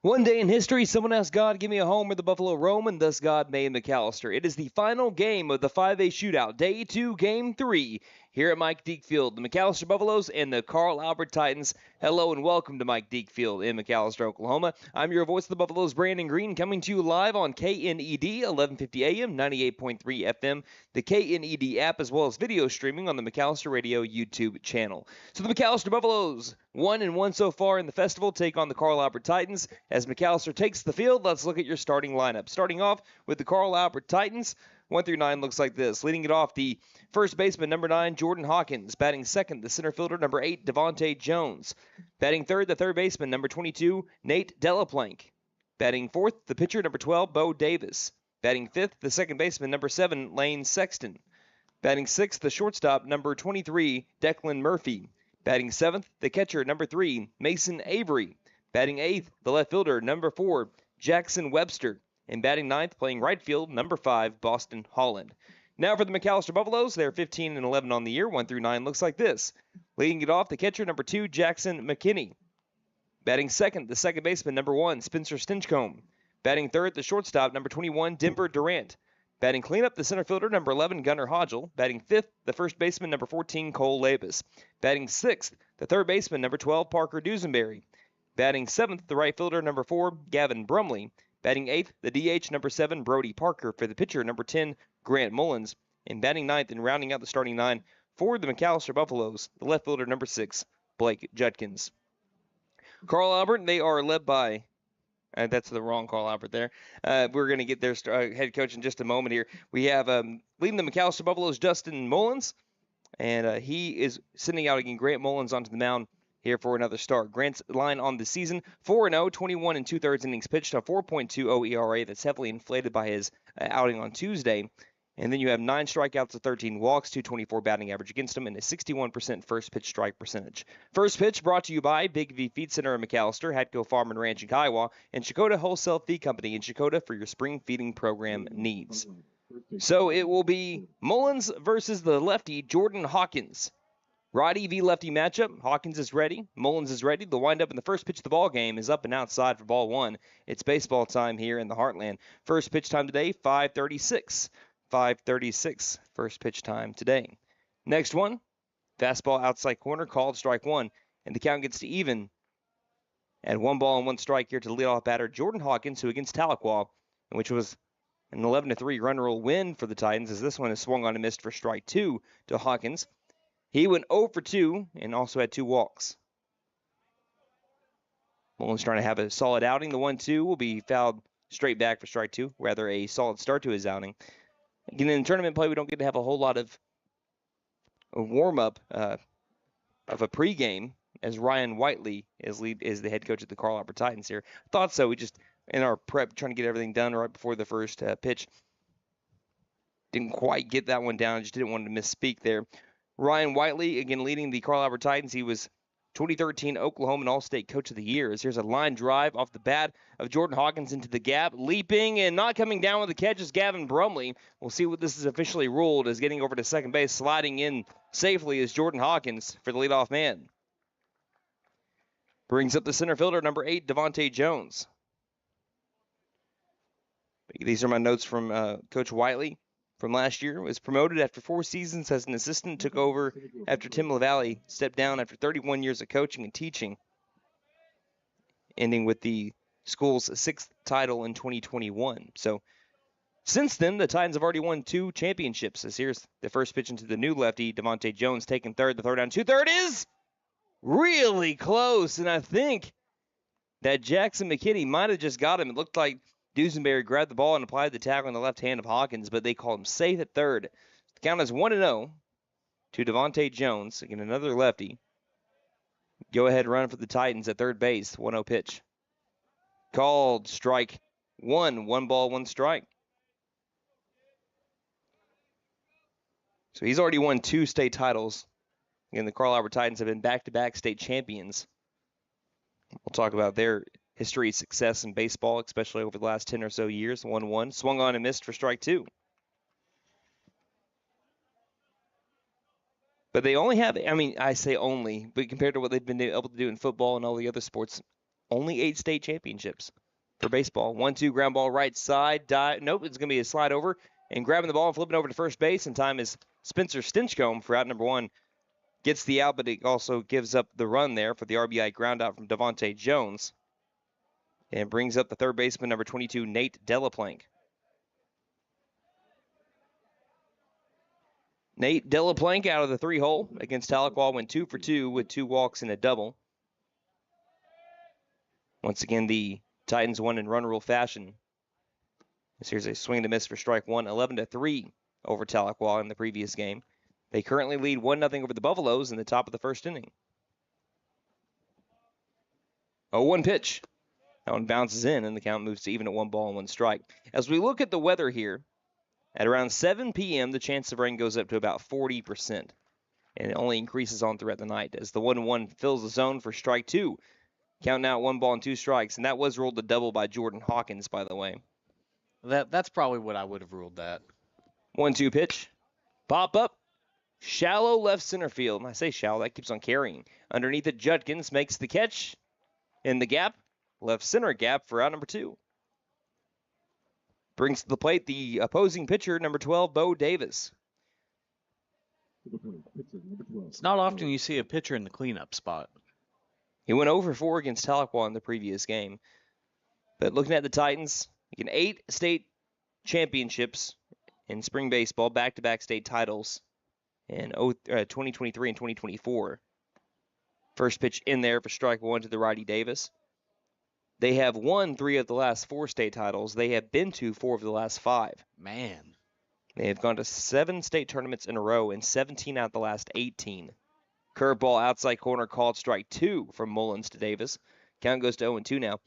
One day in history, someone asked God, give me a home where the buffalo roam, and thus God made McAlester. It is the final game of the 5A Shootout, Day 2, Game 3, here at Mike Deak Field. The McAlester Buffaloes and the Carl Albert Titans. Hello and welcome to Mike Deak Field in McAlester, Oklahoma. I'm your voice of the Buffaloes, Brandon Green, coming to you live on KNED, 1150 AM, 98.3 FM, the KNED app, as well as video streaming on the McAlester Radio YouTube channel. So the McAlester Buffaloes, 1-1 so far in the festival, take on the Carl Albert Titans. As McAlester takes the field, let's look at your starting lineup. Starting off with the Carl Albert Titans, 1 through 9 looks like this. Leading it off, the first baseman, number 9, Jordan Hawkins. Batting second, the center fielder, number 8, Devontae Jones. Batting third, the third baseman, number 22, Nate Delaplank. Batting fourth, the pitcher, number 12, Bo Davis. Batting fifth, the second baseman, number 7, Lane Sexton. Batting sixth, the shortstop, number 23, Declan Murphy. Batting seventh, the catcher, number 3, Mason Avery. Batting eighth, the left fielder, number 4, Jackson Webster. And batting ninth, playing right field, number 5, Boston Holland. Now for the McAlester Buffaloes, they're 15-11 on the year. 1 through 9 looks like this. Leading it off, the catcher, number 2, Jackson McKinney. Batting second, the second baseman, number 1, Spencer Stinchcomb. Batting third, the shortstop, number 21, Denver Durant. Batting cleanup, the center fielder, number 11, Gunnar Hodgel. Batting fifth, the first baseman, number 14, Cole Labus. Batting sixth, the third baseman, number 12, Parker Dusenberry. Batting seventh, the right fielder, number 4, Gavin Brumley. Batting eighth, the DH, number 7, Brody Parker. For the pitcher, number 10, Grant Mullins. And batting ninth and rounding out the starting 9 for the McAlester Buffaloes, the left fielder, number 6, Blake Judkins. Carl Albert, they are led by... that's the wrong Carl Albert there. We're going to get their head coach in just a moment here. We have leading the McAlester Buffaloes, Justin Mullins. And he is sending out again Grant Mullins onto the mound here for another start. Grant's line on the season, 4-0, 21 2/3 innings pitched, a 4.20 ERA. That's heavily inflated by his outing on Tuesday. And then you have 9 strikeouts to 13 walks, 224 batting average against him, and a 61% first pitch strike percentage. First pitch brought to you by Big V Feed Center in McAlester, Hatco Farm and Ranch in Kiowa, and Shakota Wholesale Feed Company in Shakota for your spring feeding program needs. So it will be Mullins versus the lefty, Jordan Hawkins. Righty v lefty matchup. Hawkins is ready. Mullins is ready. The windup in the first pitch of the ball game is up and outside for ball 1. It's baseball time here in the Heartland. First pitch time today, 5:36. 5:36 first pitch time today. Next one, fastball outside corner, called strike 1. And the count gets to even at 1 ball and 1 strike here to the leadoff batter, Jordan Hawkins, who against Tahlequah, which was an 11-3 run rule win for the Titans, as this one is swung on and missed for strike 2 to Hawkins. He went 0 for 2 and also had 2 walks. Mullins trying to have a solid outing. The 1-2 will be fouled straight back for strike 2, rather a solid start to his outing. Again, in tournament play, we don't get to have a whole lot of a warm-up of a pregame, as Ryan Whiteley is the head coach of the Carl Albert Titans here. I thought so. We just, in our prep, trying to get everything done right before the first pitch, didn't quite get that one down. I just didn't want to misspeak there. Ryan Whiteley, again, leading the Carl Albert Titans. He was 2013 Oklahoma All-State Coach of the Year. Here's a line drive off the bat of Jordan Hawkins into the gap. Leaping and not coming down with the catch is Gavin Brumley. We'll see what this is officially ruled as getting over to second base. Sliding in safely is Jordan Hawkins for the leadoff man. Brings up the center fielder, number 8, Devontae Jones. These are my notes from Coach Whiteley. From last year, was promoted after 4 seasons as an assistant, took over after Tim LaValle stepped down after 31 years of coaching and teaching, ending with the school's 6th title in 2021. So since then, the Titans have already won 2 championships. As here's the first pitch into the new lefty, Devontae Jones taking third. The throw down to third is really close, and I think that Jackson McKinney might have just got him. It looked like Dusenberry grabbed the ball and applied the tackle on the left hand of Hawkins, but they called him safe at third. The count is 1-0 to Devontae Jones. Again, another lefty. Go-ahead run for the Titans at third base. 1-0 pitch. Called strike 1. 1 ball, 1 strike. So he's already won 2 state titles. Again, the Carl Albert Titans have been back-to-back state champions. We'll talk about their history of success in baseball, especially over the last 10 or so years. 1-1. Swung on and missed for strike 2. But they only have, I mean, I say only, but compared to what they've been able to do in football and all the other sports, only 8 state championships for baseball. 1-2 ground ball right side. Nope, it's going to be a slide over. And grabbing the ball and flipping over to first base in time is Spencer Stinchcomb for out number 1. Gets the out, but it also gives up the run there for the RBI ground out from Devontae Jones. And brings up the third baseman, number 22, Nate Delaplank. Nate Delaplank out of the 3-hole against Tahlequah went 2 for 2 with 2 walks and a double. Once again, the Titans won in run rule fashion. Here's a swing to miss for strike 1, 11-3 over Tahlequah in the previous game. They currently lead 1-0 over the Buffaloes in the top of the first inning. 0-1 pitch. That one bounces in, and the count moves to even at 1 ball and 1 strike. As we look at the weather here, at around 7 p.m., the chance of rain goes up to about 40%. And it only increases on throughout the night as the 1-1 fills the zone for strike 2. Count now 1 ball and 2 strikes, and that was ruled a double by Jordan Hawkins, by the way. That's probably what I would have ruled that. 1-2 pitch. Pop up. Shallow left center field. And I say shallow, that keeps on carrying. Underneath it, Judkins makes the catch in the gap. Left center gap for out number 2. Brings to the plate the opposing pitcher, number 12, Bo Davis. It's not often you see a pitcher in the cleanup spot. He went 0-4 against Tahlequah in the previous game. But looking at the Titans, 8 state championships in spring baseball, back-to-back state titles in 2023 and 2024. First pitch in there for strike 1 to the righty Davis. They have won 3 of the last 4 state titles. They have been to 4 of the last 5. Man. They have gone to 7 state tournaments in a row and 17 out of the last 18. Curveball outside corner called strike 2 from Mullins to Davis. Count goes to 0-2 now.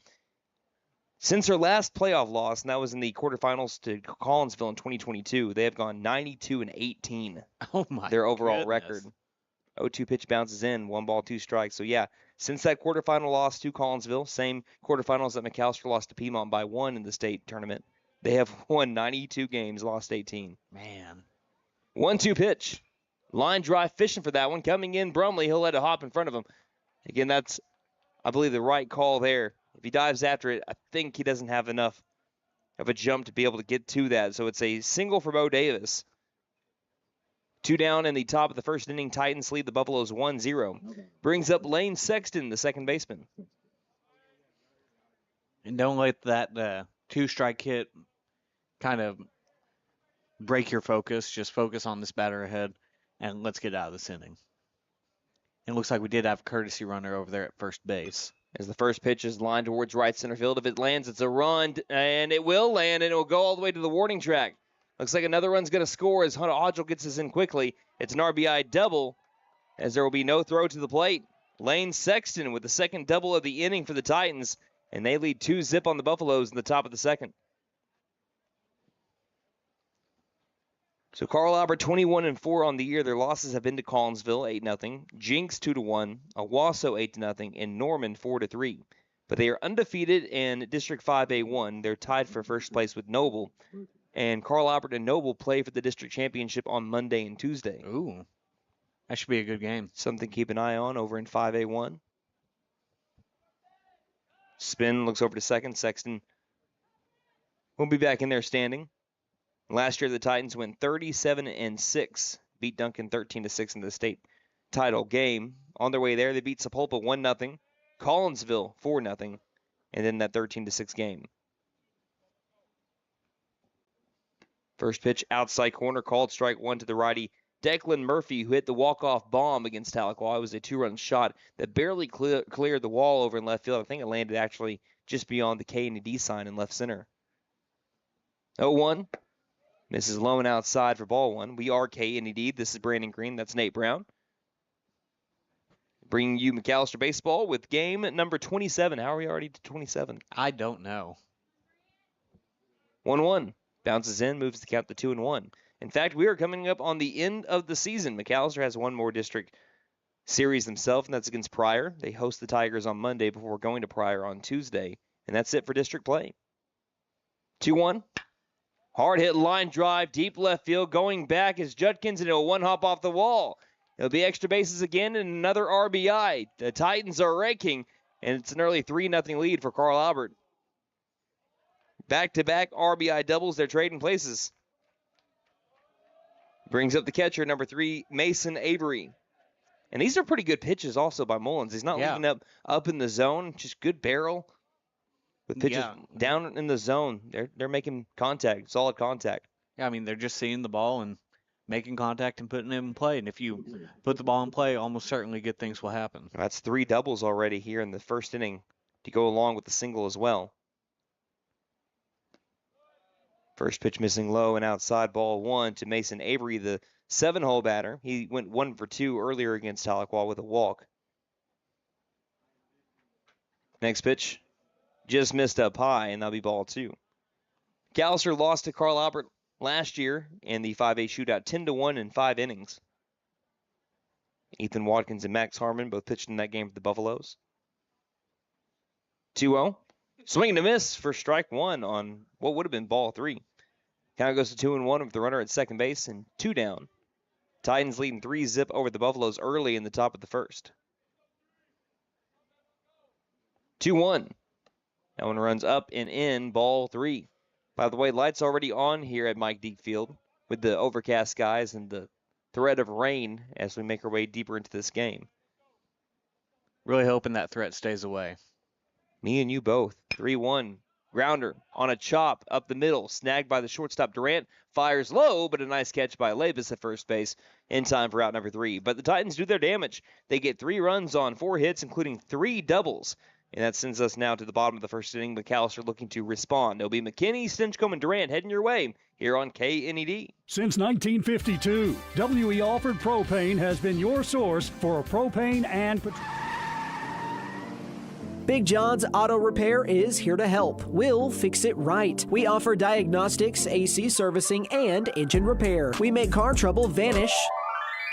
Since their last playoff loss, and that was in the quarterfinals to Collinsville in 2022, they have gone 92-18. Oh my! Their overall goodness. record. 0-2 pitch bounces in, 1 ball, 2 strikes. So yeah, since that quarterfinal loss to Collinsville, same quarterfinals that McAlester lost to Piedmont by 1 in the state tournament, they have won 92 games, lost 18. Man. 1-2 pitch. Line drive fishing for that one. Coming in, Brumley, he'll let it hop in front of him. Again, that's, I believe, the right call there. If he dives after it, I think he doesn't have enough of a jump to be able to get to that. So it's a single for Bo Davis. 2 down in the top of the first inning. Titans lead the Buffaloes 1-0. Brings up Lane Sexton, the second baseman. And don't let that 2-strike hit kind of break your focus. Just focus on this batter ahead, and let's get out of this inning. It looks like we did have a courtesy runner over there at first base. As the first pitch is lined towards right center field. If it lands, it's a run, and it will land, and it will go all the way to the warning track. Looks like another run's going to score as Hunter Hodgel gets us in quickly. It's an RBI double, as there will be no throw to the plate. Lane Sexton with the second double of the inning for the Titans, and they lead 2-0 on the Buffaloes in the top of the second. So Carl Albert 21-4 on the year. Their losses have been to Collinsville 8-0, Jinx 2-1, Owasso 8-0, and Norman 4-3. But they are undefeated in District 5A1. They're tied for first place with Noble. And Carl Albert and Noble play for the district championship on Monday and Tuesday. Ooh, that should be a good game. Something to keep an eye on over in 5A1. Spin looks over to second. Sexton will be back in there standing. Last year, the Titans went 37-6, beat Duncan 13-6 in the state title game. On their way there, they beat Sapulpa 1-0, Collinsville 4-0, and then that 13-6 game. First pitch outside corner, called strike 1 to the righty Declan Murphy, who hit the walk-off bomb against Tahlequah. It was a 2-run shot that barely cleared the wall over in left field. I think it landed actually just beyond the K and the D sign in left center. 0-1. Misses low and outside for ball 1. We are K&D. This is Brandon Green. That's Nate Brown. Bringing you McAlester Baseball with game number 27. How are we already to 27? I don't know. 1-1. Bounces in, moves the count to 2-1. In fact, we are coming up on the end of the season. McAlester has one more district series themselves, and that's against Pryor. They host the Tigers on Monday before going to Pryor on Tuesday. And that's it for district play. 2-1. Hard hit line drive, deep left field. Going back is Judkins, and it'll one hop off the wall. It'll be extra bases again and another RBI. The Titans are raking. and it's an early 3-0 lead for Carl Albert. Back-to-back RBI doubles. They're trading places. Brings up the catcher, number 3, Mason Avery. And these are pretty good pitches also by Mullins. He's not leaving up in the zone, just good barrel. With pitches down in the zone, they're making contact, solid contact. Yeah, I mean, they're just seeing the ball and making contact and putting it in play. And if you put the ball in play, almost certainly good things will happen. That's 3 doubles already here in the first inning to go along with the single as well. First pitch missing low and outside, ball 1 to Mason Avery, the 7-hole batter. He went 1 for 2 earlier against Tahlequah with a walk. Next pitch, just missed up high, and that'll be ball 2. McAlester lost to Carl Albert last year in the 5A shootout, 10-1 in 5 innings. Ethan Watkins and Max Harmon both pitched in that game for the Buffaloes. 2-0. Swing and a miss for strike 1 on what would have been ball 3. Count goes to 2-1 with the runner at second base and 2 down. Titans leading 3-0 over the Buffaloes early in the top of the first. 2-1. That one runs up and in, ball 3. By the way, lights already on here at Mike Deak Field with the overcast skies and the threat of rain as we make our way deeper into this game. Really hoping that threat stays away. Me and you both. 3-1. Grounder on a chop up the middle. Snagged by the shortstop Durant. Fires low, but a nice catch by Labus at first base in time for out number 3. But the Titans do their damage. They get 3 runs on 4 hits, including 3 doubles. And that sends us now to the bottom of the first inning. McAlester looking to respond. It'll be McKinney, Stinchcomb, and Durant heading your way here on KNED. Since 1952, W.E. Alford Propane has been your source for propane and Big John's Auto Repair is here to help. We'll fix it right. We offer diagnostics, AC servicing, and engine repair. We make car trouble vanish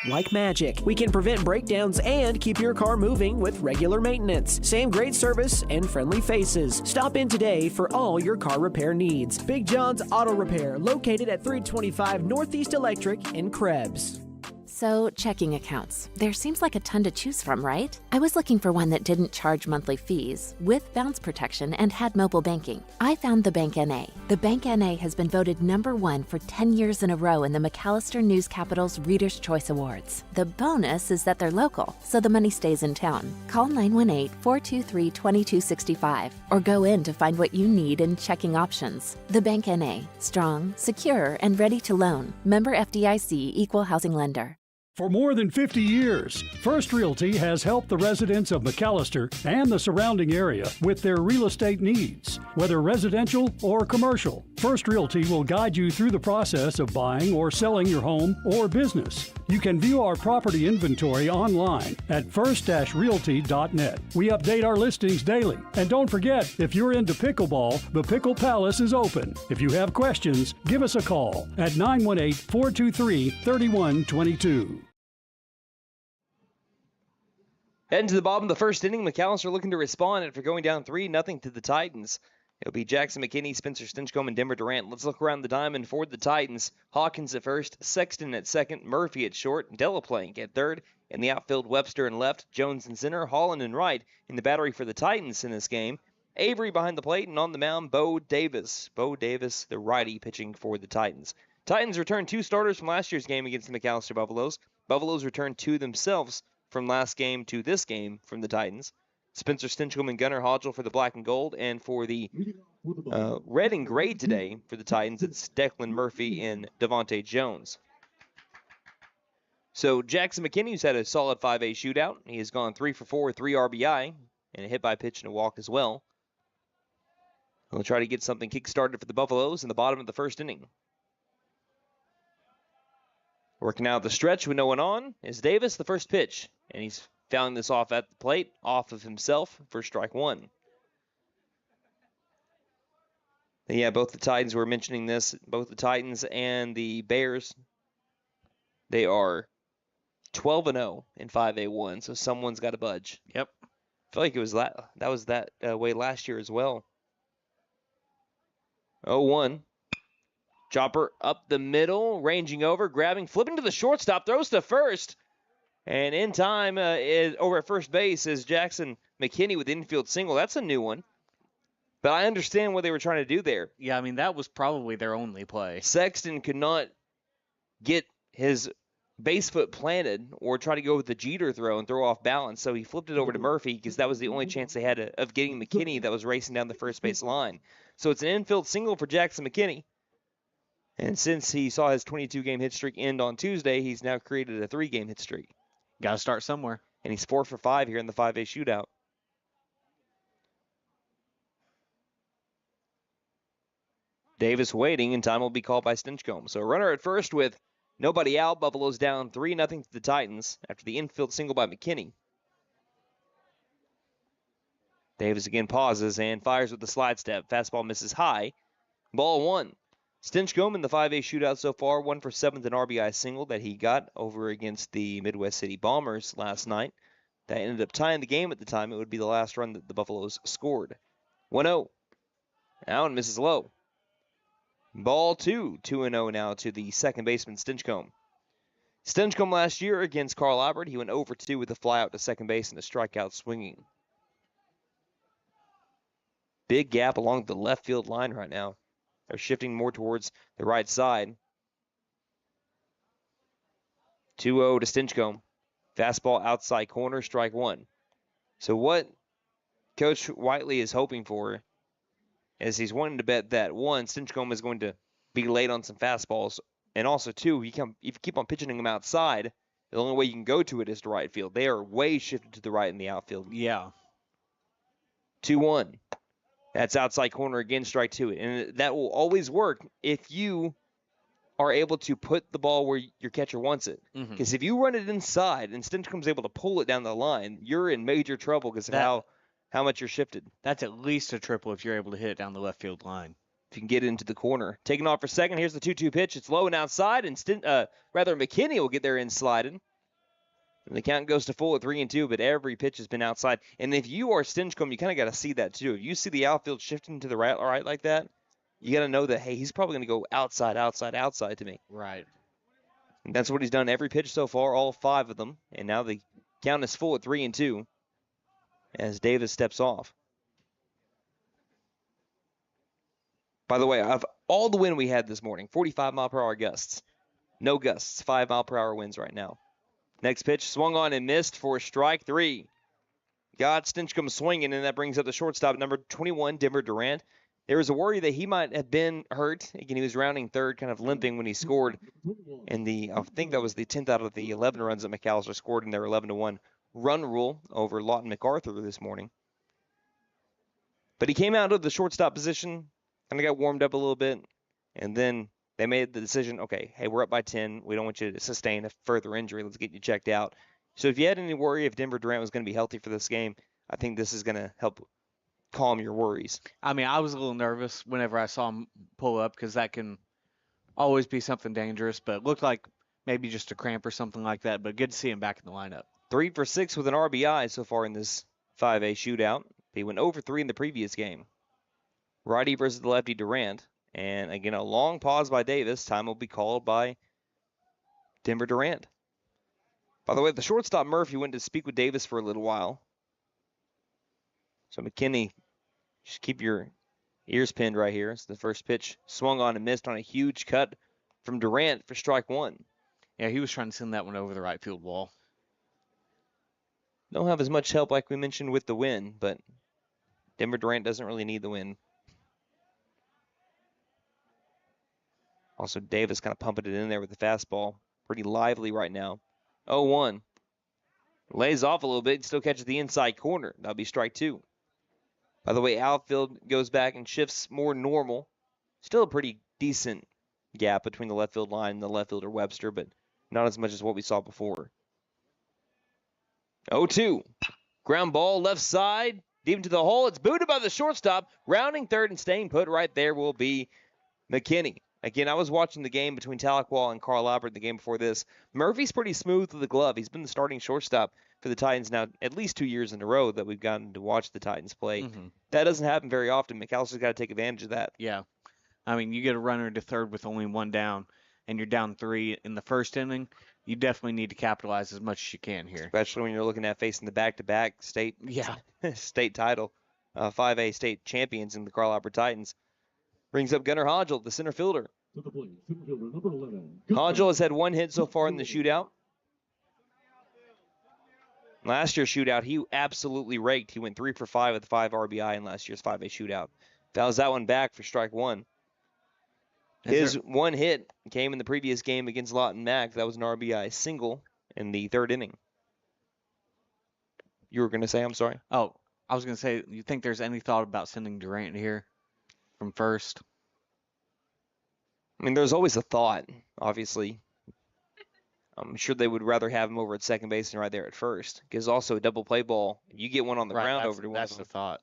like magic. We can prevent breakdowns and keep your car moving with regular maintenance. Same great service and friendly faces. Stop in today for all your car repair needs. Big John's Auto Repair, located at 325 Northeast Electric in Krebs. So, checking accounts. There seems like a ton to choose from, right? I was looking for one that didn't charge monthly fees, with bounce protection, and had mobile banking. I found the Bank NA. The Bank NA has been voted #1 for 10 years in a row in the McAlester News Capital's Reader's Choice Awards. The bonus is that they're local, so the money stays in town. Call 918-423-2265 or go in to find what you need in checking options. The Bank NA. Strong, secure, and ready to loan. Member FDIC, Equal Housing Lender. For more than 50 years, First Realty has helped the residents of McAlester and the surrounding area with their real estate needs, whether residential or commercial. First Realty will guide you through the process of buying or selling your home or business. You can view our property inventory online at first-realty.net. We update our listings daily. And don't forget, if you're into pickleball, the Pickle Palace is open. If you have questions, give us a call at 918-423-3122. Heading to the bottom of the first inning, McAlester looking to respond after going down 3-0 to the Titans. It'll be Jackson McKinney, Spencer Stinchcomb, and Denver Durant. Let's look around the diamond for the Titans. Hawkins at first, Sexton at second, Murphy at short, Delaplank at third. In the outfield, Webster in left, Jones in center, Holland in right. In the battery for the Titans in this game, Avery behind the plate, and on the mound, Bo Davis. Bo Davis, the righty, pitching for the Titans. Titans returned 2 starters from last year's game against the McAlester Buffaloes. Buffaloes returned 2 themselves from last game to this game from the Titans. Spencer Stinchcomb and Gunnar Hodgel for the black and gold, and for the red and gray today for the Titans, it's Declan Murphy and Devontae Jones. So Jackson McKinney, who's had a solid 5A shootout, he has gone 3 for 4 with 3 RBI and a hit by pitch and a walk as well. We'll try to get something kick-started for the Buffaloes in the bottom of the first inning. Working out the stretch with no one on is Davis, the first pitch. And he's fouling this off at the plate, off of himself for strike 1. And yeah, both the Titans were mentioning this. Both the Titans and the Bears, they are 12-0 in 5A1, so someone's got to budge. Yep. I feel like it was that was that way last year as well. 0-1. Chopper up the middle, ranging over, grabbing, flipping to the shortstop, throws to first. And in time, over at first base is Jackson McKinney with the infield single. That's a new one. But I understand what they were trying to do there. Yeah, I mean, that was probably their only play. Sexton could not get his base foot planted or try to go with the Jeter throw and throw off balance, so he flipped it over to Murphy because that was the only chance they had of getting McKinney that was racing down the first base line. So it's an infield single for Jackson McKinney. And since he saw his 22-game hit streak end on Tuesday, he's now created a 3-game hit streak. Got to start somewhere. And he's 4 for 5 here in the 5A shootout. Davis waiting, and time will be called by Stinchcomb. So a runner at first with nobody out. Buffaloes down 3-0 to the Titans after the infield single by McKinney. Davis again pauses and fires with the slide step. Fastball misses high. Ball 1. Stinchcomb in the 5A shootout so far, 1 for 7 with an RBI single that he got over against the Midwest City Bombers last night. That ended up tying the game at the time. It would be the last run that the Buffaloes scored. 1-0. Now and misses low. Ball 2. 2-0 now to the second baseman, Stinchcomb. Stinchcomb last year against Carl Albert, he went 0 for 2 with a fly out to second base and a strikeout swinging. Big gap along the left field line right now. They're shifting more towards the right side. 2-0 to Stinchcomb. Fastball outside corner, strike 1. So what Coach Whiteley is hoping for is he's wanting to bet that, 1, Stinchcomb is going to be late on some fastballs, and also 2, if you keep on pitching him outside, the only way you can go to it is to right field. They are way shifted to the right in the outfield. Yeah. 2-1. That's outside corner again, strike 2. And that will always work if you are able to put the ball where your catcher wants it. Because if you run it inside and Stinchcomb's able to pull it down the line, you're in major trouble because of how much you're shifted. That's at least a triple if you're able to hit it down the left field line. If you can get it into the corner. Taking off for second. Here's the 2-2 pitch. It's low and outside, and McKinney will get there in sliding. And the count goes to full at 3-2, but every pitch has been outside. And if you are Stinchcomb, you kind of got to see that too. If you see the outfield shifting to the right like that, you got to know that, hey, he's probably going to go outside to me. Right. And that's what he's done every pitch so far, all 5 of them. And now the count is full at 3-2 as Davis steps off. By the way, of all the wind we had this morning, 45-mile-per-hour gusts. No gusts, 5-mile-per-hour winds right now. Next pitch, swung on and missed for strike 3. Got Stinchcomb swinging, and that brings up the shortstop, number 21, Denver Durant. There was a worry that he might have been hurt. Again, he was rounding third, kind of limping when he scored in I think that was the 10th out of the 11 runs that McAlester scored in their 11-1 run rule over Lawton MacArthur this morning. But he came out of the shortstop position, kind of got warmed up a little bit, and then they made the decision, okay, hey, we're up by 10. We don't want you to sustain a further injury. Let's get you checked out. So if you had any worry if Denver Durant was going to be healthy for this game, I think this is going to help calm your worries. I mean, I was a little nervous whenever I saw him pull up because that can always be something dangerous, but it looked like maybe just a cramp or something like that, but good to see him back in the lineup. 3 for 6 with an RBI so far in this 5A shootout. He went 0 for 3 in the previous game. Righty versus the lefty Durant. And again, a long pause by Davis. Time will be called by Denver Durant. By the way, the shortstop Murphy went to speak with Davis for a little while. So McKinney, just keep your ears pinned right here. It's the first pitch. Swung on and missed on a huge cut from Durant for strike 1. Yeah, he was trying to send that one over the right field wall. Don't have as much help like we mentioned with the wind, but Denver Durant doesn't really need the wind. Also, Davis kind of pumping it in there with the fastball. Pretty lively right now. 0-1. Lays off a little bit, still catches the inside corner. That'll be strike 2. By the way, outfield goes back and shifts more normal. Still a pretty decent gap between the left field line and the left fielder Webster, but not as much as what we saw before. 0-2. Ground ball left side, deep into the hole. It's booted by the shortstop. Rounding third and staying put right there will be McKinney. Again, I was watching the game between Tahlequah and Carl Albert the game before this. Murphy's pretty smooth with the glove. He's been the starting shortstop for the Titans now at least 2 years in a row that we've gotten to watch the Titans play. That doesn't happen very often. McAllister's got to take advantage of that. Yeah. I mean, you get a runner to third with only 1 down, and you're down 3 in the first inning. you definitely need to capitalize as much as you can here. Especially when you're looking at facing the back-to-back state state title, 5A state champions in the Carl Albert Titans. Brings up Gunnar Hodgel, the center fielder. Hodgel has had one hit so far in the shootout. Last year's shootout, he absolutely raked. He went 3 for 5 with 5 RBI in last year's 5A shootout. Fouls that one back for strike one. His one hit came in the previous game against Lawton Mac. That was an RBI single in the 3rd inning. You were going to say, I'm sorry? Oh, I was going to say, you think there's any thought about sending Durant here from first? I mean, there's always a thought, obviously. I'm sure they would rather have him over at second base than right there at first. Because also a double play ball, you get one on the ground over to one. That's the thought.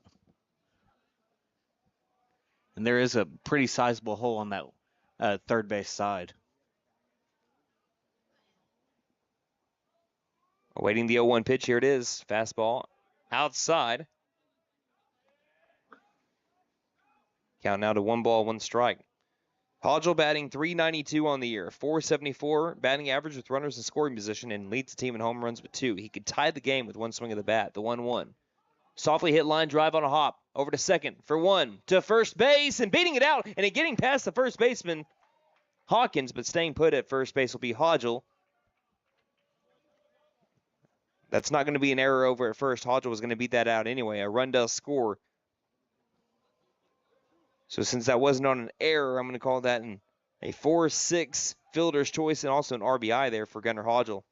And there is a pretty sizable hole on that third base side. Awaiting the 0-1 pitch. Here it is. Fastball outside. Count now to 1 ball, 1 strike. Hodgel batting .392 on the year, .474 batting average with runners in scoring position, and leads the team in home runs with 2. He could tie the game with one swing of the bat, the 1-1. Softly hit line drive on a hop. Over to second for 1. To first base and beating it out, and getting past the first baseman, Hawkins, but staying put at first base will be Hodgel. That's not going to be an error over at first. Hodgel was going to beat that out anyway. A run does score. So since that wasn't on an error, I'm going to call that a 4-6 fielder's choice and also an RBI there for Gunnar Hodgel.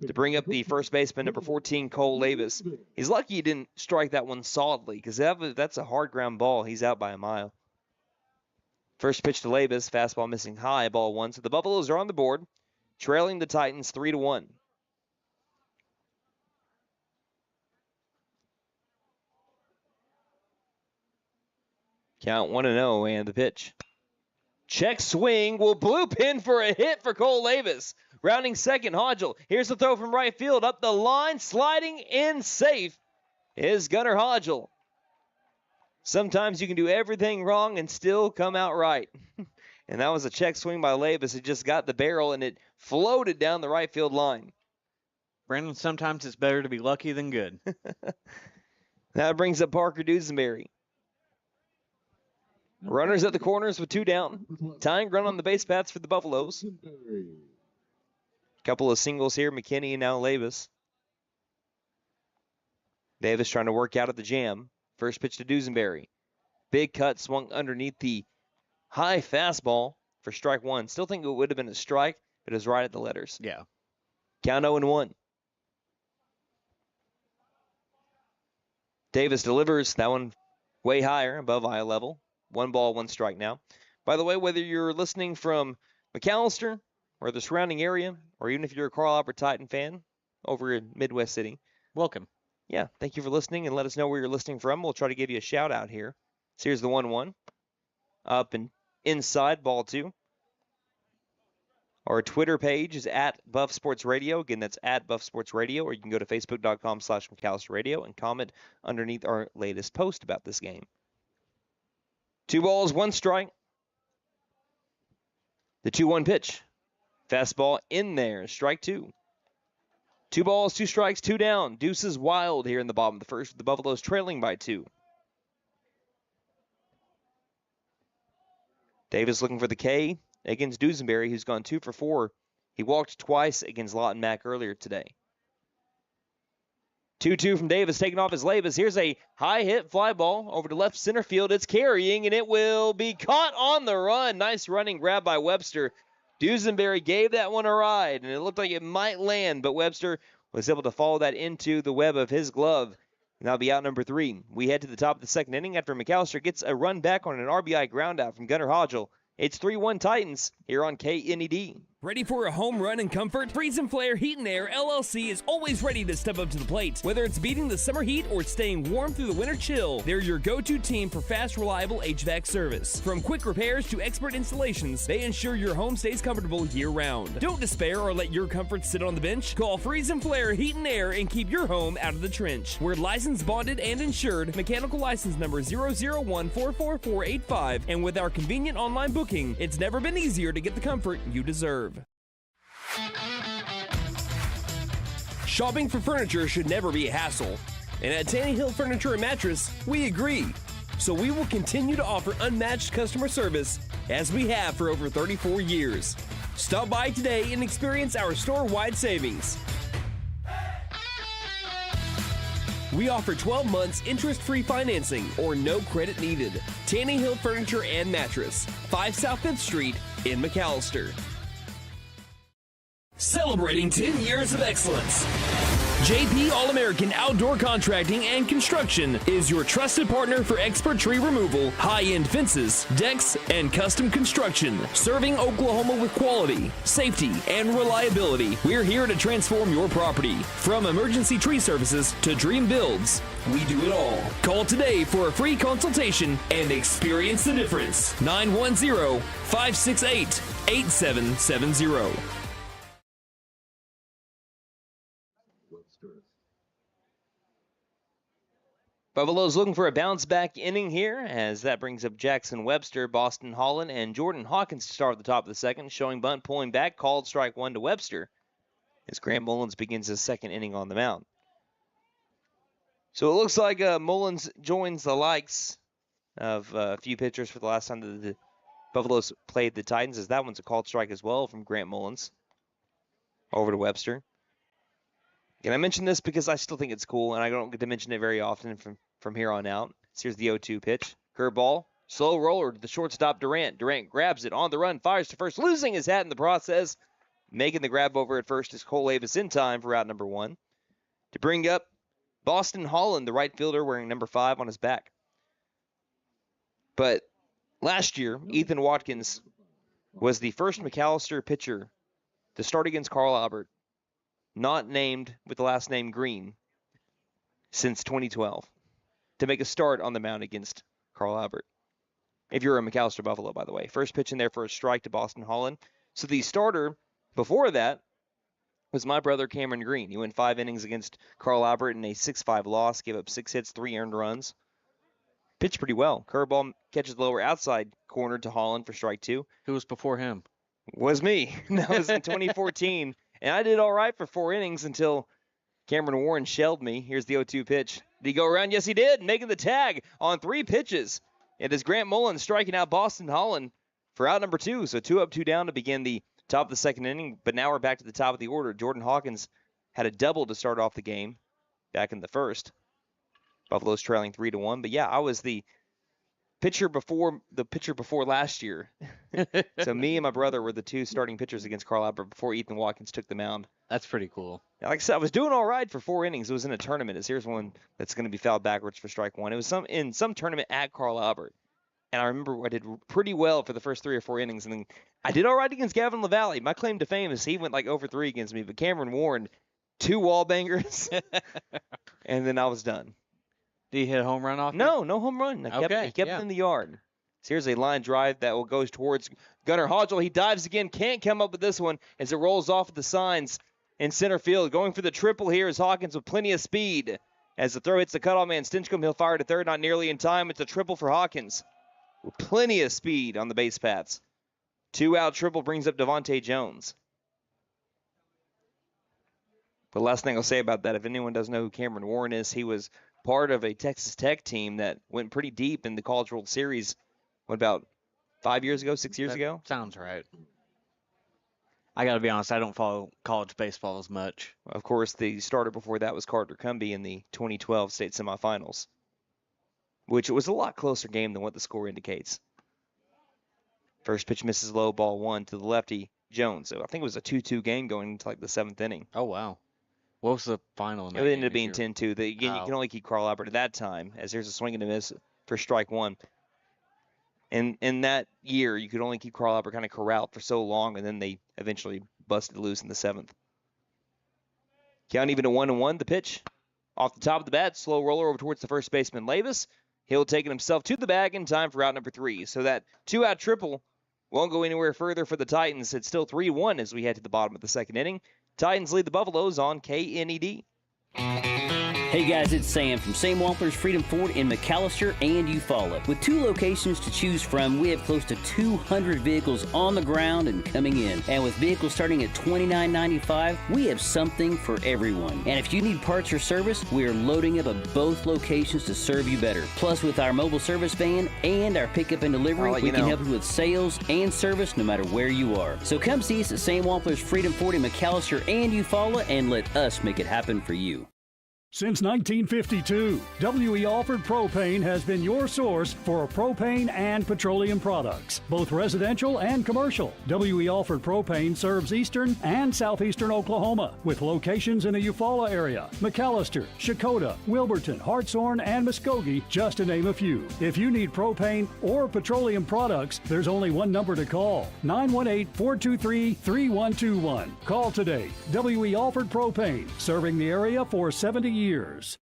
To bring up the first baseman, number 14, Cole Lavis. He's lucky he didn't strike that one solidly because that's a hard ground ball. He's out by a mile. First pitch to Lavis, fastball missing high, ball 1. So the Buffaloes are on the board, trailing the Titans 3-1. Count 1-0, and the pitch. Check swing will bloop in for a hit for Cole Lavis. Rounding second, Hodgel. Here's the throw from right field. Up the line, sliding in safe is Gunnar Hodgel. Sometimes you can do everything wrong and still come out right. And that was a check swing by Lavis. It just got the barrel, and it floated down the right field line. Brandon, sometimes it's better to be lucky than good. That brings up Parker Dusenberry. Runners at the corners with 2 down. Tying run on the base paths for the Buffaloes. Couple of singles here, McKinney and now Lavis. Davis trying to work out of the jam. First pitch to Dusenberry. Big cut swung underneath the high fastball for strike 1. Still think it would have been a strike, but it was right at the letters. Yeah. Count 0-1. Davis delivers that one way higher, above eye level. 1 ball, 1 strike now. By the way, whether you're listening from McAlester or the surrounding area, or even if you're a Carl Albert Titan fan over in Midwest City, welcome. Yeah, thank you for listening, and let us know where you're listening from. We'll try to give you a shout out here. So here's the 1-1. Up and inside, ball 2. Our Twitter page is at Buff Sports Radio. Again, that's at Buff Sports Radio, or you can go to facebook.com/McAlester Radio and comment underneath our latest post about this game. 2 balls, 1 strike. The 2-1 pitch. Fastball in there. Strike 2. 2 balls, 2 strikes, 2 down. Deuces wild here in the bottom of the first. The Buffaloes trailing by 2. Davis looking for the K against Dusenberry, who's gone 2 for 4. He walked twice against Lawton Mac earlier today. 2-2 from Davis, taking off his Lavis. Here's a high hit fly ball over to left center field. It's carrying, and it will be caught on the run. Nice running grab by Webster. Dusenberry gave that one a ride, and it looked like it might land, but Webster was able to follow that into the web of his glove. And that'll be out number 3. We head to the top of the second inning after McAlester gets a run back on an RBI ground out from Gunnar Hodgel. It's 3-1 Titans here on KNED. Ready for a home run and comfort? Freeze and Flare Heat and Air LLC is always ready to step up to the plate. Whether it's beating the summer heat or staying warm through the winter chill, they're your go-to team for fast, reliable HVAC service. From quick repairs to expert installations, they ensure your home stays comfortable year-round. Don't despair or let your comfort sit on the bench. Call Freeze and Flare Heat and Air and keep your home out of the trench. We're licensed, bonded, and insured. Mechanical license number 0014445. And with our convenient online booking, it's never been easier to get the comfort you deserve. Shopping for furniture should never be a hassle. And at Tannehill Furniture and Mattress, we agree. So we will continue to offer unmatched customer service as we have for over 34 years. Stop by today and experience our store-wide savings. We offer 12 months interest-free financing or no credit needed. Tannehill Furniture and Mattress, 5 South 5th Street in McAlester. Celebrating 10 years of excellence. JP All-American Outdoor Contracting and Construction is your trusted partner for expert tree removal, high-end fences, decks, and custom construction. Serving Oklahoma with quality, safety, and reliability. We're here to transform your property. From emergency tree services to dream builds, we do it all. Call today for a free consultation and experience the difference. 910-568-8770. Buffaloes looking for a bounce-back inning here, as that brings up Jackson Webster, Boston Holland, and Jordan Hawkins to start at the top of the second. Showing bunt, pulling back, called strike one to Webster, as Grant Mullins begins his second inning on the mound. So it looks like Mullins joins the likes of a few pitchers for the last time that the Buffaloes played the Titans, as that one's a called strike as well from Grant Mullins. Over to Webster. And I mention this because I still think it's cool, and I don't get to mention it very often from here on out. So here's the 0-2 pitch. Curveball. Slow roller to the shortstop, Durant. Durant grabs it on the run, fires to first, losing his hat in the process. Making the grab over at first is Cole Avis in time for out number one. To bring up Boston Holland, the right fielder, wearing number 5 on his back. But last year, Ethan Watkins was the first McAlester pitcher to start against Carl Albert, not named with the last name Green, since 2012, to make a start on the mound against Carl Albert. If you're a McAlester Buffalo, by the way. First pitch in there for a strike to Boston Holland. So the starter before that was my brother Cameron Green. He went 5 innings against Carl Albert in a 6-5 loss, gave up 6 hits, 3 earned runs. Pitched pretty well. Curveball catches the lower outside corner to Holland for strike 2. Who was before him? Was me. That was in 2014. And I did all right for 4 innings until Cameron Warren shelled me. Here's the 0-2 pitch. Did he go around? Yes, he did, making the tag on 3 pitches. It is Grant Mullins striking out Boston Holland for out number 2. So 2 up, 2 down to begin the top of the second inning. But now we're back to the top of the order. Jordan Hawkins had a double to start off the game back in the first. Buffalo's trailing 3-1. But yeah, I was the pitcher before last year. So me and my brother were the 2 starting pitchers against Carl Albert before Ethan Watkins took the mound. That's pretty cool. Like I said, I was doing all right for 4 innings. It was in a tournament. Here's one that's going to be fouled backwards for strike 1. It was in some tournament at Carl Albert. And I remember I did pretty well for the first 3 or 4 innings. And then I did all right against Gavin LaValle. My claim to fame is he went like over 3 against me. But Cameron Warren, 2 wall bangers. And then I was done. Did he hit a home run off? No home run. He kept it in the yard. So here's a line drive that will go towards Gunnar Hodgel. He dives again, can't come up with this one as it rolls off at the signs in center field. Going for the triple here is Hawkins with plenty of speed. As the throw hits the cutoff man Stinchcomb, he'll fire to third, not nearly in time. It's a triple for Hawkins with plenty of speed on the base paths. 2-out triple brings up Devontae Jones. The last thing I'll say about that, if anyone doesn't know who Cameron Warren is, he was part of a Texas Tech team that went pretty deep in the College World Series, about 5 years ago, 6 years ago? Sounds right. I got to be honest, I don't follow college baseball as much. Of course, the starter before that was Carter Cumbie in the 2012 state semifinals, which was a lot closer game than what the score indicates. First pitch misses low, ball 1 to the lefty, Jones. So I think it was a 2-2 game going into like the 7th inning. Oh, wow. What was the final? It ended up being 10-2. Again, you can only keep Carl Albert at that time, as there's a swing and a miss for strike 1. And in that year, you could only keep Carl Albert kind of corralled for so long, and then they eventually busted loose in the 7th. Count even to 1-1. The pitch off the top of the bat, slow roller over towards the first baseman Lavis. He'll take it himself to the bag in time for out number 3. So that 2-out triple won't go anywhere further for the Titans. It's still 3-1 as we head to the bottom of the second inning. Titans lead the Buffaloes on KNED. Hey guys, it's Sam from Sam Wampler's Freedom Ford in McAlester and Eufaula. With 2 locations to choose from, we have close to 200 vehicles on the ground and coming in. And with vehicles starting at $29.95, we have something for everyone. And if you need parts or service, we are loading up at both locations to serve you better. Plus, with our mobile service van and our pickup and delivery, we can help you with sales and service no matter where you are. So come see us at Sam Wampler's Freedom Ford in McAlester and Eufaula and let us make it happen for you. Since 1952, W.E. Alford Propane has been your source for propane and petroleum products, both residential and commercial. W.E. Alford Propane serves eastern and southeastern Oklahoma, with locations in the Eufaula area, McAlester, Shakota, Wilburton, Hartshorn, and Muskogee, just to name a few. If you need propane or petroleum products, there's only one number to call, 918-423-3121. Call today. W.E. Alford Propane, serving the area for 70 years.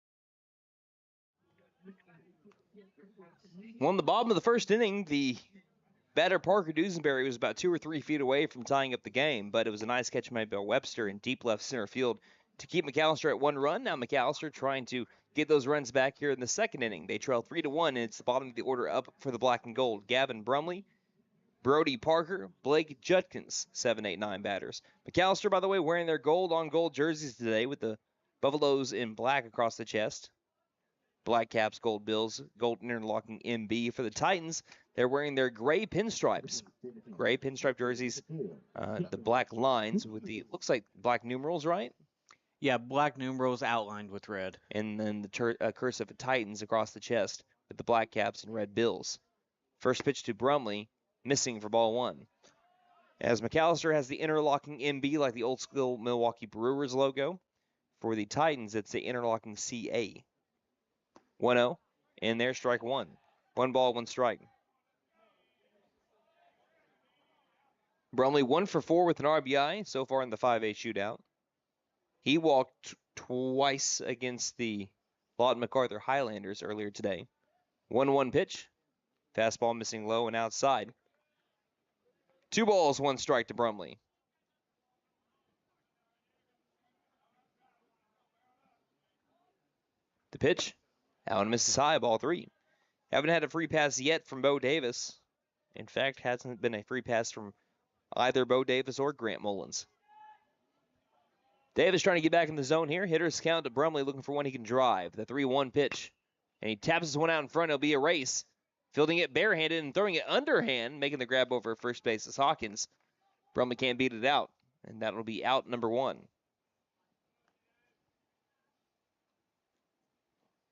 Well, in the bottom of the first inning, the batter Parker Dusenberry was about 2 or 3 feet away from tying up the game, but it was a nice catch made by Webster in deep left center field to keep McAlester at 1 run. Now McAlester trying to get those runs back here in the second inning. They trail 3-1, and it's the bottom of the order up for the black and gold. Gavin Brumley, Brody Parker, Blake Judkins, 7, 8, 9 batters. McAlester, by the way, wearing their gold-on-gold jerseys today with the Buffaloes in black across the chest. Black caps, gold bills, gold interlocking MB. For the Titans, they're wearing their gray pinstripes. Gray pinstripe jerseys, the black lines with the, looks like black numerals, right? Yeah, black numerals outlined with red. And then the cursive of Titans across the chest with the black caps and red bills. First pitch to Brumley, missing for ball 1. As McAlester has the interlocking MB like the old school Milwaukee Brewers logo. For the Titans, it's the interlocking CA. 1-0, and there's strike 1. 1 ball, 1 strike. Brumley 1 for 4 with an RBI so far in the 5A shootout. He walked twice against the Lawton MacArthur Highlanders earlier today. 1-1 pitch. Fastball missing low and outside. 2 balls, 1 strike to Brumley. The pitch, Allen misses high, ball 3. Haven't had a free pass yet from Bo Davis. In fact, hasn't been a free pass from either Bo Davis or Grant Mullins. Davis trying to get back in the zone here. Hitters count to Brumley looking for one he can drive. The 3-1 pitch. And he taps this one out in front. It'll be a race. Fielding it barehanded and throwing it underhand, making the grab over first base is Hawkins. Brumley can't beat it out. And that will be out number 1.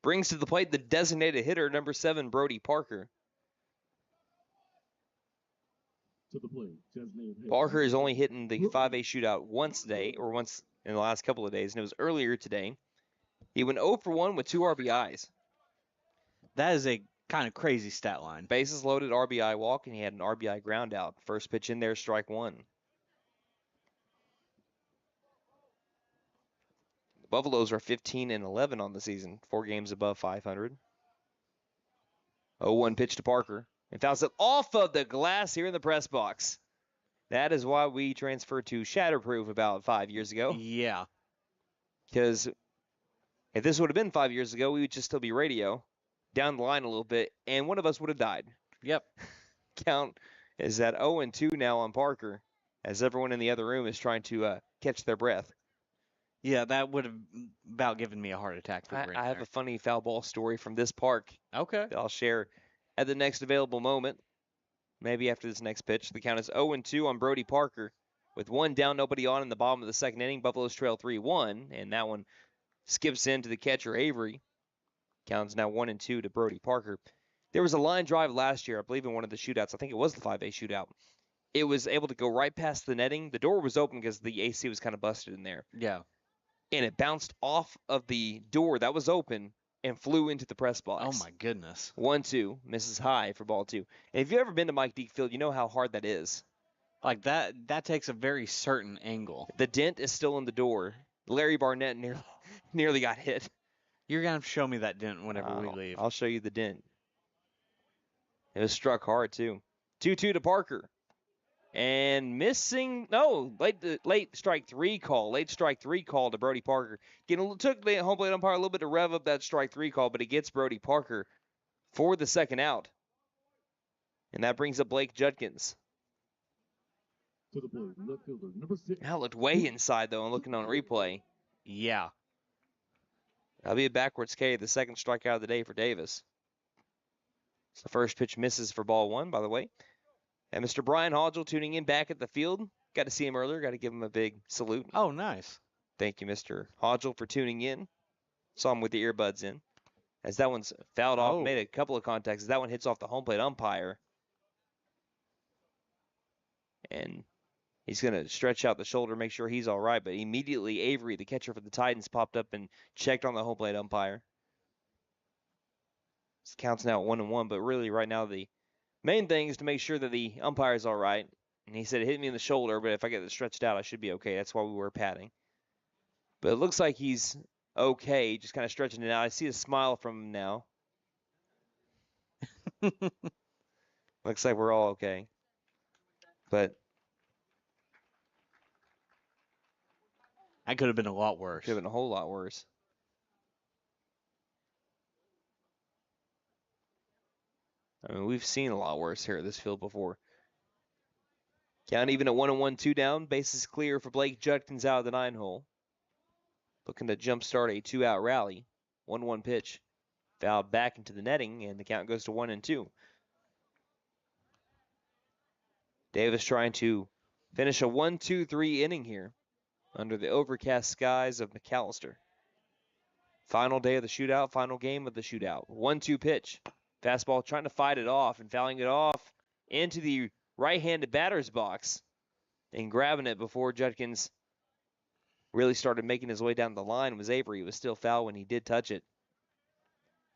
Brings to the plate the designated hitter, number 7, Brody Parker. Parker is only hitting the 5A shootout once today, or once in the last couple of days, and it was earlier today. He went 0 for 1 with 2 RBIs. That is a kind of crazy stat line. Bases loaded, RBI walk, and he had an RBI ground out. First pitch in there, strike 1. Buffaloes are 15-11 on the season, 4 games above 500. 0-1 pitch to Parker. And fouls it off of the glass here in the press box. That is why we transferred to Shatterproof about 5 years ago. Yeah. Because if this would have been 5 years ago, we would just still be radio, down the line a little bit, and one of us would have died. Yep. Count is at 0-2 now on Parker, as everyone in the other room is trying to catch their breath. Yeah, that would have about given me a heart attack. I have a funny foul ball story from this park. Okay. That I'll share at the next available moment. Maybe after this next pitch. The count is 0-2 on Brody Parker. With 1 down, nobody on in the bottom of the second inning. Buffaloes trail 3-1, and that one skips in to the catcher, Avery. Count is now 1-2 to Brody Parker. There was a line drive last year, I believe in one of the shootouts. I think it was the 5A shootout. It was able to go right past the netting. The door was open because the AC was kind of busted in there. Yeah. And it bounced off of the door that was open and flew into the press box. Oh, my goodness. 1-2, misses high for ball 2. And if you've ever been to Mike Deak Field, you know how hard that is. Like, that takes a very certain angle. The dent is still in the door. Larry Barnett nearly got hit. You're going to have to show me that dent whenever we leave. I'll show you the dent. It was struck hard, too. 2-2 to Parker. And missing, no, late strike three call. Late strike three call to Brody Parker. Took the home plate umpire a little bit to rev up that strike three call, but it gets Brody Parker for the second out. And that brings up Blake Judkins. To the plate, left fielder, number 6. That looked way inside, though, and looking on replay. Yeah. That'll be a backwards K, the second strikeout of the day for Davis. So the first pitch misses for ball one, by the way. And Mr. Brian Hodgel tuning in back at the field. Got to see him earlier. Got to give him a big salute. Oh, nice. Thank you, Mr. Hodgel, for tuning in. Saw him with the earbuds in. As that one's fouled off, made a couple of contacts. As that one hits off the home plate umpire. And he's going to stretch out the shoulder, make sure he's all right. But immediately, Avery, the catcher for the Titans, popped up and checked on the home plate umpire. This counts now at 1-1, but really right now the main thing is to make sure that the umpire is all right. And he said it hit me in the shoulder, but if I get it stretched out, I should be okay. That's why we were patting. But it looks like he's okay, just kind of stretching it out. I see a smile from him now. Looks like we're all okay. But that could have been a lot worse. Could have been a whole lot worse. I mean, we've seen a lot worse here at this field before. Count even at 1-1, 2 down. Bases clear for Blake Judkins out of the 9-hole. Looking to jumpstart a 2-out rally. 1-1 pitch. Fouled back into the netting, and the count goes to 1-2. Davis trying to finish a 1-2-3 inning here under the overcast skies of McAlester. Final day of the shootout, final game of the shootout. 1-2 pitch. Fastball trying to fight it off and fouling it off into the right-handed batter's box and grabbing it before Judkins really started making his way down the line was Avery. It was still foul when he did touch it.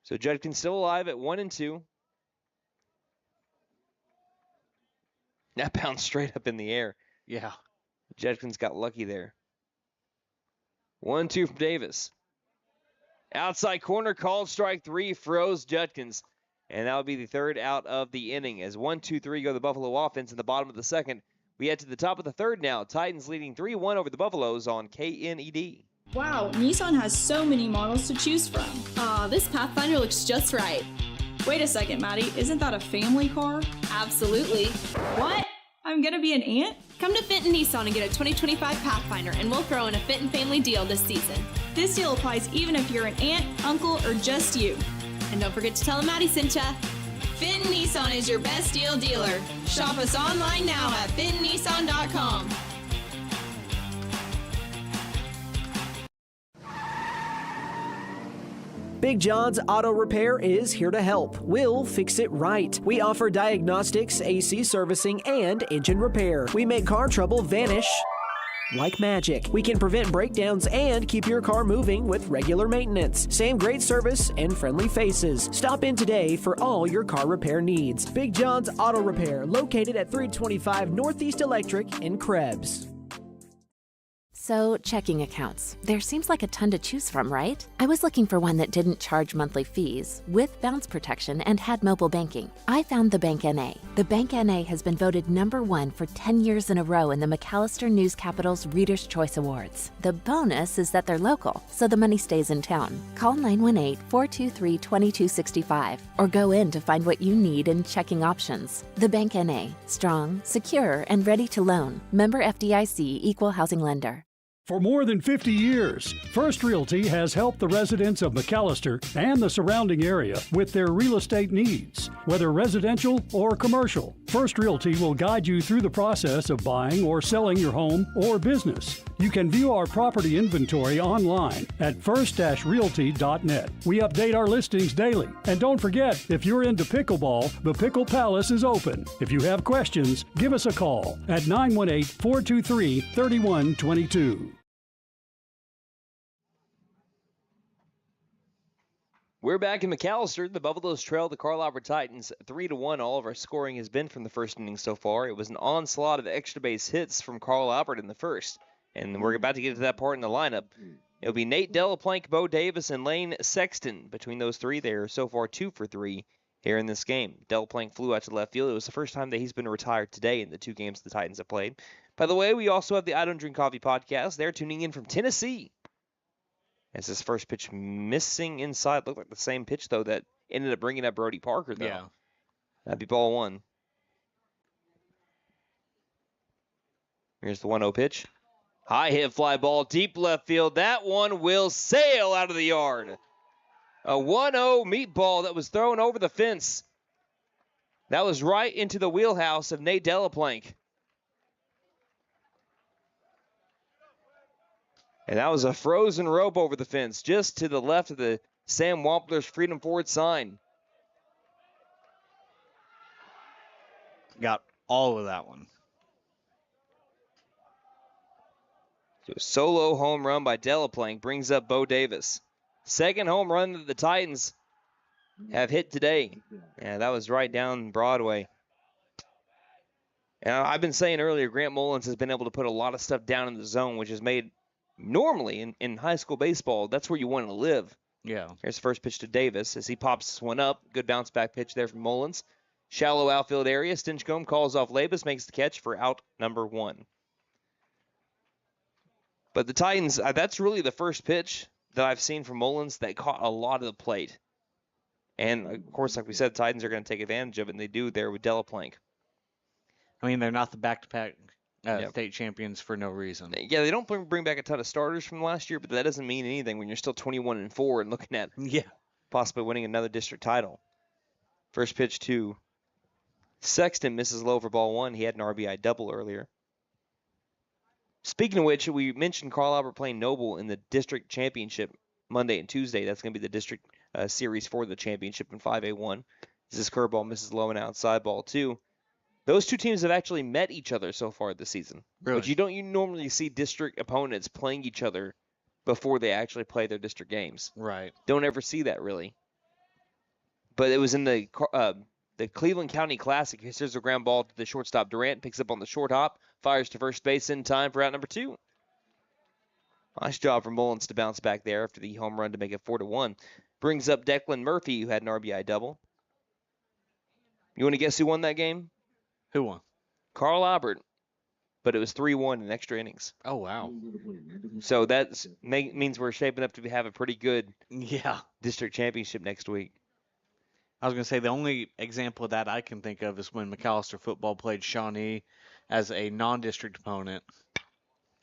So Judkins still alive at 1-2. That bounced straight up in the air. Yeah. Judkins got lucky there. 1-2 from Davis. Outside corner called strike three, froze Judkins. And that would be the third out of the inning. As 1-2-3 go the Buffalo offense in the bottom of the second. We head to the top of the third now. Titans leading 3-1 over the Buffaloes on KNED. Wow, Nissan has so many models to choose from. This Pathfinder looks just right. Wait a second, Maddie. Isn't that a family car? Absolutely. What? I'm gonna be an aunt? Come to Fenton Nissan and get a 2025 Pathfinder, and we'll throw in a Fenton family deal this season. This deal applies even if you're an aunt, uncle, or just you. And don't forget to tell them Maddie sent ya. Fenton Nissan is your best deal dealer. Shop us online now at fentonnissan.com. Big John's Auto Repair is here to help. We'll fix it right. We offer diagnostics, AC servicing, and engine repair. We make car trouble vanish like magic. We can prevent breakdowns and keep your car moving with regular maintenance. Same great service and friendly faces. Stop in today for all your car repair needs. Big John's Auto Repair, located at 325 Northeast Electric in Krebs. So, checking accounts. There seems like a ton to choose from, right? I was looking for one that didn't charge monthly fees, with bounce protection, and had mobile banking. I found the Bank NA. The Bank NA has been voted #1 for 10 years in a row in the McAlester News Capital's Reader's Choice Awards. The bonus is that they're local, so the money stays in town. Call 918-423-2265 or go in to find what you need in checking options. The Bank NA. Strong, secure, and ready to loan. Member FDIC, Equal Housing Lender. For more than 50 years, First Realty has helped the residents of McAlester and the surrounding area with their real estate needs. Whether residential or commercial, First Realty will guide you through the process of buying or selling your home or business. You can view our property inventory online at first-realty.net. We update our listings daily. And don't forget, if you're into pickleball, the Pickle Palace is open. If you have questions, give us a call at 918-423-3122. We're back in McAlester. The Buffaloes trail the Carl Albert Titans 3-1. All of our scoring has been from the first inning so far. It was an onslaught of extra base hits from Carl Albert in the first. And we're about to get to that part in the lineup. It'll be Nate Delaplank, Bo Davis, and Lane Sexton. Between those three, they're so far 2 for 3 here in this game. Delaplane flew out to left field. It was the first time that he's been retired today in the 2 games the Titans have played. By the way, we also have the I Don't Drink Coffee podcast. They're tuning in from Tennessee. As his first pitch missing inside. Looked like the same pitch, though, that ended up bringing up Brody Parker, though. Yeah. That'd be ball 1. Here's the 1-0 pitch. High hit fly ball, deep left field. That one will sail out of the yard. A 1-0 meatball that was thrown over the fence. That was right into the wheelhouse of Nate Delaplane. And that was a frozen rope over the fence, just to the left of the Sam Wampler's Freedom Forward sign. Got all of that one. So a solo home run by Delaplane brings up Bo Davis. Second home run that the Titans have hit today. And that was right down Broadway. And I've been saying earlier, Grant Mullins has been able to put a lot of stuff down in the zone, which has made, normally in high school baseball, that's where you want to live. Yeah. Here's the first pitch to Davis as he pops this one up. Good bounce back pitch there from Mullins. Shallow outfield area. Stinchcomb calls off Labus, makes the catch for out number 1. But the Titans, that's really the first pitch that I've seen from Mullins that caught a lot of the plate. And, of course, like we said, the Titans are going to take advantage of it, and they do there with Delaplane. I mean, they're not the back-to-back state champions for no reason. Yeah, they don't bring back a ton of starters from last year, but that doesn't mean anything when you're still 21-4 and looking at possibly winning another district title. First pitch to Sexton, misses low for ball 1. He had an RBI double earlier. Speaking of which, we mentioned Carl Albert playing Noble in the district championship Monday and Tuesday. That's going to be the district series for the championship in 5A1. This curveball misses low and outside, ball 2. Those two teams have actually met each other so far this season. Really? But you normally see district opponents playing each other before they actually play their district games. Right. Don't ever see that, really. But it was in the Cleveland County Classic. Here's a ground ball to the shortstop. Durant picks up on the short hop, fires to first base in time for out number 2. Nice job for Mullins to bounce back there after the home run to make it 4-1. Brings up Declan Murphy, who had an RBI double. You want to guess who won that game? Who won? Carl Albert. But it was 3-1 in extra innings. Oh, wow. So that means we're shaping up to have a pretty good district championship next week. I was going to say the only example of that I can think of is when McAlester Football played Shawnee as a non-district opponent.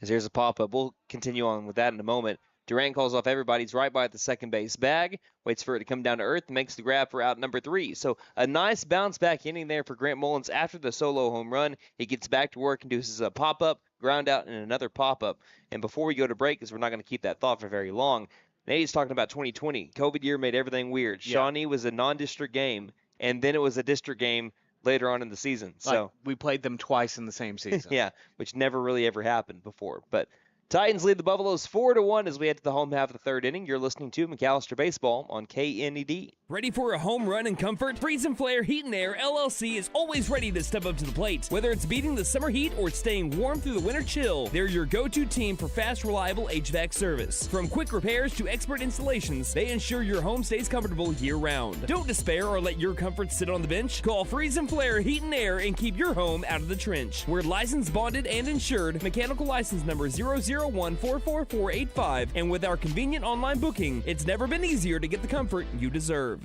As here's a pop-up. We'll continue on with that in a moment. Durant calls off everybody. He's right by the second base bag. Waits for it to come down to earth and makes the grab for out number 3. So a nice bounce back inning there for Grant Mullins after the solo home run. He gets back to work and does a pop-up, ground out, and another pop-up. And before we go to break, because we're not going to keep that thought for very long, Nate's talking about 2020. COVID year made everything weird. Yeah. Shawnee was a non-district game, and then it was a district game later on in the season. So we played them twice in the same season. Yeah, which never really ever happened before. But Titans lead the Buffaloes 4-1 as we head to the home half of the third inning. You're listening to McAlester Baseball on KNED. Ready for a home run and comfort? Freeze and Flare Heat and Air LLC is always ready to step up to the plate. Whether it's beating the summer heat or staying warm through the winter chill, they're your go-to team for fast, reliable HVAC service. From quick repairs to expert installations, they ensure your home stays comfortable year-round. Don't despair or let your comfort sit on the bench. Call Freeze and Flare Heat and Air and keep your home out of the trench. We're licensed, bonded, and insured. Mechanical license number 0014445. And with our convenient online booking, it's never been easier to get the comfort you deserve.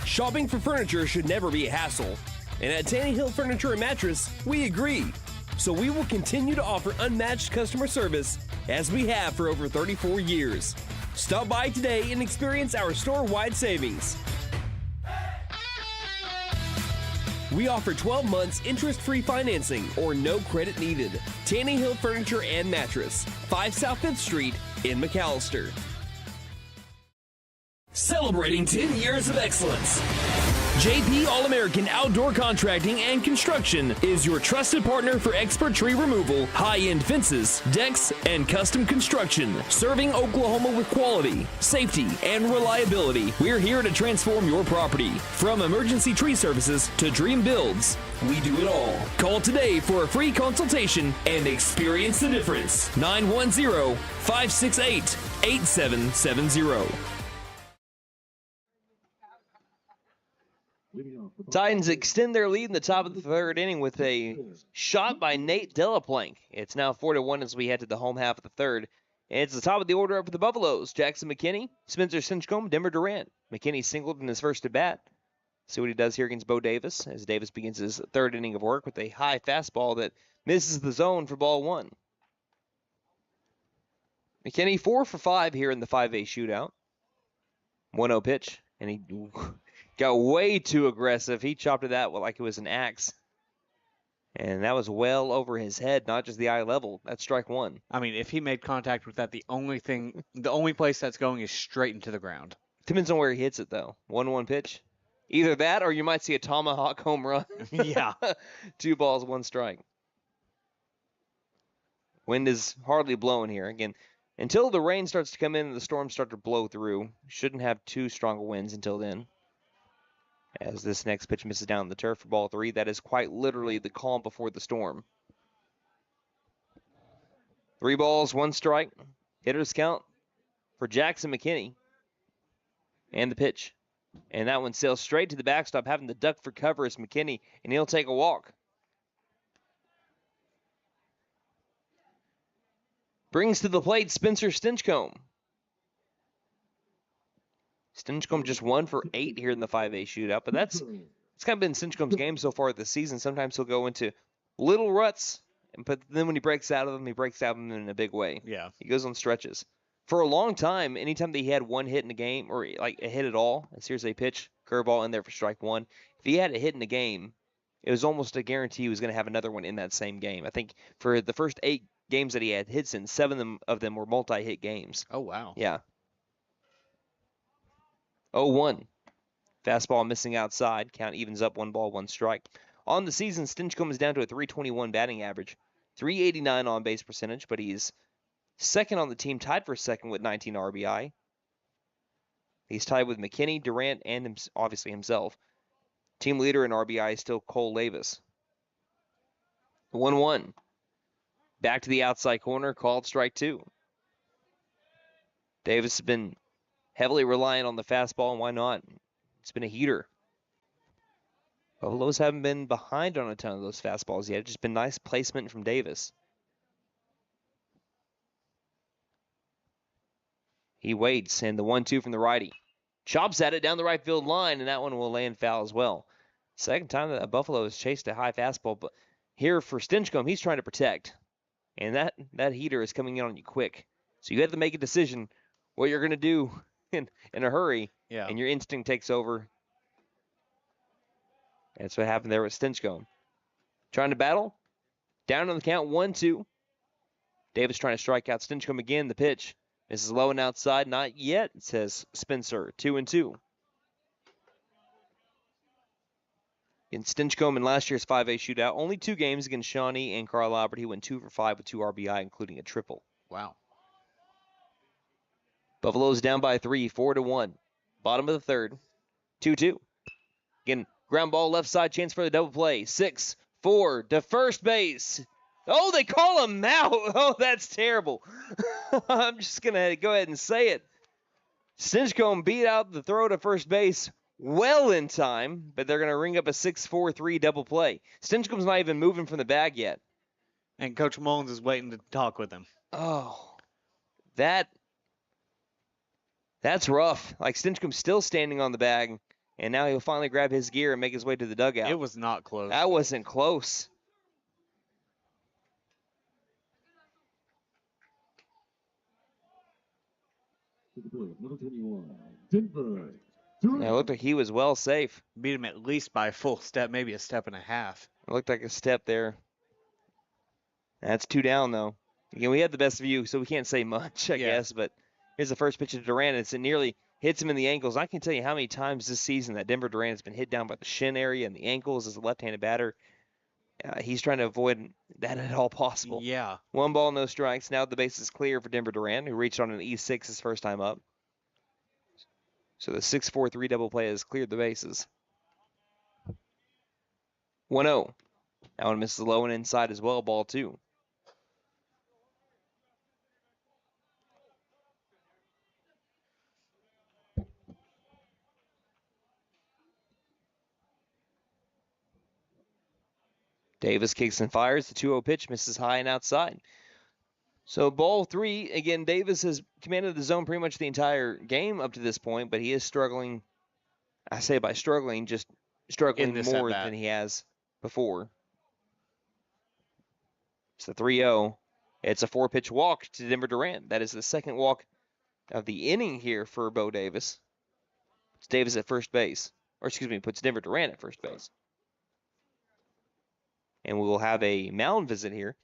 Shopping for furniture should never be a hassle. And at Tanny Hill Furniture and Mattress, we agree. So we will continue to offer unmatched customer service as we have for over 34 years. Stop by today and experience our store-wide savings. We offer 12 months interest-free financing or no credit needed. Tanny Hill Furniture and Mattress, 5 South 5th Street in McAlester. Celebrating 10 years of excellence. JP All-American Outdoor Contracting and Construction is your trusted partner for expert tree removal, high-end fences, decks, and custom construction. Serving Oklahoma with quality, safety, and reliability. We're here to transform your property. From emergency tree services to dream builds, we do it all. Call today for a free consultation and experience the difference. 910-568-8770. Titans extend their lead in the top of the third inning with a shot by Nate Delaplank. It's now 4-1 as we head to the home half of the third. And it's the top of the order up for the Buffaloes. Jackson McKinney, Spencer Stinchcomb, Denver Durant. McKinney singled in his first at-bat. See what he does here against Bo Davis as Davis begins his third inning of work with a high fastball that misses the zone for ball one. McKinney 4 for 5 here in the 5A shootout. 1-0 pitch, and he got way too aggressive. He chopped at that like it was an axe. And that was well over his head, not just the eye level. That's strike one. I mean, if he made contact with that, the only place that's going is straight into the ground. Depends on where he hits it, though. 1-1 pitch. Either that or you might see a tomahawk home run. Yeah. 2 balls, 1 strike. Wind is hardly blowing here. Again, until the rain starts to come in and the storms start to blow through, shouldn't have too strong winds until then. As this next pitch misses down the turf for ball 3, that is quite literally the calm before the storm. 3 balls, 1 strike. Hitter's count for Jackson McKinney. And the pitch. And that one sails straight to the backstop, having to duck for cover as McKinney, and he'll take a walk. Brings to the plate Spencer Stinchcomb. Stinchcomb just 1 for 8 here in the 5A shootout, but it's kind of been Stinchcomb's game so far this season. Sometimes he'll go into little ruts, but then when he breaks out of them, he breaks out of them in a big way. Yeah. He goes on stretches. For a long time, anytime that he had 1 hit in a game, or like a hit at all, and here's a pitch, curveball in there for strike 1. If he had a hit in a game, it was almost a guarantee he was going to have another one in that same game. I think for the first 8 games that he had hits in, 7 of them were multi-hit games. Oh, wow. Yeah. 0-1. Fastball missing outside. Count evens up 1 ball, 1 strike. On the season, Stinchcomb is down to a .321 batting average, .389 on base percentage, but he's second on the team, tied for second with 19 RBI. He's tied with McKinney, Durant, and obviously himself. Team leader in RBI is still Cole Lavis. 1-1. Back to the outside corner, called strike 2. Davis has been heavily reliant on the fastball, and why not? It's been a heater. Buffaloes haven't been behind on a ton of those fastballs yet. It's just been nice placement from Davis. He waits, and the 1-2 from the righty. Chops at it down the right field line, and that one will land foul as well. Second time that Buffalo has chased a high fastball, but here for Stinchcomb, he's trying to protect. And that heater is coming in on you quick. So you have to make a decision what you're going to do in a hurry, and your instinct takes over. That's what happened there with Stinchcomb. Trying to battle. Down on the count, 1-2. Davis trying to strike out Stinchcomb again. The pitch. Misses low and outside. Not yet, says Spencer. 2-2. In Stinchcomb in last year's 5A shootout, only 2 games against Shawnee and Carl Albert. He went 2 for 5 with 2 RBI, including a triple. Wow. Buffaloes down by 3, 4-1. Bottom of the third. 2-2. Again, ground ball left side, chance for the double play. 6-4 to first base. Oh, they call him out. Oh, that's terrible. I'm just going to go ahead and say it. Stinchcomb beat out the throw to first base well in time, but they're going to ring up a 6-4-3 double play. Stinchcomb's not even moving from the bag yet. And Coach Mullins is waiting to talk with him. Oh, that's rough. Like, Stinchcomb's still standing on the bag, and now he'll finally grab his gear and make his way to the dugout. It was not close. That wasn't close. It looked like he was well safe. Beat him at least by a full step, maybe a step and a half. It looked like a step there. That's 2 down, though. Again, we had the best view, so we can't say much, I guess. But here's the first pitch to Durant. It nearly hits him in the ankles. I can tell you how many times this season that Denver Durant has been hit down by the shin area and the ankles as a left-handed batter. He's trying to avoid that at all possible. Yeah. 1 ball, no strikes. Now the base is clear for Denver Durant, who reached on an E6 his first time up. So the 6-4-3 double play has cleared the bases. 1-0. That one misses low and inside as well, ball 2. Davis kicks and fires. The 2-0 pitch misses high and outside. So ball 3, again, Davis has commanded the zone pretty much the entire game up to this point, but he is struggling. I say by struggling, just struggling more than he has before. It's the 3-0. It's a 4-pitch walk to Denver Durant. That is the second walk of the inning here for Bo Davis. It's Davis at first base. Or excuse me, puts Denver Durant at first base. And we will have a mound visit here.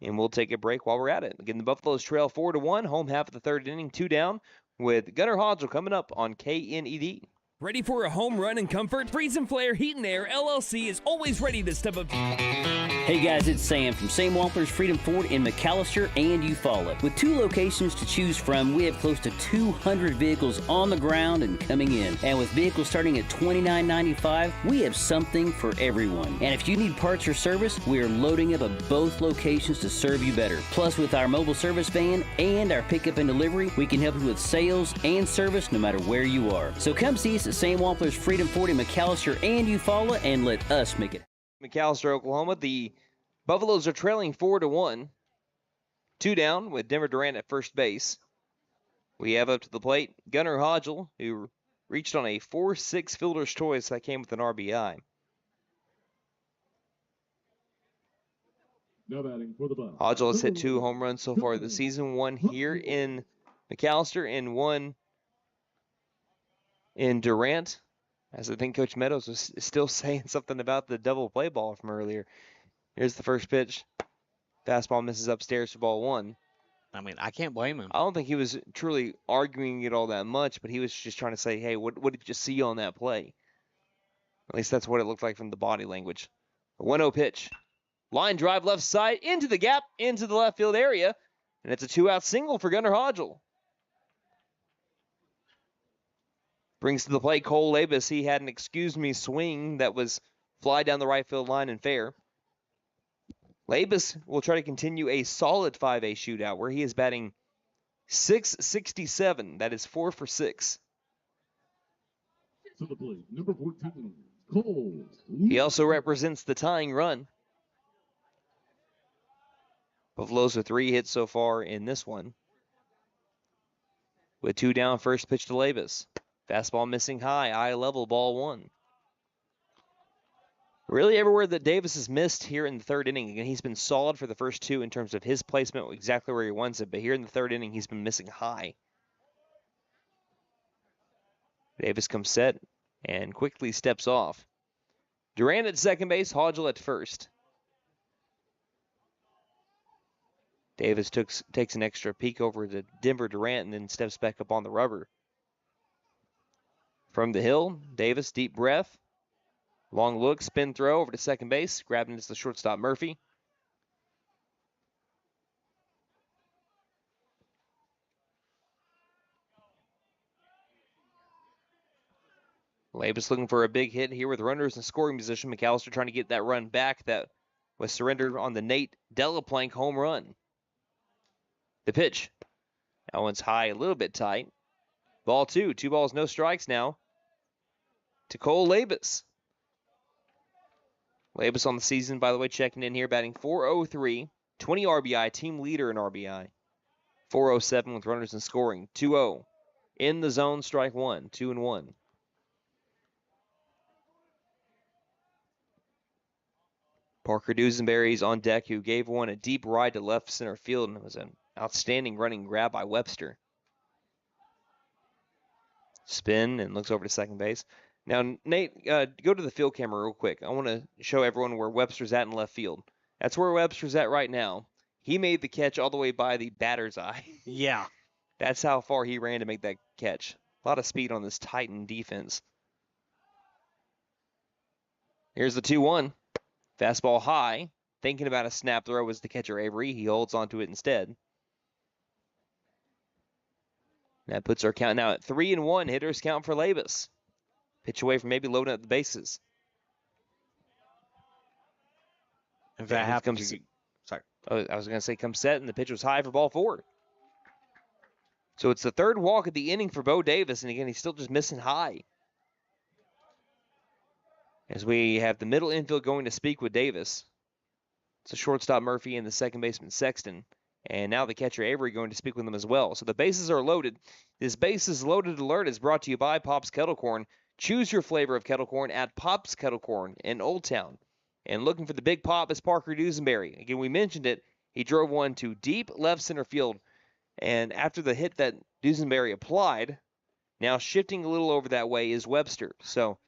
And we'll take a break while we're at it. Again, the Buffaloes trail 4-1. Home half of the third inning, 2 down. With Gunnar Hodgel coming up on KNED. Ready for a home run and comfort? Freeze and Flare Heat and Air LLC is always ready to step up. Hey guys, it's Sam from Sam Walters Freedom Ford in McAlester and Eufaula. With 2 locations to choose from, we have close to 200 vehicles on the ground and coming in. And with vehicles starting at $29.95, we have something for everyone. And if you need parts or service, we are loading up at both locations to serve you better. Plus, with our mobile service van and our pickup and delivery, we can help you with sales and service no matter where you are. So come see us at Sam Walters Freedom Ford in McAlester and Eufaula and let us make it. McAlester, Oklahoma. The Buffaloes are trailing 4-1. 2 down with Denver Durant at first base. We have up to the plate Gunnar Hodgel, who reached on a 4-6 fielder's choice that came with an RBI. Now batting for the Buffs. Hodgel has hit 2 home runs so far this season, 1 here in McAlester and 1 in Durant. As I think Coach Meadows was still saying something about the double play ball from earlier. Here's the first pitch. Fastball misses upstairs for ball 1. I mean, I can't blame him. I don't think he was truly arguing it all that much, but he was just trying to say, hey, what did you see on that play? At least that's what it looked like from the body language. A 1-0 pitch. Line drive left side into the gap, into the left field area, and it's a 2-out single for Gunnar Hodgel. Brings to the plate Cole Labus. He had an excuse me swing that was fly down the right field line and fair. Labus will try to continue a solid 5A shootout where he is batting .667. That is 4 for 6. To the plate, number 14, Cole. He also represents the tying run. Buffaloes with 3 hits so far in this one. With 2 down, first pitch to Labus. Fastball missing high, eye level, ball 1. Really everywhere that Davis has missed here in the third inning. Again, he's been solid for the first 2 in terms of his placement, exactly where he wants it. But here in the third inning, he's been missing high. Davis comes set and quickly steps off. Durant at second base, Hodgel at first. Davis takes an extra peek over to Denver Durant and then steps back up on the rubber. From the hill, Davis, deep breath. Long look, spin throw over to second base. Grabbing it's the shortstop, Murphy. Labus looking for a big hit here with runners in scoring position. McAlester trying to get that run back that was surrendered on the Nate Delaplank home run. The pitch. That one's high, a little bit tight. Ball 2. 2 balls, no strikes now. To Cole Labus. Labus on the season, by the way, checking in here, batting .403, 20 RBI, team leader in RBI. .407 with runners in scoring. 2-0. In the zone, strike 1, 2-1. Parker Dusenberry's on deck, who gave one a deep ride to left center field, and it was an outstanding running grab by Webster. Spin and looks over to second base. Now, Nate, go to the field camera real quick. I want to show everyone where Webster's at in left field. That's where Webster's at right now. He made the catch all the way by the batter's eye. Yeah. That's how far he ran to make that catch. A lot of speed on this Titan defense. Here's the 2-1. Fastball high. Thinking about a snap throw was the catcher Avery. He holds onto it instead. That puts our count now at 3-1. Hitters count for Labus. Pitch away from maybe loading up the bases. If that happens, sorry. Oh, I was going to say come set, and the pitch was high for ball 4. So it's the third walk of the inning for Bo Davis, and again, he's still just missing high. As we have the middle infield going to speak with Davis. It's the shortstop Murphy and the second baseman Sexton. And now the catcher Avery going to speak with them as well. So the bases are loaded. This bases loaded alert is brought to you by Pop's Kettle Corn. Choose your flavor of kettle corn at Pop's Kettle Corn in Old Town. And looking for the big pop is Parker Dusenberry. Again, we mentioned it. He drove one to deep left center field. And after the hit that Dusenberry applied, now shifting a little over that way is Webster. So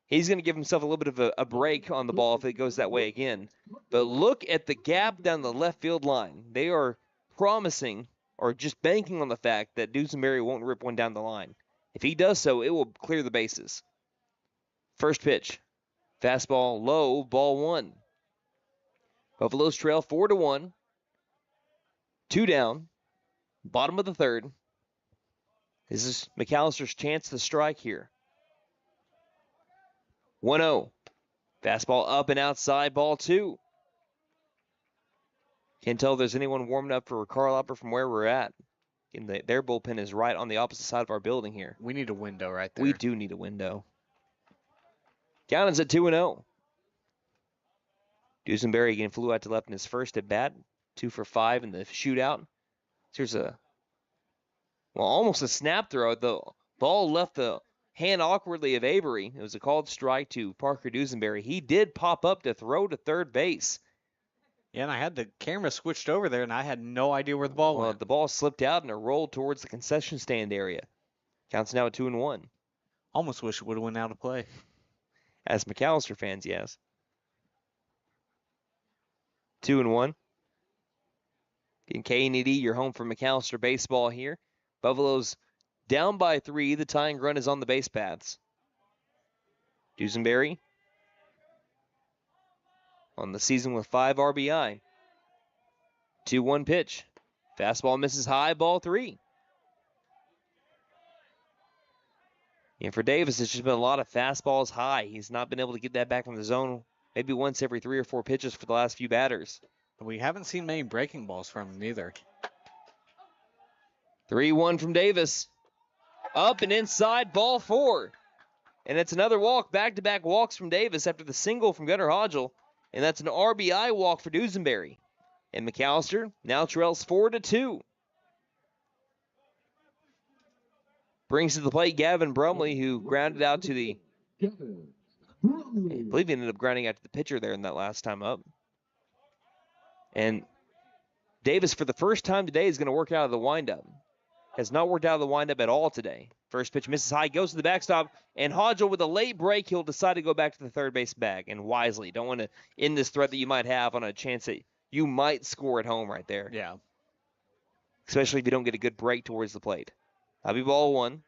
he's going to give himself a little bit of a break on the ball if it goes that way again. But look at the gap down the left field line. They are promising or just banking on the fact that Dusenberry won't rip one down the line. If he does so, it will clear the bases. First pitch. Fastball low, ball one. Buffaloes trail 4-1. 2 down. Bottom of the third. This is McAllister's chance to strike here. 1-0. Fastball up and outside, ball two. Can't tell if there's anyone warming up for Carl Upper from where we're at. Their bullpen is right on the opposite side of our building here. We need a window right there. We do need a window. Count is at 2-0. Dusenberry again flew out to left in his first at bat. 2 for 5 in the shootout. Here's almost a snap throw. The ball left the hand awkwardly of Avery. It was a called strike to Parker Dusenberry. He did pop up to throw to third base. Yeah, and I had the camera switched over there, and I had no idea where the ball went. The ball slipped out and it rolled towards the concession stand area. Counts now at 2-1. Almost wish it would have went out of play. As McAlester fans, yes. 2-1. In K&ED, you're home for McAlester baseball here. Buffaloes down by 3. The tying run is on the base paths. Dusenberry on the season with 5 RBI. 2-1 pitch. Fastball misses high, ball 3. And for Davis, it's just been a lot of fastballs high. He's not been able to get that back in the zone maybe once every 3 or 4 pitches for the last few batters. We haven't seen many breaking balls from him either. 3-1 from Davis. Up and inside, ball 4. And it's another walk, back-to-back walks from Davis after the single from Gunnar Hodgel. And that's an RBI walk for Dusenberry. And McAlester now trails 4-2. Brings to the plate Gavin Brumley, who grounded out to the... I believe he ended up grounding out to the pitcher there in that last time up. And Davis, for the first time today, is going to work out of the windup. Has not worked out of the windup at all today. First pitch misses high, goes to the backstop, and Hodgel with a late break, he'll decide to go back to the third base bag, and wisely. Don't want to end this threat that you might have on a chance that you might score at home right there. Yeah. Especially if you don't get a good break towards the plate. That'll be ball 1.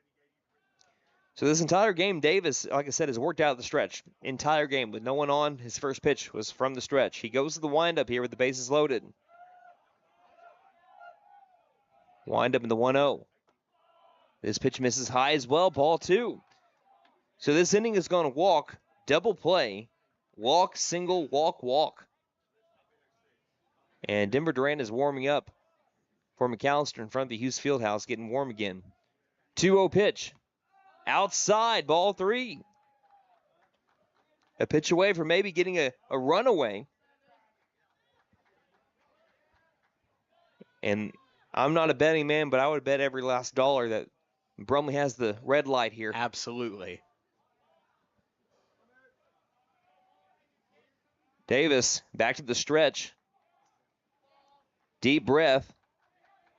So this entire game, Davis, like I said, has worked out of the stretch. Entire game with no one on. His first pitch was from the stretch. He goes to the windup here with the bases loaded. Wind up in the 1-0. This pitch misses high as well, ball 2. So this inning is going to walk, double play, walk, single, walk, walk. And Denver Durant is warming up for McAlester in front of the Hughes Fieldhouse, getting warm again. 2-0 pitch. Outside, ball 3. A pitch away from maybe getting a runaway. And I'm not a betting man, but I would bet every last dollar that Brumley has the red light here. Absolutely. Davis back to the stretch. Deep breath.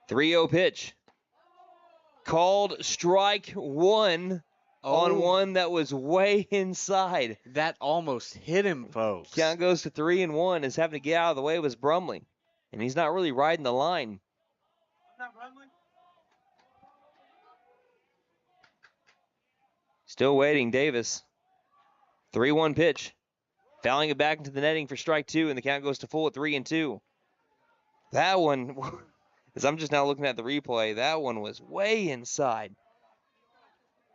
3-0 pitch. Called strike 1 on one that was way inside. That almost hit him, folks. Count goes to 3-1. Is having to get out of the way was Brumley. And he's not really riding the line. Still waiting, Davis. 3-1 pitch. Fouling it back into the netting for strike 2, and the count goes to full at 3-2. That one, as I'm just now looking at the replay, that one was way inside.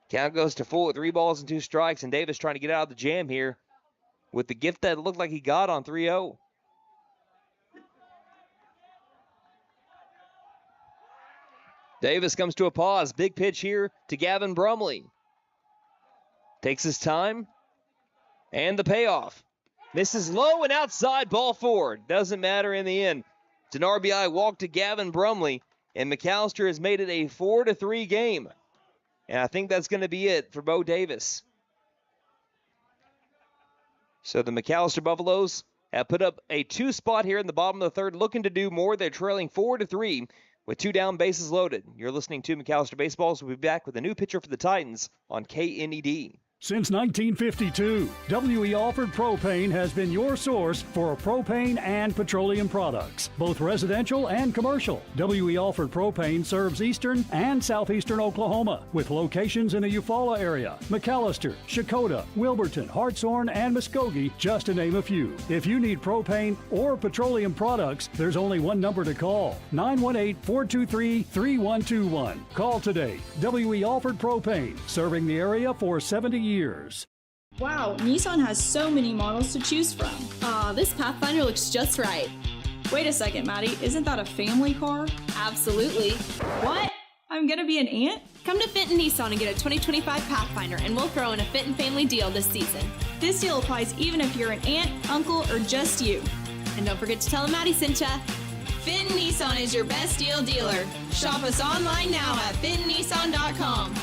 Count goes to full at 3 balls and 2 strikes, and Davis trying to get out of the jam here with the gift that looked like he got on 3-0. Davis comes to a pause. Big pitch here to Gavin Brumley. Takes his time. And the payoff. Misses low and outside, ball 4. Doesn't matter in the end. It's an RBI walk to Gavin Brumley, and McAlester has made it a 4-3 game. And I think that's going to be it for Bo Davis. So the McAlester Buffaloes have put up a 2 spot here in the bottom of the third, looking to do more. They're trailing 4-3 with 2 down, bases loaded. You're listening to McAlester Baseball, so we'll be back with a new pitcher for the Titans on KNED. Since 1952, W.E. Alford Propane has been your source for propane and petroleum products, both residential and commercial. W.E. Alford Propane serves eastern and southeastern Oklahoma, with locations in the Eufaula area, McAlester, Shakota, Wilburton, Hartshorn, and Muskogee, just to name a few. If you need propane or petroleum products, there's only one number to call, 918-423-3121. Call today. W.E. Alford Propane, serving the area for 70 years. Wow, Nissan has so many models to choose from. This Pathfinder looks just right. Wait a second, Maddie, isn't that a family car? Absolutely. What? I'm gonna be an aunt? Come to Fenton Nissan and get a 2025 Pathfinder, and we'll throw in a Fenton family deal this season. This deal applies even if you're an aunt, uncle, or just you. And don't forget to tell them Maddie sent ya. Fenton Nissan is your best deal dealer. Shop us online now at fentonnissan.com.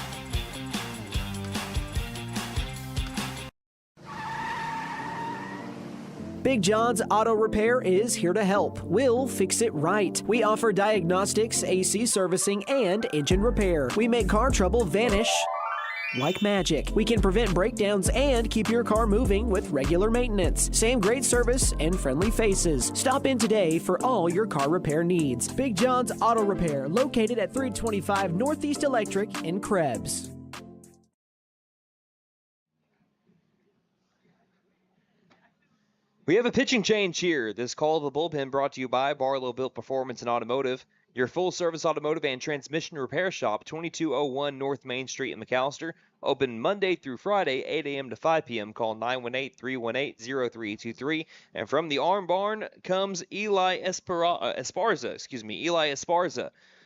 Big John's Auto Repair is here to help. We'll fix it right. We offer diagnostics, AC servicing, and engine repair. We make car trouble vanish like magic. We can prevent breakdowns and keep your car moving with regular maintenance. Same great service and friendly faces. Stop in today for all your car repair needs. Big John's Auto Repair, located at 325 Northeast Electric in Krebs. We have a pitching change here. This call of the bullpen brought to you by Barlow Built Performance and Automotive, your full-service automotive and transmission repair shop, 2201 North Main Street in McAlester. Open Monday through Friday, 8 a.m. to 5 p.m. Call 918-318-0323. And from the Arm Barn comes Eli Esparza.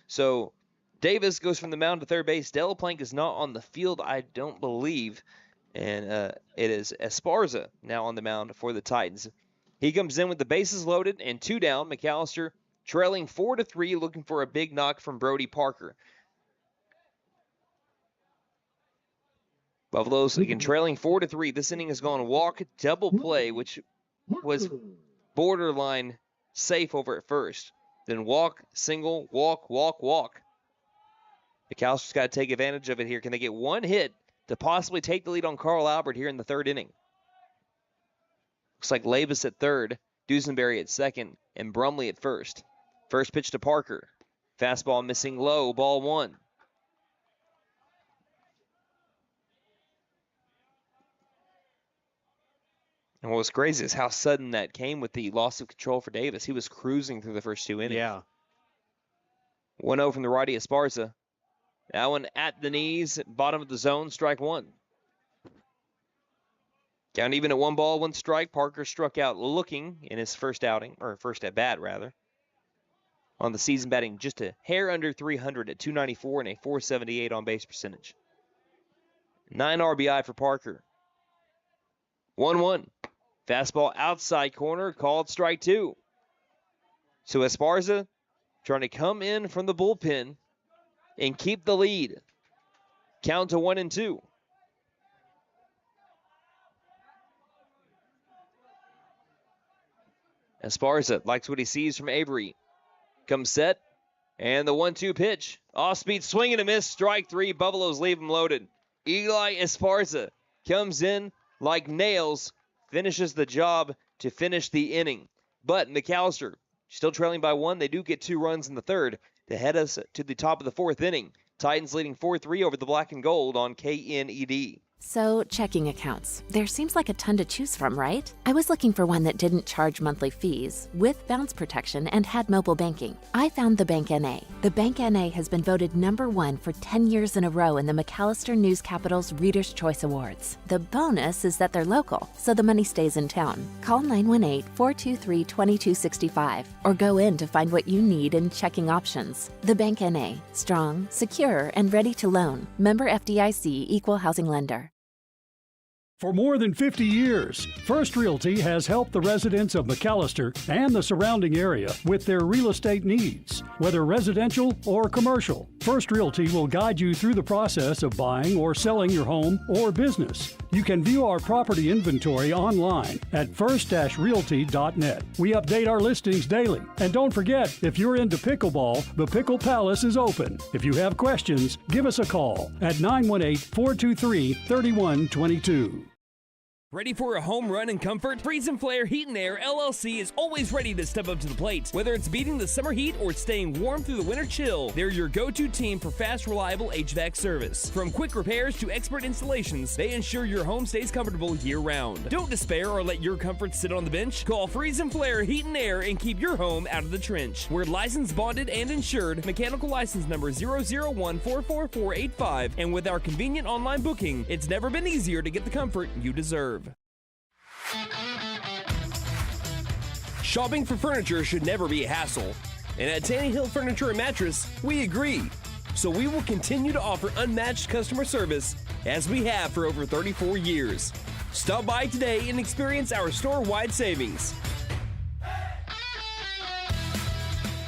So Davis goes from the mound to third base. Delaplank is not on the field, I don't believe. And it is Esparza now on the mound for the Titans. He comes in with the bases loaded and 2 down. McAlester trailing 4-3, looking for a big knock from Brody Parker. Buffaloes again trailing 4-3. This inning has gone walk, double play, which was borderline safe over at first. Then walk, single, walk, walk, walk. McAlster's got to take advantage of it here. Can they get one hit to possibly take the lead on Carl Albert here in the third inning? Looks like Labus at third, Dusenberry at second, and Brumley at first. First pitch to Parker. Fastball missing low, ball 1. And what was crazy is how sudden that came with the loss of control for Davis. He was cruising through the first 2 innings. Yeah. 1-0 from the righty Esparza. That one at the knees, bottom of the zone, strike 1. Count even at 1 ball, 1 strike. Parker struck out looking in his first outing, or first at bat rather. On the season, batting just a hair under 300 at 294 and a 478 on base percentage. 9 RBI for Parker. 1-1. Fastball outside corner, called strike 2. So Esparza trying to come in from the bullpen and keep the lead. Count to 1-2. Esparza likes what he sees from Avery. Comes set, and the 1-2 pitch. Off-speed swing and a miss, strike 3. Buffaloes leave him loaded. Eli Esparza comes in like nails, finishes the job to finish the inning. But McAlester still trailing by 1. They do get 2 runs in the third to head us to the top of the 4th inning. Titans leading 4-3 over the black and gold on KNED. So, checking accounts. There seems like a ton to choose from, right? I was looking for one that didn't charge monthly fees, with bounce protection, and had mobile banking. I found the Bank NA. The Bank NA has been voted #1 for 10 years in a row in the McAlester News Capital's Reader's Choice Awards. The bonus is that they're local, so the money stays in town. Call 918-423-2265 or go in to find what you need in checking options. The Bank NA. Strong, secure, and ready to loan. Member FDIC, Equal Housing Lender. For more than 50 years, First Realty has helped the residents of McAlester and the surrounding area with their real estate needs, whether residential or commercial. First Realty will guide you through the process of buying or selling your home or business. You can view our property inventory online at first-realty.net. We update our listings daily. And don't forget, if you're into pickleball, the Pickle Palace is open. If you have questions, give us a call at 918-423-3122. Ready for a home run in comfort? Freeze and Flare Heat and Air LLC is always ready to step up to the plate. Whether it's beating the summer heat or staying warm through the winter chill, they're your go-to team for fast, reliable HVAC service. From quick repairs to expert installations, they ensure your home stays comfortable year-round. Don't despair or let your comfort sit on the bench. Call Freeze and Flare Heat and Air and keep your home out of the trench. We're licensed, bonded, and insured. Mechanical license number 0014445. And with our convenient online booking, it's never been easier to get the comfort you deserve. Shopping for furniture should never be a hassle, and at Tannehill Furniture and Mattress, we agree. So we will continue to offer unmatched customer service as we have for over 34 years. Stop by today and experience our store-wide savings.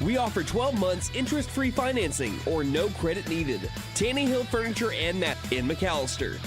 We offer 12 months interest-free financing or no credit needed. Tannehill Furniture and Mat in McAlester.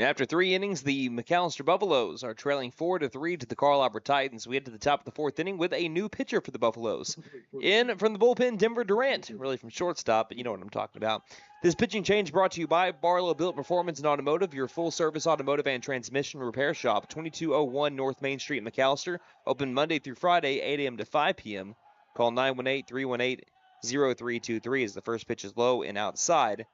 After 3 innings, the McAlester Buffaloes are trailing 4-3 to the Carl Albert Titans. We head to the top of the 4th inning with a new pitcher for the Buffaloes. In from the bullpen, Denver Durant, really from shortstop, but you know what I'm talking about. This pitching change brought to you by Barlow Built Performance and Automotive, your full-service automotive and transmission repair shop, 2201 North Main Street, McAlester. Open Monday through Friday, 8 a.m. to 5 p.m. Call 918-318-0323 as the first pitch is low and outside.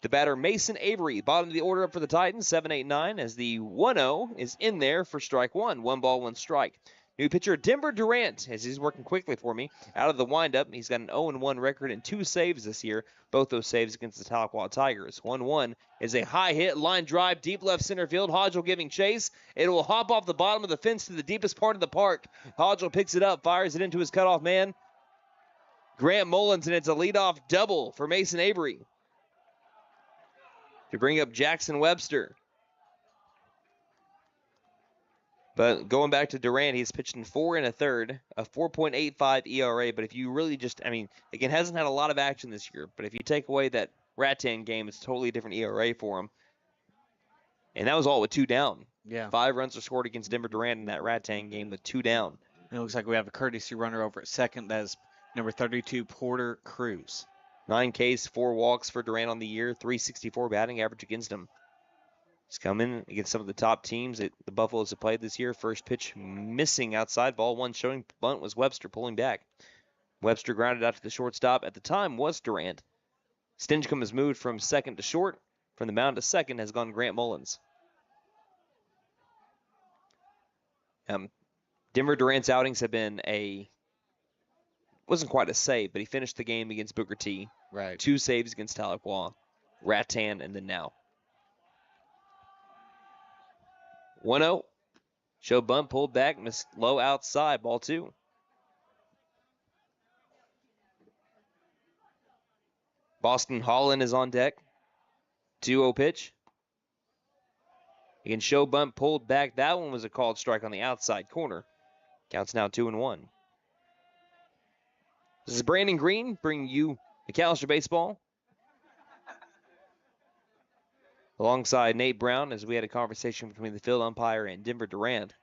The batter, Mason Avery, bottom of the order up for the Titans, 7-8-9, as the 1-0 is in there for strike one. 1 ball, 1 strike. New pitcher, Denver Durant, as he's working quickly for me. Out of the windup, he's got an 0-1 record and 2 saves this year. Both those saves against the Tahlequah Tigers. 1-1 is a high hit, line drive, deep left center field. Hodgel giving chase. It will hop off the bottom of the fence to the deepest part of the park. Hodgel picks it up, fires it into his cutoff man, Grant Mullins, and it's a leadoff double for Mason Avery to bring up Jackson Webster. But going back to Durant, he's pitched in 4 1/3, a 4.85 ERA. But if you really just, again, hasn't had a lot of action this year. But if you take away that Rattan game, it's a totally different ERA for him. And that was all with 2 down. Yeah. 5 runs were scored against Denver Durant in that Rattan game with 2 down. And it looks like we have a courtesy runner over at second. That is number 32, Porter Cruz. 9 Ks, 4 walks for Durant on the year, 364 batting average against him. He's coming against some of the top teams that the Buffaloes have played this year. First pitch missing outside, ball 1 showing bunt was Webster pulling back. Webster grounded out to the shortstop. At the time was Durant. Stinchcomb has moved from second to short. From the mound to second has gone Grant Mullins. Denver Durant's outings have been wasn't quite a save, but he finished the game against Booker T. Right. 2 saves against Tahlequah, Rattan, and then now. 1-0. Show bunt pulled back, missed low outside, ball 2. Boston Holland is on deck. 2-0 pitch. Again, show bunt pulled back. That one was a called strike on the outside corner. Counts now 2-1. This is Brandon Green bringing you McAlester Baseball. Alongside Nate Brown as we had a conversation between the field umpire and Denver Durant.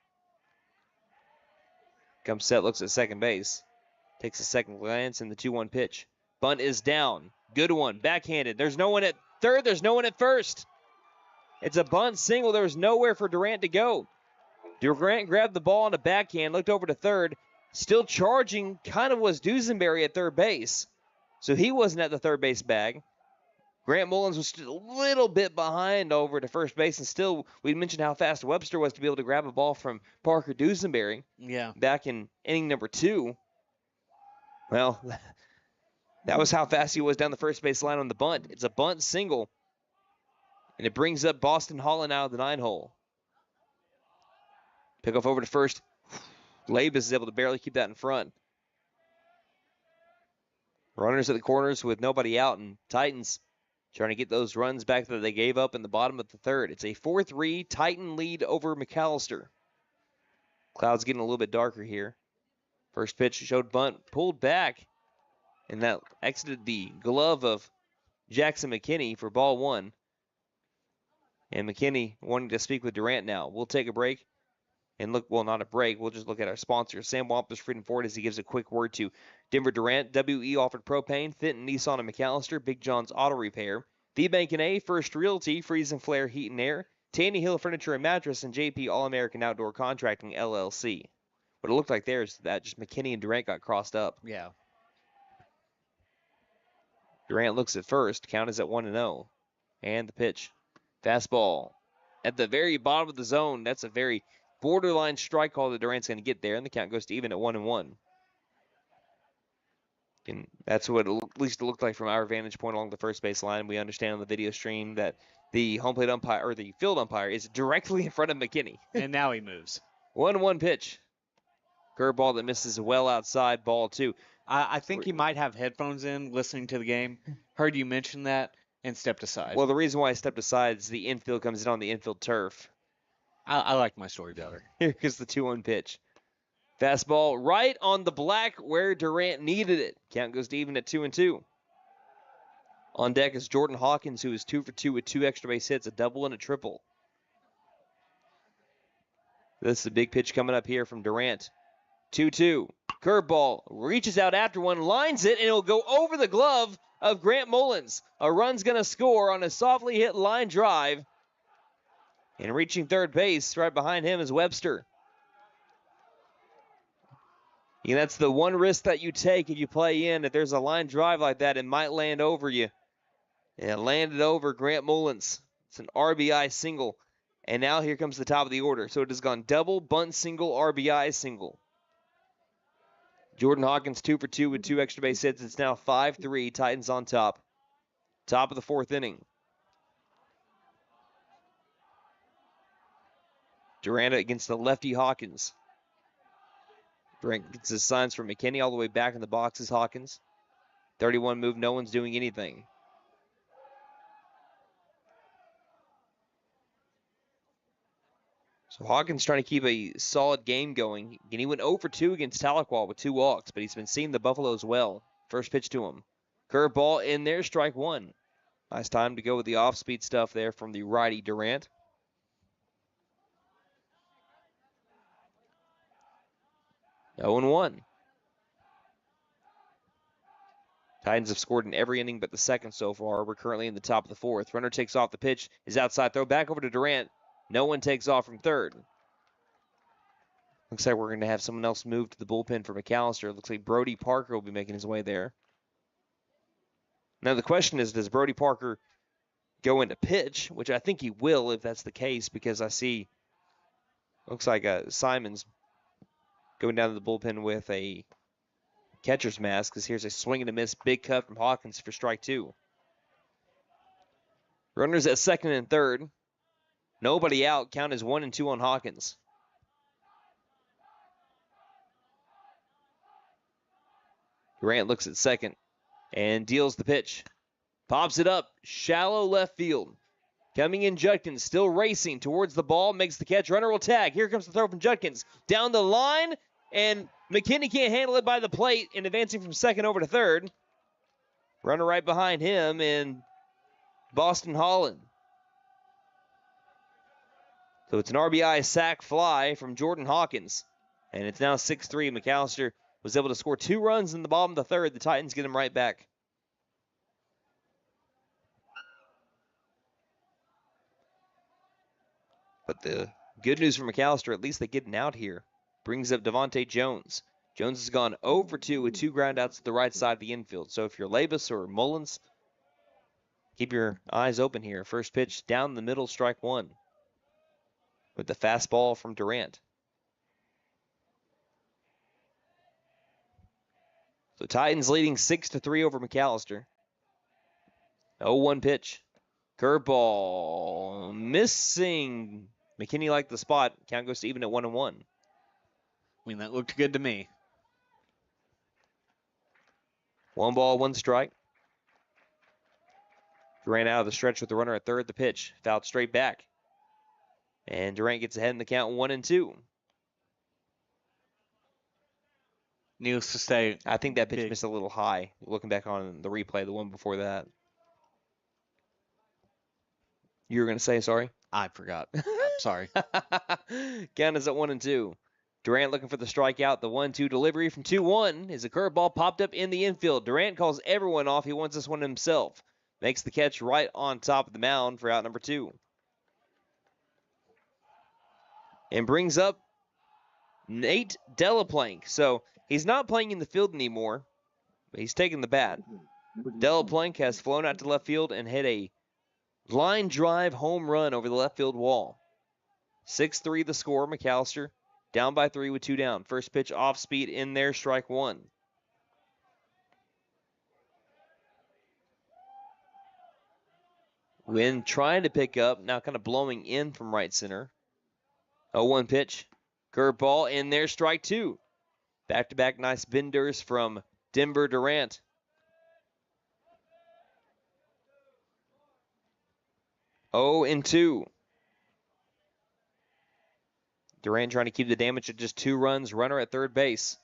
Comes set, looks at second base. Takes a second glance and the 2-1 pitch. Bunt is down. Good one. Backhanded. There's no one at third. There's no one at first. It's a bunt single. There was nowhere for Durant to go. Durant grabbed the ball on a backhand, looked over to third. Still charging kind of was Dusenberry at third base. So he wasn't at the third base bag. Grant Mullins was still a little bit behind over to first base. And still, we mentioned how fast Webster was to be able to grab a ball from Parker Dusenberry. Yeah. Back in inning number 2. Well, that was how fast he was down the first base line on the bunt. It's a bunt single. And it brings up Boston Holland out of the 9-hole. Pick off over to first. Labus is able to barely keep that in front. Runners at the corners with nobody out, and Titans trying to get those runs back that they gave up in the bottom of the third. It's a 4-3 Titan lead over McAlester. Clouds getting a little bit darker here. First pitch showed bunt, pulled back, and that exited the glove of Jackson McKinney for ball one. And McKinney wanting to speak with Durant now. We'll take a break and look, well, not a break. We'll just look at our sponsors. Sam Wampus Freedom Ford as he gives a quick word to Denver Durant. WE offered propane, Fenton, Nissan, and McAlester. Big John's Auto Repair. The Bank and A, First Realty, Freeze and Flare Heat and Air. Tanny Hill Furniture and Mattress, and JP All-American Outdoor Contracting, LLC. What it looked like there is that just McKinney and Durant got crossed up. Yeah. Durant looks at first. Count is at 1-0. And the pitch. Fastball. At the very bottom of the zone. That's a very borderline strike call that Durant's going to get there. And the count goes to even at 1-1. And that's what at least it looked like from our vantage point along the first base line. We understand on the video stream that the home plate umpire, or the field umpire, is directly in front of McKinney. And now he moves. 1-1 pitch. Curveball that misses well outside, ball two. I think he might have headphones in listening to the game. Heard you mention that and stepped aside. Well, the reason why I stepped aside is the infield comes in on the infield turf. I like my story better. Here is the 2-1 pitch. Fastball right on the black where Durant needed it. Count goes to even at 2-2. On deck is Jordan Hawkins, who is 2 for 2 with 2 extra base hits, a double and a triple. This is a big pitch coming up here from Durant. 2-2. Curveball reaches out after one, lines it, and it'll go over the glove of Grant Mullins. A run's going to score on a softly hit line drive. And reaching third base, right behind him is Webster. And that's the one risk that you take if you play in. If there's a line drive like that, it might land over you. And it landed over Grant Mullins. It's an RBI single. And now here comes the top of the order. So it has gone double, bunt single, RBI single. Jordan Hawkins 2 for 2 with 2 extra base hits. It's now 5-3. Titans on top. Top of the fourth inning. Durant against the lefty Hawkins. Durant gets his signs from McKinney all the way back in the boxes. Hawkins. 31 move. No one's doing anything. So Hawkins trying to keep a solid game going. And he went 0 for 2 against Tahlequah with 2 walks, but he's been seeing the Buffaloes well. First pitch to him. Curveball in there, strike one. Nice time to go with the off-speed stuff there from the righty Durant. Oh and 1. Titans have scored in every inning but the second so far. We're currently in the top of the fourth. Runner takes off the pitch, is outside throw, back over to Durant. No one takes off from third. Looks like we're going to have someone else move to the bullpen for McAlester. Looks like Brody Parker will be making his way there. Now the question is, does Brody Parker go into pitch? Which I think he will if that's the case, because I see, looks like Simon's going down to the bullpen with a catcher's mask, because here's a swing and a miss, big cut from Hawkins for strike two. Runners at second and third. Nobody out. Count is 1-2 on Hawkins. Durant looks at second and deals the pitch. Pops it up. Shallow left field. Coming in Judkins, still racing towards the ball. Makes the catch. Runner will tag. Here comes the throw from Judkins. Down the line, and McKinney can't handle it by the plate, and advancing from second over to third. Runner right behind him, and Boston Holland. So it's an RBI sac fly from Jordan Hawkins. And it's now 6-3. McAlester was able to score 2 runs in the bottom of the third. The Titans get him right back. But the good news for McAlester, at least they get an out here. Brings up Devontae Jones. Jones has gone 0 for 2 with 2 groundouts to the right side of the infield. So if you're Labus or Mullins, keep your eyes open here. First pitch down the middle, strike one. With the fastball from Durant. So Titans leading 6-3 over McAlester. 0-1 pitch. Curveball. Missing. McKinney liked the spot. Count goes to even at 1-1. I mean, that looked good to me. 1 ball, 1 strike. Durant out of the stretch with the runner at third. The pitch fouled straight back. And Durant gets ahead in the count 1-2. Needless to say, I think that pitch missed a little high. Looking back on the replay, the one before that. You were going to say, sorry? I forgot. Sorry. Count is at 1-2. Durant looking for the strikeout. The 1-2 delivery from 2-1 is a curveball popped up in the infield. Durant calls everyone off. He wants this one himself. Makes the catch right on top of the mound for out number 2. And brings up Nate Delaplank. So he's not playing in the field anymore, but he's taking the bat. Delaplank has flown out to left field and hit a line drive home run over the left field wall. 6-3 the score. McAlester down by 3 with 2 down. First pitch off speed in there, strike 1. Wind trying to pick up, now kind of blowing in from right center. 0-1 pitch. Curveball in there, strike 2. Back-to-back nice benders from Denver Durant. Oh, and 2. Durant trying to keep the damage at just 2 runs. Runner at third base.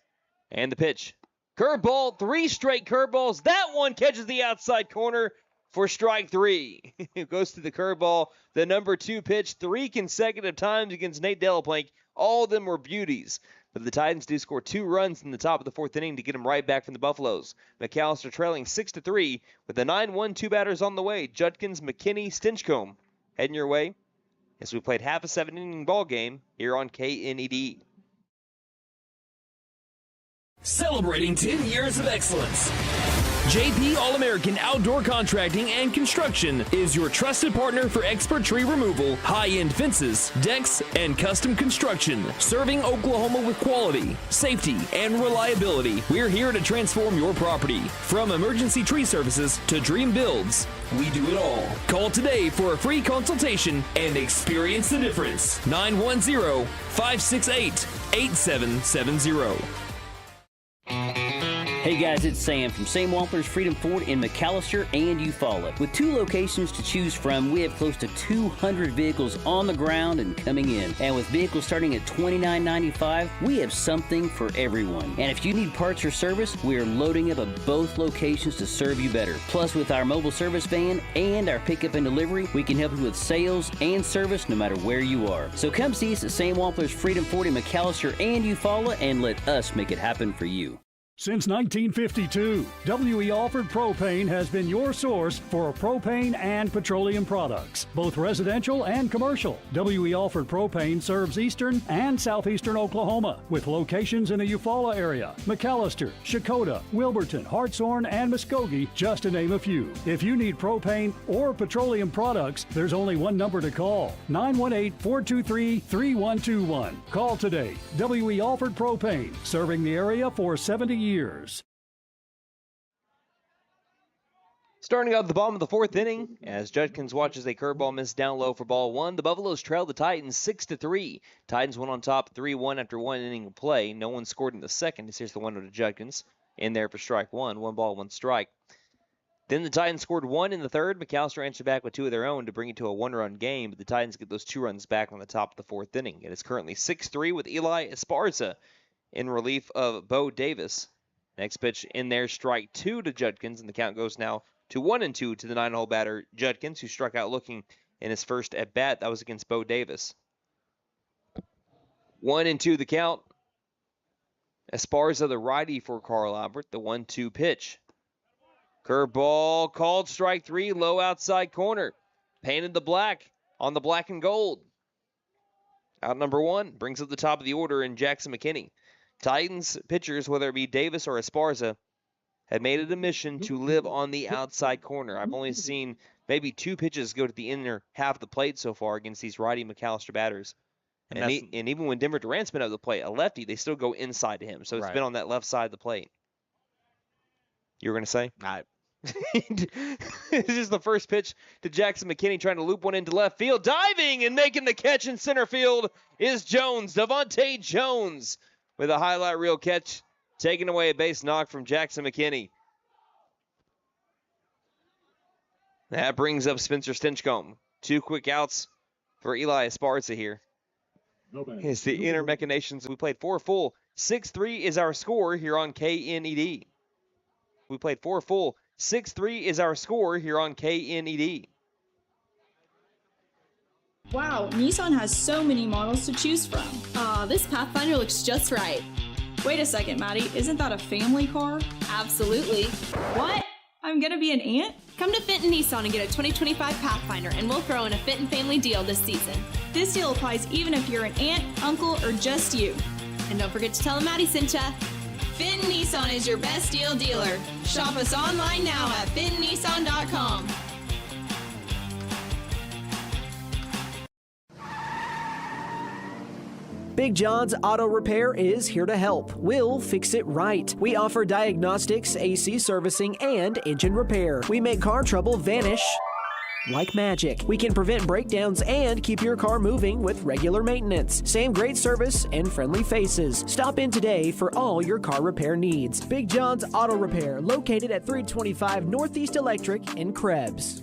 And the pitch. Curveball, 3 straight curveballs. That one catches the outside corner for strike 3. It goes to the curveball. The number 2 pitch 3 consecutive times against Nate Delaplank. All of them were beauties. But the Titans do score 2 runs in the top of the 4th inning to get them right back from the Buffaloes. McAlester trailing 6-3 with the 9-1 2 batters on the way. Judkins, McKinney, Stinchcomb heading your way as we played half a 7-inning ball game here on KNED. Celebrating 10 years of excellence. JP All-American Outdoor Contracting and Construction is your trusted partner for expert tree removal, high-end fences, decks, and custom construction. Serving Oklahoma with quality, safety, and reliability. We're here to transform your property. From emergency tree services to dream builds, we do it all. Call today for a free consultation and experience the difference. 910-568-8770. Hey guys, it's Sam from Sam Wampler's Freedom Ford in McAlester and Eufaula. With 2 locations to choose from, we have close to 200 vehicles on the ground and coming in. And with vehicles starting at $29.95, we have something for everyone. And if you need parts or service, we are loading up at both locations to serve you better. Plus, with our mobile service van and our pickup and delivery, we can help you with sales and service no matter where you are. So come see us at Sam Wampler's Freedom Ford in McAlester and Eufaula and let us make it happen for you. Since 1952, W.E. Alford Propane has been your source for propane and petroleum products, both residential and commercial. W.E. Alford Propane serves eastern and southeastern Oklahoma with locations in the Eufaula area, McAlester, Shakota, Wilburton, Hartshorn, and Muskogee, just to name a few. If you need propane or petroleum products, there's only one number to call, 918-423-3121. Call today. W.E. Alford Propane, serving the area for 70 years. Starting out at the bottom of the 4th inning, as Judkins watches a curveball miss down low for ball 1, the Buffaloes trail the Titans 6-3. Titans went on top 3-1 after 1 inning of play. No one scored in the second. Here's the 1-0 to Judkins in there for strike 1. 1 ball, 1 strike. Then the Titans scored 1 in the 3rd. McAlester answered back with 2 of their own to bring it to a 1-run game, but the Titans get those 2 runs back on the top of the 4th inning. It is currently 6-3 with Eli Esparza in relief of Bo Davis. Next pitch in there, strike 2 to Judkins, and the count goes now to 1-2 to the 9-hole batter Judkins, who struck out looking in his first at-bat. That was against Bo Davis. 1-2 the count. Esparza, the righty for Carl Albert, the 1-2 pitch. Curveball called, strike 3, low outside corner. Painted the black on the black and gold. Out number 1, brings up the top of the order in Jackson McKinney. Titans pitchers, whether it be Davis or Esparza, have made it a mission to live on the outside corner. I've only seen maybe 2 pitches go to the inner half of the plate so far against these righty McAlester batters. And even when Denver Durant's been up the plate, a lefty, they still go inside to him. So it's been on that left side of the plate. You were going to say? This is the first pitch to Jackson McKinney, trying to loop one into left field. Diving and making the catch in center field is Jones, Devontae Jones, with a highlight reel catch, taking away a base knock from Jackson McKinney. That brings up Spencer Stinchcomb. 2 quick outs for Eli Esparza here. It's the Inner Machinations. We played 4 full. 6-3 is our score here on KNED. We played 4 full. 6-3 is our score here on KNED. Wow, Nissan has so many models to choose from. This Pathfinder looks just right. Wait a second, Maddie, isn't that a family car? Absolutely. What? I'm gonna be an aunt? Come to Fenton Nissan and get a 2025 Pathfinder, and we'll throw in a Fenton family deal this season. This deal applies even if you're an aunt, uncle, or just you. And don't forget to tell them Maddie sent ya. Fenton Nissan is your best deal dealer. Shop us online now at fentonnissan.com. Big John's Auto Repair is here to help. We'll fix it right. We offer diagnostics, AC servicing, and engine repair. We make car trouble vanish like magic. We can prevent breakdowns and keep your car moving with regular maintenance. Same great service and friendly faces. Stop in today for all your car repair needs. Big John's Auto Repair, located at 325 Northeast Electric in Krebs.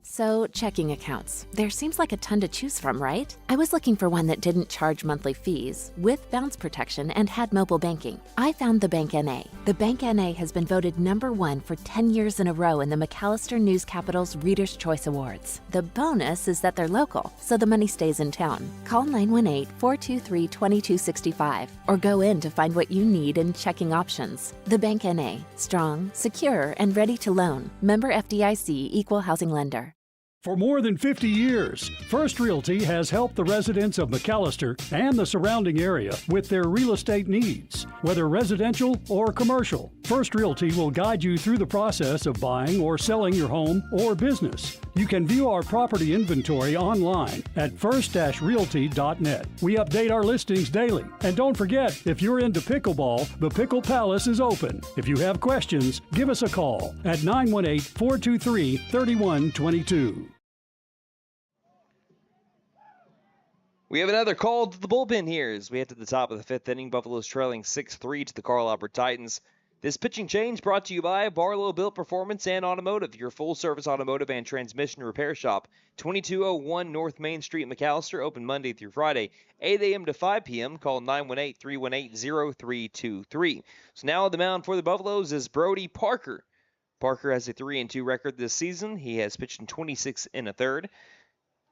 So, checking accounts. There seems like a ton to choose from, right? I was looking for one that didn't charge monthly fees, with bounce protection, and had mobile banking. I found the Bank NA. The Bank NA has been voted #1 for 10 years in a row in the McAlester News Capital's Reader's Choice Awards. The bonus is that they're local, so the money stays in town. Call 918-423-2265 or go in to find what you need in checking options. The Bank NA. Strong, secure, and ready to loan. Member FDIC, Equal Housing Lender. For more than 50 years, First Realty has helped the residents of McAlester and the surrounding area with their real estate needs. Whether residential or commercial, First Realty will guide you through the process of buying or selling your home or business. You can view our property inventory online at first-realty.net. We update our listings daily. And don't forget, if you're into pickleball, the Pickle Palace is open. If you have questions, give us a call at 918-423-3122. We have another call to the bullpen here as we head to the top of the 5th inning. Buffaloes trailing 6-3 to the Carl Albert Titans. This pitching change brought to you by Barlow Built Performance and Automotive, your full-service automotive and transmission repair shop. 2201 North Main Street, McAlester, open Monday through Friday, 8 a.m. to 5 p.m. Call 918-318-0323. So now on the mound for the Buffaloes is Brody Parker. Parker has a 3-2 record this season. He has pitched in 26 1/3.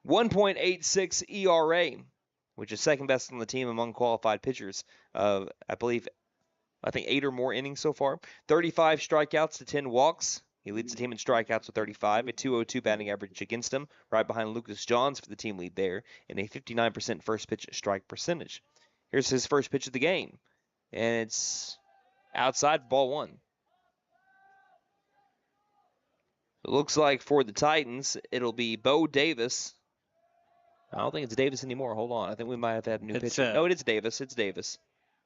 1.86 ERA, which is second best on the team among qualified pitchers. I think 8 or more innings so far. 35 strikeouts to 10 walks. He leads the team in strikeouts with 35, a 202 batting average against him, right behind Lucas Johns for the team lead there, and a 59% first pitch strike percentage. Here's his first pitch of the game, and it's outside, ball 1. It looks like for the Titans, it'll be Bo Davis. I don't think it's Davis anymore. Hold on. I think we might have had a new pitcher. No, it's Davis. It's Davis.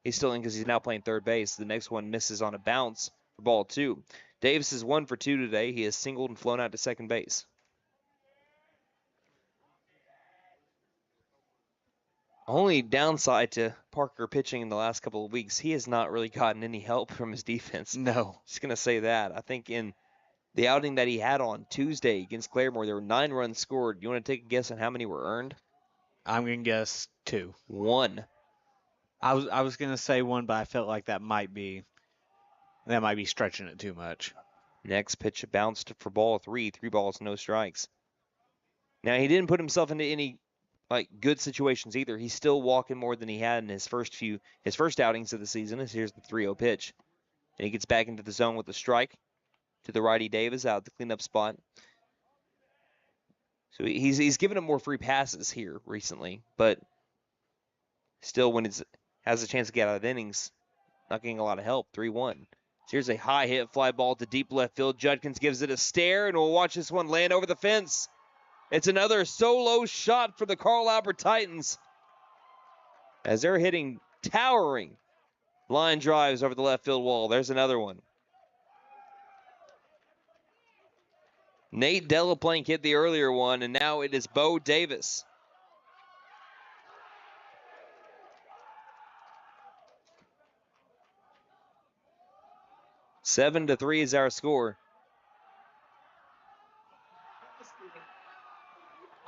He's still in because he's now playing third base. The next one misses on a bounce for ball 2. Davis is 1 for 2 today. He has singled and flown out to second base. Only downside to Parker pitching in the last couple of weeks, he has not really gotten any help from his defense. No. Just going to say that. I think in the outing that he had on Tuesday against Claremore, there were 9 runs scored. You want to take a guess on how many were earned? I'm going to guess 2. 1. I was going to say 1, but I felt like that might be stretching it too much. Next pitch bounced for ball 3. 3 balls, no strikes. Now, he didn't put himself into any good situations either. He's still walking more than he had in his first outings of the season. Here's the 3-0 pitch. And he gets back into the zone with a strike to the righty Davis out the cleanup spot. So he's given him more free passes here recently, but still when it has a chance to get out of innings, not getting a lot of help. 3-1. So here's a high hit fly ball to deep left field. Judkins gives it a stare, and we'll watch this one land over the fence. It's another solo shot for the Carl Albert Titans as they're hitting towering line drives over the left field wall. There's another one. Nate Delaplank hit the earlier one, and now it is Bo Davis. (7-3) is our score.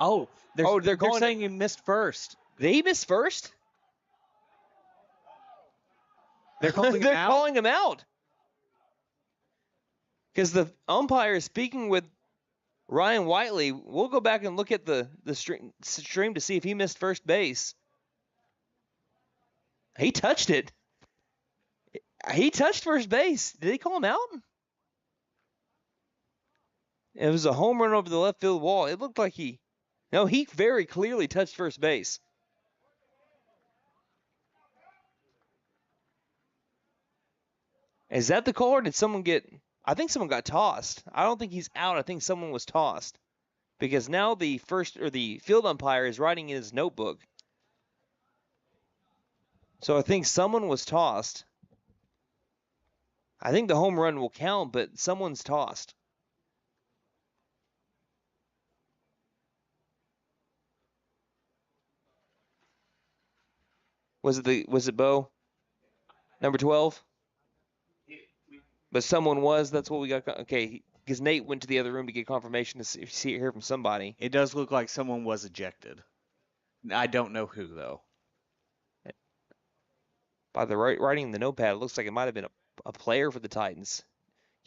Oh, they're calling saying he missed first. Did he miss first? They're calling They're him out? calling him out. Because the umpire is speaking with Ryan Whiteley. We'll go back and look at the stream to see if he missed first base. He touched it. He touched first base. Did he call him out? It was a home run over the left field wall. It looked like he very clearly touched first base. Is that the call, or did someone get... I think someone got tossed. I don't think he's out. I think someone was tossed. Because now the field umpire is writing in his notebook. So I think someone was tossed. I think the home run will count, but someone's tossed. Was it Bo? Number 12? But someone was. That's what we got. Okay, because Nate went to the other room to get confirmation to hear from somebody. It does look like someone was ejected. I don't know who, though. By the writing in the notepad, it looks like it might have been a player for the Titans.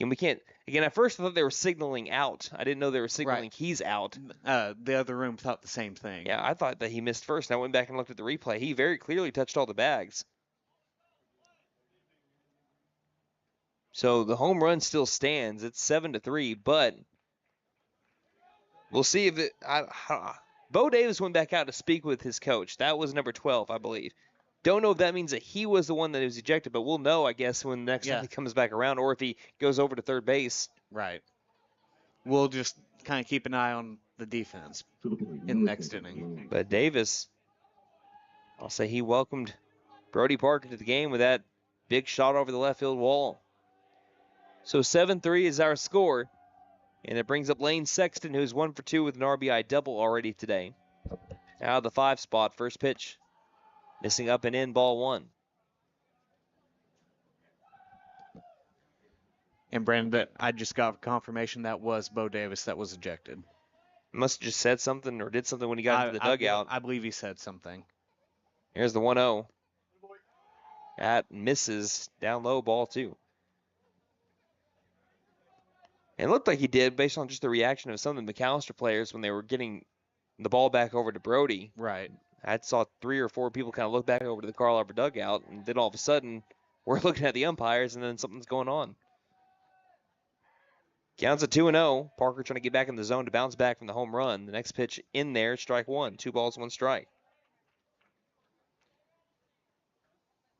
And we can't. Again, at first I thought they were signaling out. I didn't know they were signaling he's out. The other room thought the same thing. Yeah, I thought that he missed first. And I went back and looked at the replay. He very clearly touched all the bags. So the home run still stands. It's 7-3, but we'll see if it. Bo Davis went back out to speak with his coach. That was number 12, I believe. Don't know if that means that he was the one that was ejected, but we'll know, I guess, when the next time he comes back around, or if he goes over to third base. Right. We'll just kind of keep an eye on the defense in the next inning. But Davis, I'll say he welcomed Brody Parker to the game with that big shot over the left field wall. So 7-3 is our score, and it brings up Lane Sexton, who's 1 for 2 with an RBI double already today. Out of the 5 spot, first pitch. Missing up and in, ball 1. And Brandon, I just got confirmation that was Bo Davis that was ejected. Must have just said something or did something when he got into the dugout. I believe he said something. Here's the 1-0. That misses down low, ball 2. And it looked like he did based on just the reaction of some of the McAlester players when they were getting the ball back over to Brody. Right. I saw 3 or 4 people kind of look back over to the Carl Albert dugout, and then all of a sudden, we're looking at the umpires, and then something's going on. Counts at 2-0. Parker trying to get back in the zone to bounce back from the home run. The next pitch in there, strike 1. 2 balls, 1 strike.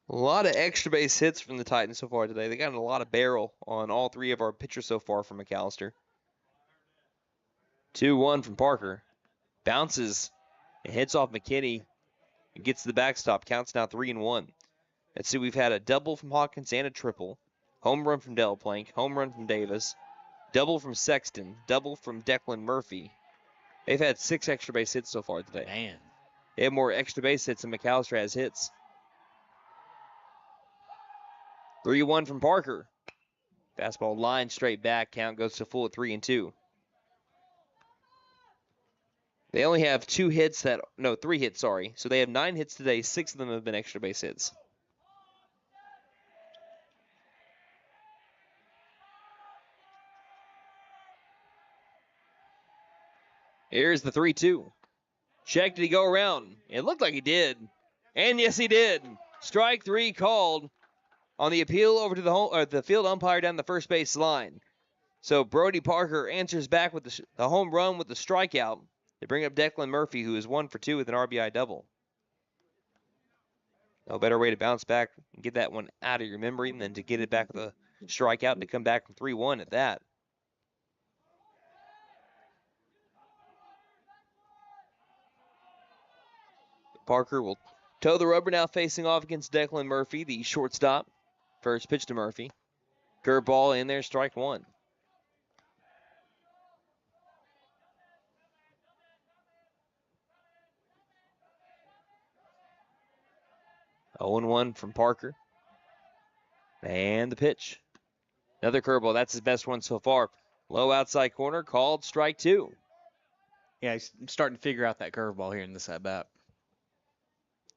A lot of extra base hits from the Titans so far today. They got a lot of barrel on all 3 of our pitchers so far from McAlester. 2-1 from Parker. Bounces and hits off McKinney and gets to the backstop. Counts now 3-1. Let's see, we've had a double from Hawkins and a triple. Home run from Delplank. Home run from Davis. Double from Sexton. Double from Declan Murphy. They've had 6 extra base hits so far today. Man. They have more extra base hits than McAlester has hits. 3-1 from Parker. Fastball line straight back. Count goes to full at 3-2. They only have 3 hits, sorry. So they have 9 hits today. 6 of them have been extra base hits. Here's the 3-2. Check, did he go around? It looked like he did. And yes, he did. Strike 3 called on the appeal over to the field umpire down the first base line. So Brody Parker answers back with the home run with the strikeout. They bring up Declan Murphy, who is 1 for 2 with an RBI double. No better way to bounce back and get that one out of your memory than to get it back with a strikeout and to come back from 3-1 at that. Parker will toe the rubber now, facing off against Declan Murphy, the shortstop. First pitch to Murphy. Curveball in there, strike 1. Oh, 0-1 from Parker. And the pitch. Another curveball. That's his best one so far. Low outside corner, called strike 2. Yeah, he's starting to figure out that curveball here in this at-bat.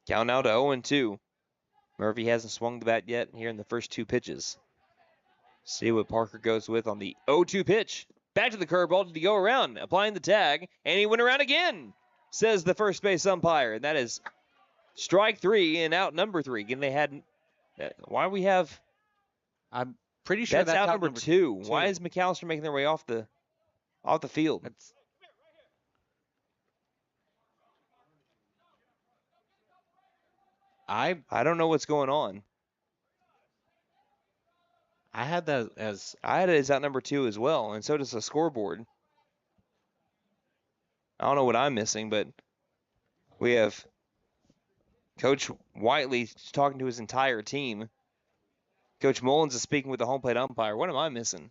Count now to 0-2. Murphy hasn't swung the bat yet here in the first 2 pitches. See what Parker goes with on the 0-2 pitch. Back to the curveball. Did he go around? Applying the tag, and he went around again, says the first base umpire. And that is strike 3 and out number 3. Again, they had. Why we have. I'm pretty sure that's out number 2. Why is McAlester making their way off the field? I don't know what's going on. I had that as out number 2 as well, and so does the scoreboard. I don't know what I'm missing, but we have Coach Whiteley talking to his entire team. Coach Mullins is speaking with the home plate umpire. What am I missing?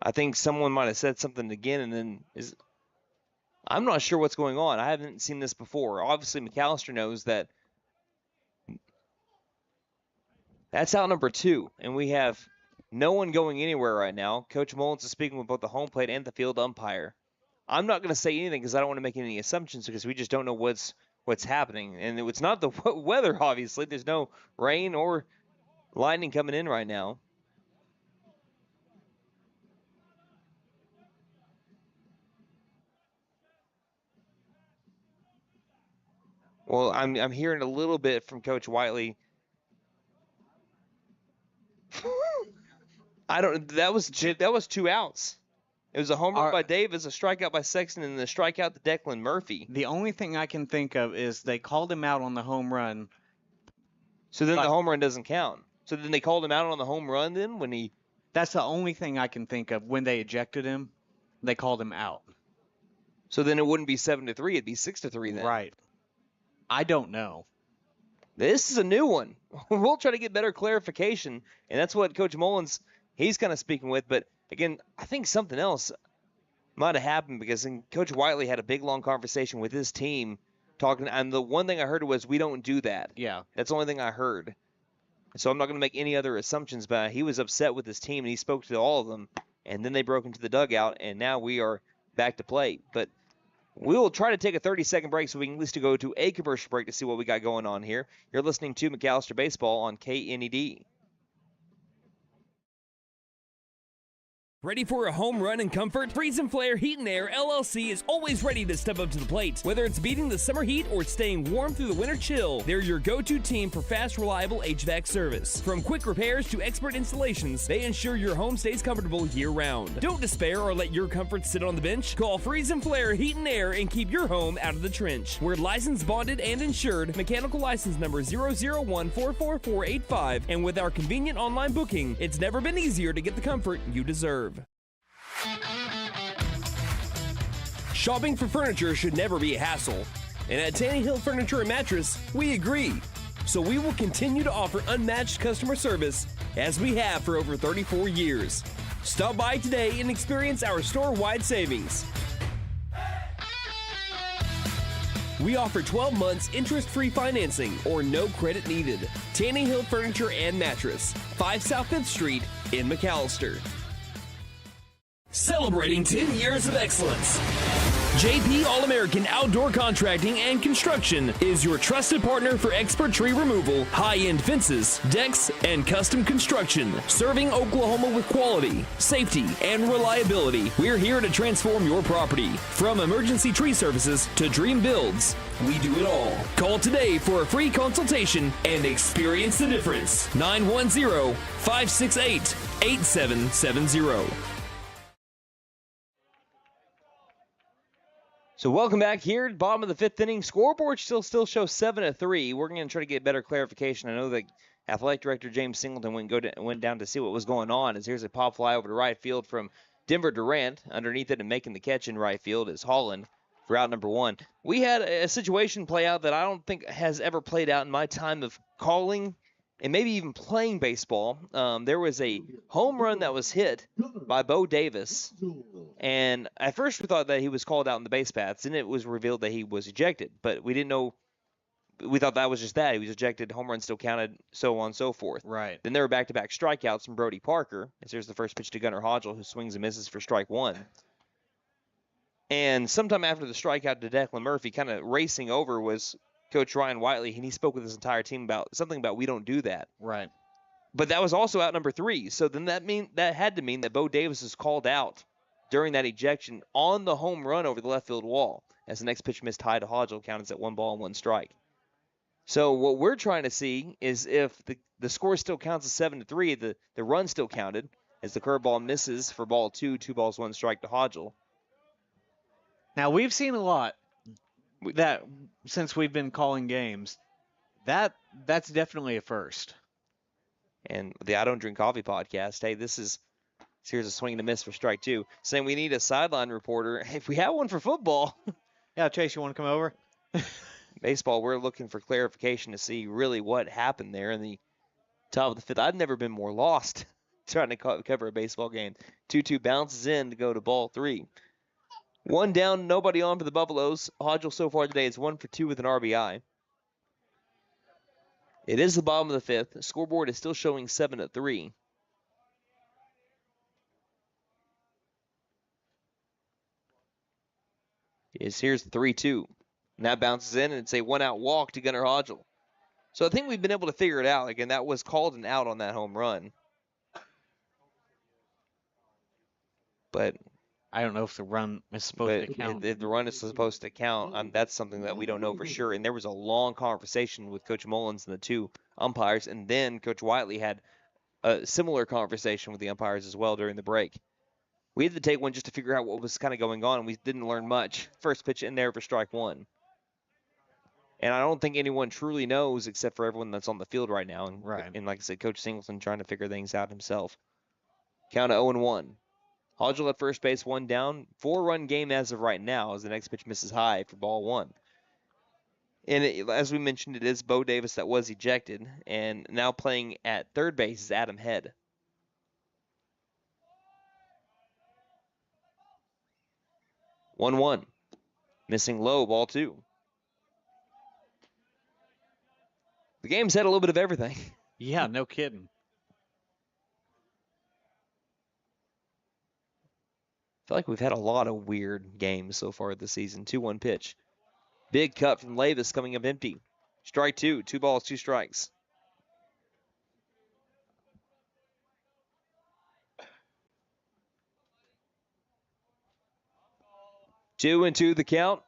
I think someone might have said something again, and then I'm not sure what's going on. I haven't seen this before. Obviously, McAlester knows that that's out number 2, and we have no one going anywhere right now. Coach Mullins is speaking with both the home plate and the field umpire. I'm not going to say anything because I don't want to make any assumptions because we just don't know what's happening. And it's not the weather, obviously. There's no rain or lightning coming in right now. Well, I'm hearing a little bit from Coach Whiteley. That was 2 outs. It was a home run by Davis, a strikeout by Sexton, and a strikeout to Declan Murphy. The only thing I can think of is they called him out on the home run. So then the home run doesn't count. So then they called him out on the home run then when he. That's the only thing I can think of. When they ejected him, they called him out. So then it wouldn't be 7-3; it'd be 6-3 then. Right. I don't know. This is a new one. We'll try to get better clarification, and that's what Coach Mullins, he's kind of speaking with. But, again, I think something else might have happened because Coach Whiteley had a big, long conversation with his team talking, and the one thing I heard was we don't do that. Yeah. That's the only thing I heard. So I'm not going to make any other assumptions, but he was upset with his team, and he spoke to all of them, and then they broke into the dugout, and now we are back to play. But we will try to take a 30-second break so we can at least go to a commercial break to see what we got going on here. You're listening to McAlester Baseball on KNED. Ready for a home run in comfort? Freeze and Flare Heat and Air LLC is always ready to step up to the plate. Whether it's beating the summer heat or staying warm through the winter chill, they're your go-to team for fast, reliable HVAC service. From quick repairs to expert installations, they ensure your home stays comfortable year-round. Don't despair or let your comfort sit on the bench. Call Freeze and Flare Heat and Air and keep your home out of the trench. We're licensed, bonded, and insured. Mechanical license number 0014445. And with our convenient online booking, it's never been easier to get the comfort you deserve. Shopping for furniture should never be a hassle, and at Tanny Hill Furniture and Mattress, we agree. So we will continue to offer unmatched customer service as we have for over 34 years. Stop by today and experience our store-wide savings. We offer 12 months interest-free financing or no credit needed. Tanny Hill Furniture and Mattress, 5 South 5th Street in McAlester. Celebrating 10 years of excellence. JP All-American Outdoor Contracting and Construction is your trusted partner for expert tree removal, high-end fences, decks, and custom construction. Serving Oklahoma with quality, safety, and reliability. We're here to transform your property. From emergency tree services to dream builds, we do it all. Call today for a free consultation and experience the difference. 910-568-8770. So welcome back here. Bottom of the 5th inning. Scoreboard still shows 7-3. We're going to try to get better clarification. I know that Athletic Director James Singleton went down to see what was going on. As here's a pop fly over to right field from Denver Durant. Underneath it and making the catch in right field is Holland for out number 1. We had a situation play out that I don't think has ever played out in my time of calling and maybe even playing baseball. There was a home run that was hit by Bo Davis. And at first we thought that he was called out in the base paths, and it was revealed that he was ejected. But we didn't know we thought that was just that. He was ejected, home run still counted, so on and so forth. Right. Then there were back-to-back strikeouts from Brody Parker. As here's the first pitch to Gunnar Hodgel, who swings and misses for strike one. And sometime after the strikeout to Declan Murphy, kind of racing over, was Coach Ryan Whiteley, and he spoke with his entire team about something about we don't do that. Right. But that was also out number 3. So then that had to mean that Bo Davis is called out during that ejection on the home run over the left field wall, as the next pitch missed high to Hodgel, counted at 1 ball and 1 strike. So what we're trying to see is if the score still counts as 7-3, the run still counted, as the curveball misses for ball 2, 2 balls, 1 strike to Hodgel. Now, we've seen a lot that since we've been calling games. That's definitely a first. And the I Don't Drink Coffee podcast, hey, here's a swing and a miss for strike 2, saying we need a sideline reporter. If we have one for football. Yeah, Chase, you want to come over? Baseball, we're looking for clarification to see really what happened there in the top of the 5th. I've never been more lost trying to cover a baseball game. 2-2 bounces in to go to ball 3. 1 down, nobody on for the Buffaloes. Hodgel so far today is 1 for 2 with an RBI. It is the bottom of the 5th. The scoreboard is still showing 7-3. Here's 3-2. And that bounces in, and it's a 1-out walk to Gunnar Hodgel. So I think we've been able to figure it out. Again, that was called an out on that home run. But I don't know if the run is supposed to count. If the run is supposed to count, that's something that we don't know for sure. And there was a long conversation with Coach Mullins and the 2 umpires, and then Coach Whiteley had a similar conversation with the umpires as well during the break. We had to take one just to figure out what was kind of going on, and we didn't learn much. First pitch in there for strike 1. And I don't think anyone truly knows except for everyone that's on the field right now. And, right. And like I said, Coach Singleton trying to figure things out himself. Count of 0-1. Hodgel at first base, 1 down. 4-run game as of right now as the next pitch misses high for ball 1. And as we mentioned, it is Bo Davis that was ejected. And now playing at third base is Adam Head. One. Missing low, ball 2. The game's had a little bit of everything. Yeah, no kidding. I feel like we've had a lot of weird games so far this season. 2-1 pitch. Big cut from Lavis coming up empty. Strike 2. 2 balls, 2 strikes. Two and 2 the count.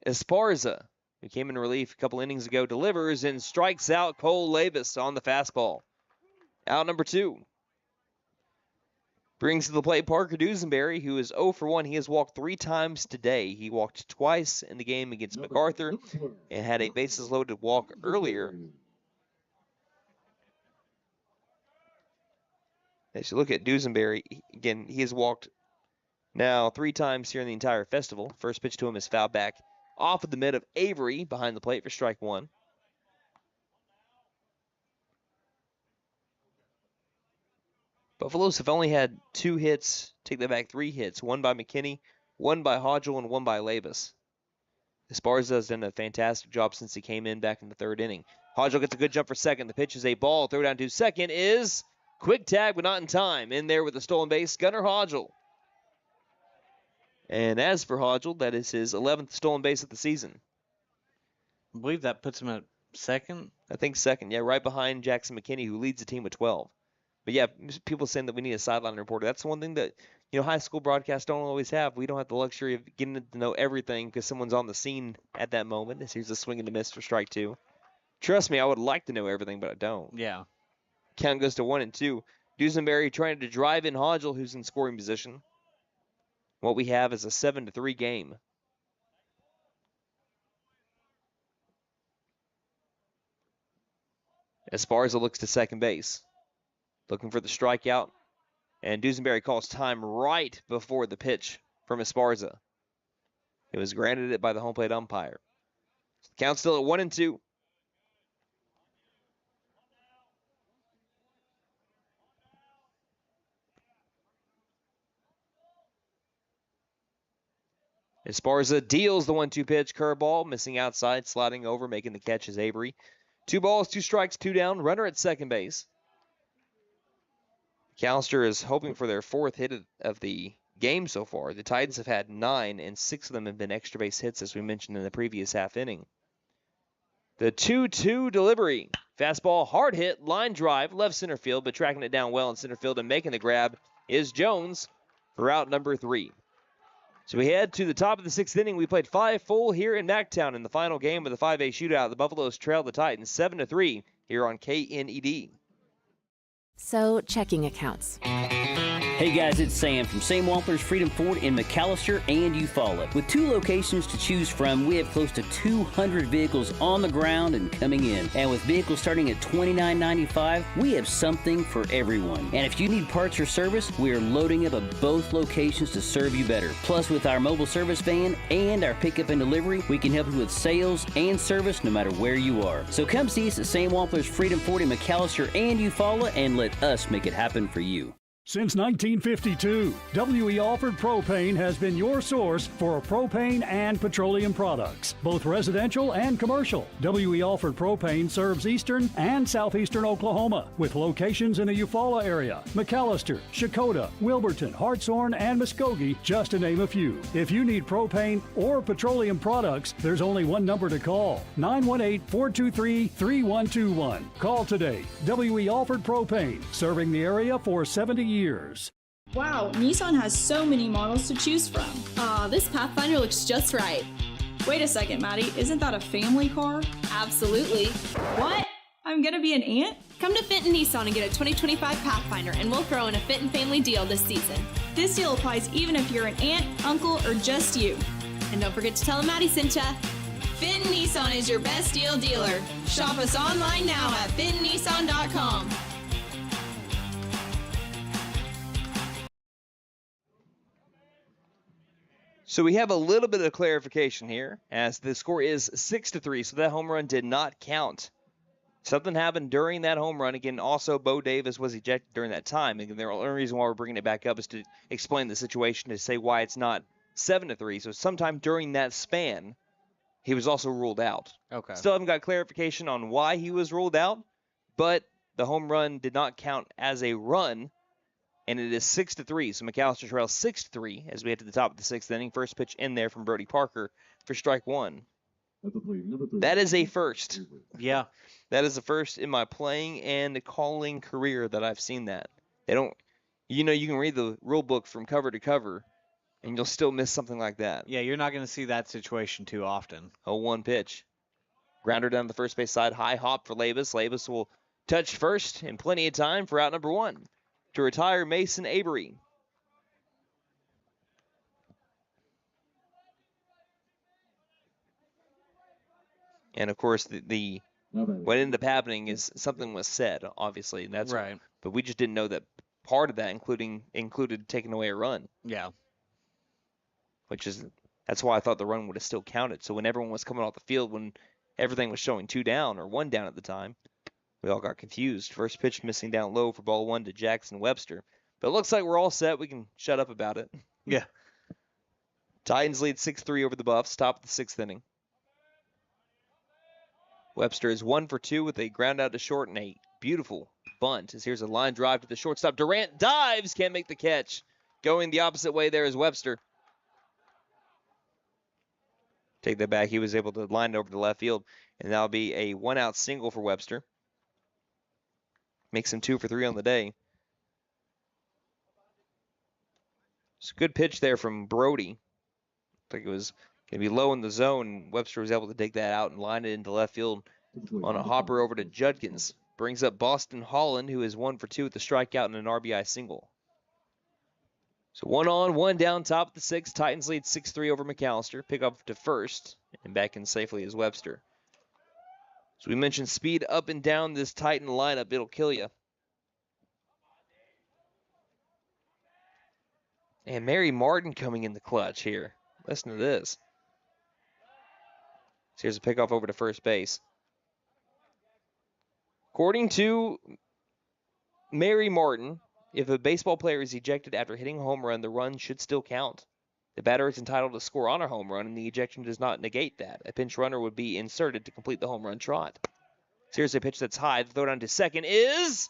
Esparza, who came in relief a couple innings ago, delivers and strikes out Cole Lavis on the fastball. Out number 2. Brings to the plate Parker Dusenberry, who is 0 for 1. He has walked 3 times today. He walked twice in the game against MacArthur and had a bases loaded walk earlier. As you look at Dusenberry, again, he has walked now 3 times here in the entire festival. First pitch to him is foul back off of the mid of Avery behind the plate for strike 1. Buffaloes have only had 2 hits, take that back, 3 hits. 1 by McKinney, 1 by Hodgel, and 1 by Lavis. Esparza has done a fantastic job since he came in back in the 3rd inning. Hodgel gets a good jump for second. The pitch is a ball. Throw down to second is quick tag, but not in time. In there with the stolen base, Gunnar Hodgel. And as for Hodgel, that is his 11th stolen base of the season. I believe that puts him at second. I think second, yeah, right behind Jackson McKinney, who leads the team with 12. But yeah, people saying that we need a sideline reporter. That's one thing that, high school broadcasts don't always have. We don't have the luxury of getting to know everything because someone's on the scene at that moment. Here's a swing and a miss for strike 2. Trust me, I would like to know everything, but I don't. Yeah. Count goes to 1 and 2. Dusenberry trying to drive in Hodgel, who's in scoring position. What we have is a 7-3 game. Esparza looks to second base. Looking for the strikeout. And Dusenberry calls time right before the pitch from Esparza. It was granted it by the home plate umpire. Count still at 1 and 2. Esparza deals the 1-2 pitch, curveball, missing outside, sliding over, making the catch is Avery. 2 balls, 2 strikes, 2 down, runner at second base. McAlester is hoping for their 4th hit of the game so far. The Titans have had 9, and 6 of them have been extra base hits, as we mentioned in the previous half inning. The 2-2 delivery. Fastball, hard hit, line drive, left center field, but tracking it down well in center field and making the grab is Jones for out number 3. So we head to the top of the 6th inning. We played 5 full here in Mactown in the final game of the 5A shootout. The Buffaloes trail the Titans 7-3 here on KNED. So, checking accounts. Hey guys, it's Sam from Sam Wampler's Freedom Ford in McAlester and Eufaula. With 2 locations to choose from, we have close to 200 vehicles on the ground and coming in. And with vehicles starting at $29.95, we have something for everyone. And if you need parts or service, we are loading up at both locations to serve you better. Plus, with our mobile service van and our pickup and delivery, we can help you with sales and service no matter where you are. So come see us at Sam Wampler's Freedom Ford in McAlester and Eufaula and let us make it happen for you. Since 1952, W.E. Alford Propane has been your source for propane and petroleum products, both residential and commercial. W.E. Alford Propane serves eastern and southeastern Oklahoma, with locations in the Eufaula area, McAlester, Shakota, Wilburton, Hartshorn, and Muskogee, just to name a few. If you need propane or petroleum products, there's only one number to call, 918-423-3121. Call today. W.E. Alford Propane, serving the area for 70 years. Wow, Nissan has so many models to choose from. This Pathfinder looks just right. Wait a second, Maddie, isn't that a family car? Absolutely. What? I'm gonna be an aunt? Come to Fenton Nissan and get a 2025 Pathfinder, and we'll throw in a Fenton family deal this season. This deal applies even if you're an aunt, uncle, or just you. And don't forget to tell them Maddie sent ya. Fenton Nissan is your best deal dealer. Shop us online now at fentonnissan.com. So we have a little bit of clarification here, as the score is 6-3, so that home run did not count. Something happened during that home run. Again, also Bo Davis was ejected during that time. And the only reason why we're bringing it back up is to explain the situation, to say why it's not 7-3. So sometime during that span, he was also ruled out. Okay. Still haven't got clarification on why he was ruled out, but the home run did not count as a run. And it is 6-3, so McAlester trails 6-3 as we head to the top of the 6th inning. First pitch in there from Brody Parker for strike 1. That is a first. Yeah. That is the first in my playing and calling career that I've seen that. They don't, you can read the rule book from cover to cover, and you'll still miss something like that. Yeah, you're not going to see that situation too often. 0-1 pitch. Grounder down the first base side, high hop for Labus. Labus will touch first, and plenty of time for out number 1. To retire Mason Avery. And of course, what ended up happening is something was said, obviously, and that's right. But we just didn't know that part of that included taking away a run. Yeah. That's why I thought the run would have still counted. So when everyone was coming off the field, when everything was showing 2 down or 1 down at the time, we all got confused. First pitch missing down low for ball 1 to Jackson Webster. But it looks like we're all set. We can shut up about it. Yeah. Titans lead 6-3 over the Buffs, top of the 6th inning. Webster is 1 for 2 with a ground out to short and a beautiful bunt. As here's a line drive to the shortstop. Durant dives, can't make the catch. Going the opposite way there is Webster. Take that back. He was able to line it over to left field, and that'll be a 1-out single for Webster. Makes him 2 for 3 on the day. It's a good pitch there from Brody. I think it was going to be low in the zone. Webster was able to dig that out and line it into left field on a hopper over to Judkins. Brings up Boston Holland, who is 1 for 2 with a strikeout and an RBI single. So 1 on, 1 down, top of the 6th. Titans lead 6-3 over McAlester. Pick up to first, and back in safely is Webster. So we mentioned speed up and down this Titan lineup. It'll kill you. And Mary Martin coming in the clutch here. Listen to this. So here's a pickoff over to first base. According to Mary Martin, if a baseball player is ejected after hitting a home run, the run should still count. The batter is entitled to score on a home run, and the ejection does not negate that. A pinch runner would be inserted to complete the home run trot. Here's a pitch that's high. The throw down to second is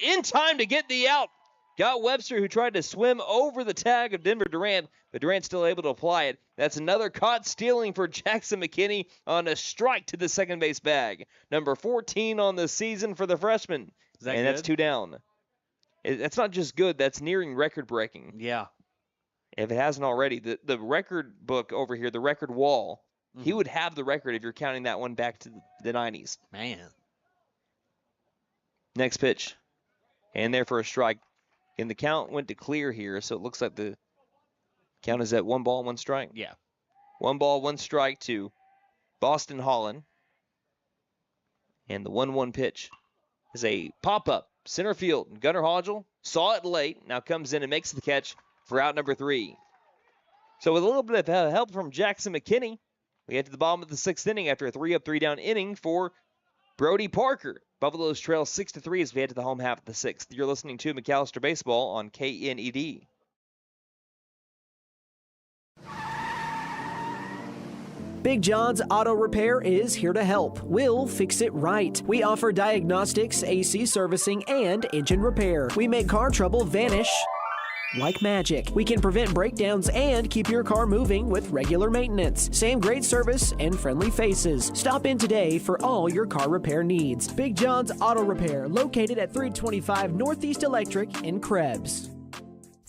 in time to get the out. Got Webster, who tried to swim over the tag of Denver Durant, but Durant's still able to apply it. That's another caught stealing for Jackson McKinney on a strike to the second base bag. Number 14 on the season for the freshman. And good? That's 2 down. That's not just good, that's nearing record-breaking. Yeah. If it hasn't already, the record book over here, the record wall, he would have the record if you're counting that one back to the 90s. Man. Next pitch. And there for a strike. And the count went to clear here, so it looks like the count is at 1 ball, 1 strike. Yeah. 1 ball, 1 strike to Boston Holland. And the 1-1 pitch is a pop-up. Center field. Gunnar Hodgel saw it late, now comes in and makes the catch for out number 3. So with a little bit of help from Jackson McKinney, we head to the bottom of the 6th inning after a 3-up, 3-down inning for Brody Parker. Buffaloes trail 6-3 as we head to the home half of the 6th. You're listening to McAlester Baseball on KNED. Big John's Auto Repair is here to help. We'll fix it right. We offer diagnostics, AC servicing, and engine repair. We make car trouble vanish like magic. We can prevent breakdowns and keep your car moving with regular maintenance. Same great service and friendly faces. Stop in today for all your car repair needs. Big John's Auto Repair, located at 325 Northeast Electric in Krebs.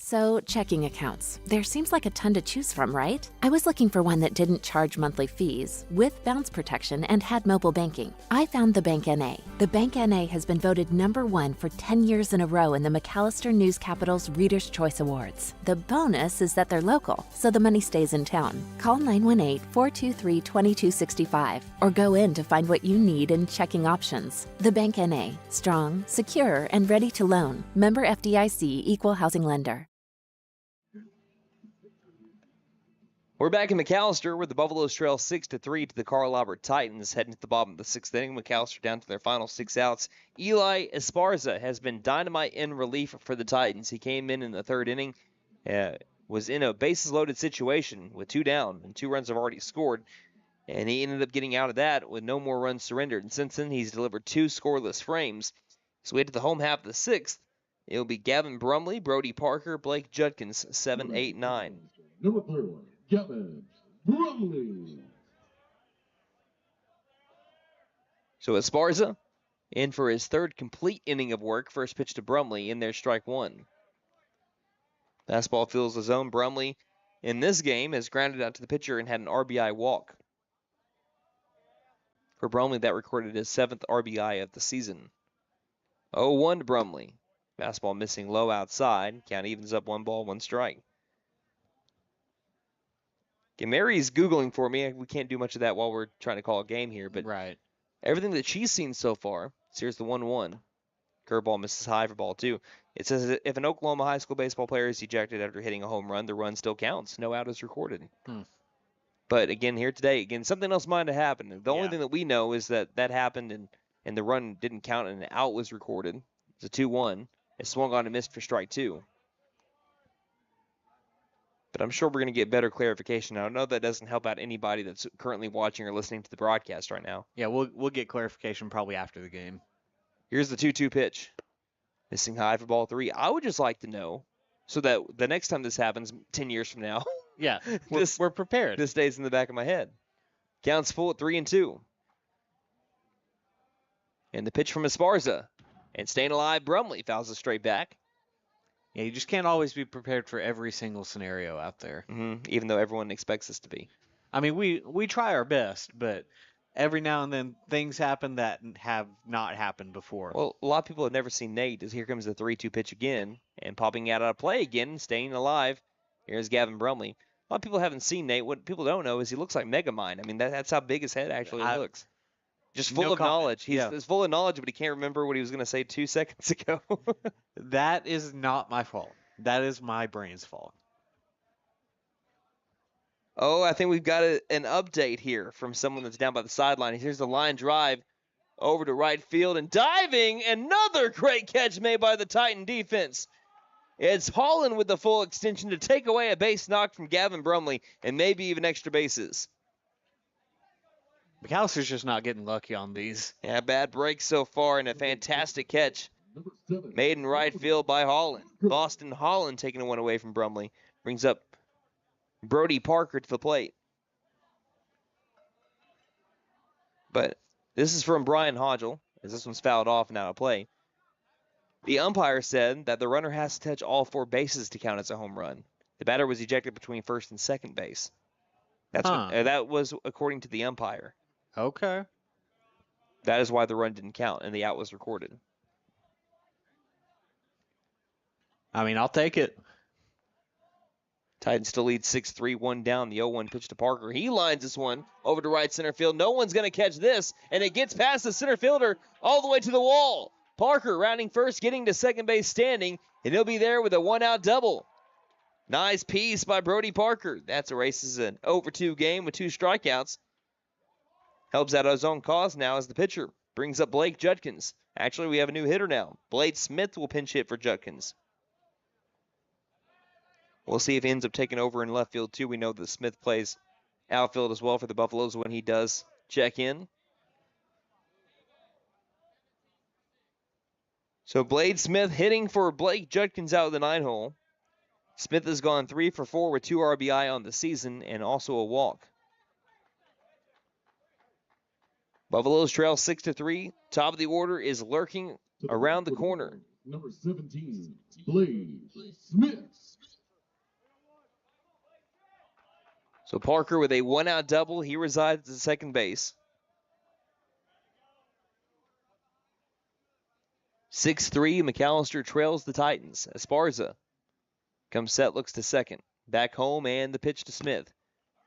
So, checking accounts. There seems like a ton to choose from, right? I was looking for one that didn't charge monthly fees, with bounce protection, and had mobile banking. I found the Bank NA. The Bank NA has been voted #1 for 10 years in a row in the McAlester News Capital's Reader's Choice Awards. The bonus is that they're local, so the money stays in town. Call 918-423-2265 or go in to find what you need in checking options. The Bank NA. Strong, secure, and ready to loan. Member FDIC, Equal Housing Lender. We're back in McAlester where the Buffaloes trail 6-3 to the Carl Albert Titans, heading to the bottom of the 6th inning. McAlester down to their final 6 outs. Eli Esparza has been dynamite in relief for the Titans. He came in the 3rd inning, was in a bases-loaded situation with 2 down, and 2 runs have already scored, and he ended up getting out of that with no more runs surrendered. And since then, he's delivered 2 scoreless frames. So we head to the home half of the 6th. It'll be Gavin Brumley, Brody Parker, Blake Judkins, 7, 8, 9. Number 4. Gavin Brumley. So Esparza in for his 3rd complete inning of work. First pitch to Brumley in there, strike 1. Fastball fills the zone. Brumley in this game has grounded out to the pitcher and had an RBI walk. For Brumley, that recorded his 7th RBI of the season. 0-1 to Brumley. Fastball missing low outside. Count evens up 1 ball, 1 strike. Okay, Mary's Googling for me. We can't do much of that while we're trying to call a game here, but right. Everything that she's seen so far, so here's the 1-1. Curveball misses high for ball 2. It says if an Oklahoma high school baseball player is ejected after hitting a home run, the run still counts. No out is recorded. But again, here today, something else might have happened. The only thing that we know is that happened and the run didn't count and an out was recorded. It's a 2-1. It swung on and missed for strike 2. But I'm sure we're going to get better clarification. I know that doesn't help out anybody that's currently watching or listening to the broadcast right now. Yeah, we'll get clarification probably after the game. Here's the 2-2 pitch. Missing high for ball 3. I would just like to know, so that the next time this happens 10 years from now, yeah, we're prepared. This stays in the back of my head. Counts full at 3-2. And the pitch from Esparza. And staying alive, Brumley fouls it straight back. Yeah, you just can't always be prepared for every single scenario out there. Even though everyone expects us to be. I mean, we try our best, but every now and then things happen that have not happened before. Well, a lot of people have never seen Nate, as here comes the 3-2 pitch again, and popping out of play again, staying alive. Here's Gavin Brumley. A lot of people haven't seen Nate. What people don't know is he looks like Megamind. I mean, that's how big his head actually looks. Just full of knowledge. He's full of knowledge, but he can't remember what he was going to say 2 seconds ago. That is not my fault. That is my brain's fault. Oh, I think we've got an update here from someone that's down by the sideline. Here's the line drive over to right field and diving. Another great catch made by the Titan defense. It's Holland with the full extension to take away a base knock from Gavin Brumley and maybe even extra bases. McAllister's just not getting lucky on these. Yeah, bad break so far and a fantastic catch made in right field by Holland. Boston Holland taking one away from Brumley. Brings up Brody Parker to the plate. But this is from Brian Hodgel, as this one's fouled off and out of play. The umpire said that the runner has to touch all 4 bases to count as a home run. The batter was ejected between first and second base. That was according to the umpire. Okay. That is why the run didn't count and the out was recorded. I mean, I'll take it. Titans still lead 6-3, 1 down. The 0-1 pitch to Parker. He lines this one over to right center field. No one's going to catch this, and it gets past the center fielder all the way to the wall. Parker rounding first, getting to second base standing, and he'll be there with a 1-out double. Nice piece by Brody Parker. That erases an 0-2 game with 2 strikeouts. Helps out his own cause now as the pitcher brings up Blake Judkins. Actually, we have a new hitter now. Blade Smith will pinch hit for Judkins. We'll see if he ends up taking over in left field, too. We know that Smith plays outfield as well for the Buffaloes when he does check in. So Blade Smith hitting for Blake Judkins out of the 9-hole. Smith has gone 3 for 4 with 2 RBI on the season and also a walk. Buffaloes trail 6-3. Top of the order is lurking around the corner. Number 17, Blade Smith. So Parker with a 1-out double. He resides at second base. 6-3, McAlester trails the Titans. Esparza comes set, looks to second. Back home, and the pitch to Smith.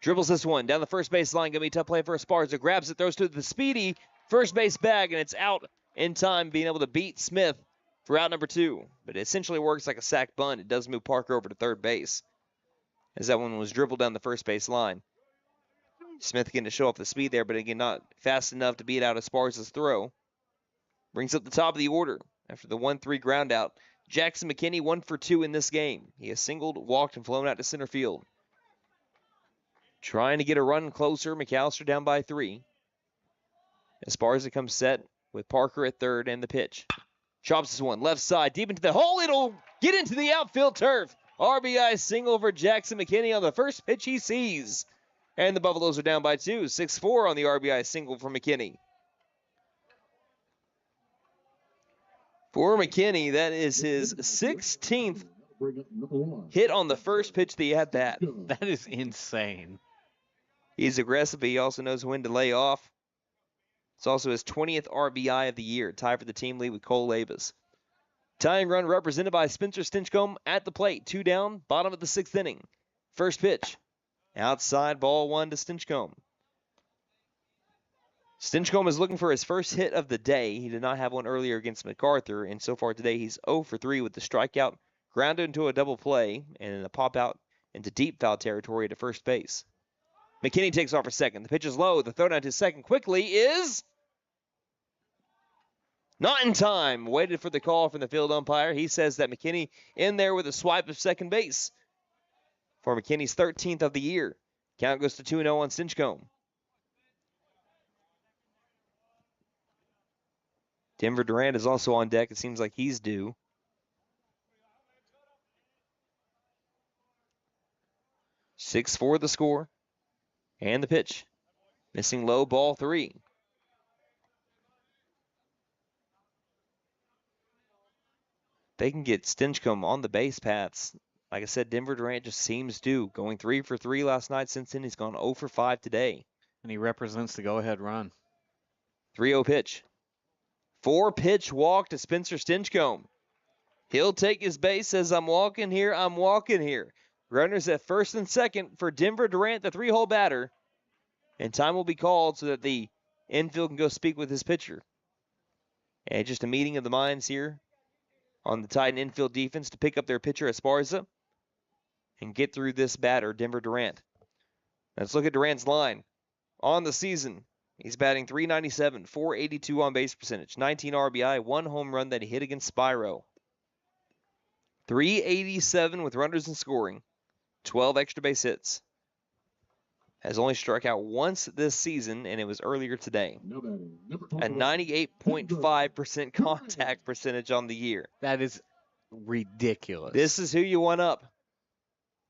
Dribbles this one down the first base line. Going to be a tough play for Esparza. Grabs it, throws to the speedy first base bag, and it's out in time, being able to beat Smith for out number 2. But it essentially works like a sack bunt. It does move Parker over to third base, as that one was dribbled down the first base line. Smith getting to show off the speed there, but again, not fast enough to beat out Esparza's throw. Brings up the top of the order after the 1-3 ground out. Jackson McKinney 1 for 2 in this game. He has singled, walked, and flown out to center field. Trying to get a run closer. McAlester down by 3. Esparza comes set with Parker at third and the pitch. Chops this one left side deep into the hole. It'll get into the outfield turf. RBI single for Jackson McKinney on the first pitch he sees. And the Buffaloes are down by 2. 6-4 on the RBI single for McKinney. For McKinney, that is his 16th hit on the first pitch that he had that. That is insane. He's aggressive, but he also knows when to lay off. It's also his 20th RBI of the year, tied for the team lead with Cole Labus. Tying run represented by Spencer Stinchcomb at the plate. 2 down, bottom of the 6th inning. First pitch. Outside, ball 1 to Stinchcomb. Stinchcomb is looking for his first hit of the day. He did not have one earlier against MacArthur, and so far today he's 0 for 3 with the strikeout, grounded into a double play, and a pop out into deep foul territory to first base. McKinney takes off for second. The pitch is low. The throw down to second quickly is not in time. Waited for the call from the field umpire. He says that McKinney in there with a swipe of second base for McKinney's 13th of the year. Count goes to 2-0 on Stinchcomb. Denver Durant is also on deck. It seems like he's due. (6-4) the score. And the pitch. Missing low, ball 3. They can get Stinchcomb on the base paths. Like I said, Denver Durant just seems due. Going 3 for 3 last night. Since then, he's gone 0 for 5 today. And he represents the go-ahead run. 3-0 pitch. 4-pitch walk to Spencer Stinchcomb. He'll take his base, says, I'm walking here, I'm walking here. Runners at first and second for Denver Durant, the 3-hole batter. And time will be called so that the infield can go speak with his pitcher. And just a meeting of the minds here on the Titan infield defense to pick up their pitcher Esparza and get through this batter, Denver Durant. Let's look at Durant's line. On the season, he's batting .397, .482 on base percentage, 19 RBI, 1 home run that he hit against Spyro. .387 with runners in scoring. 12 extra base hits. Has only struck out once this season, and it was earlier today. A 98.5% contact percentage on the year. That is ridiculous. This is who you want up.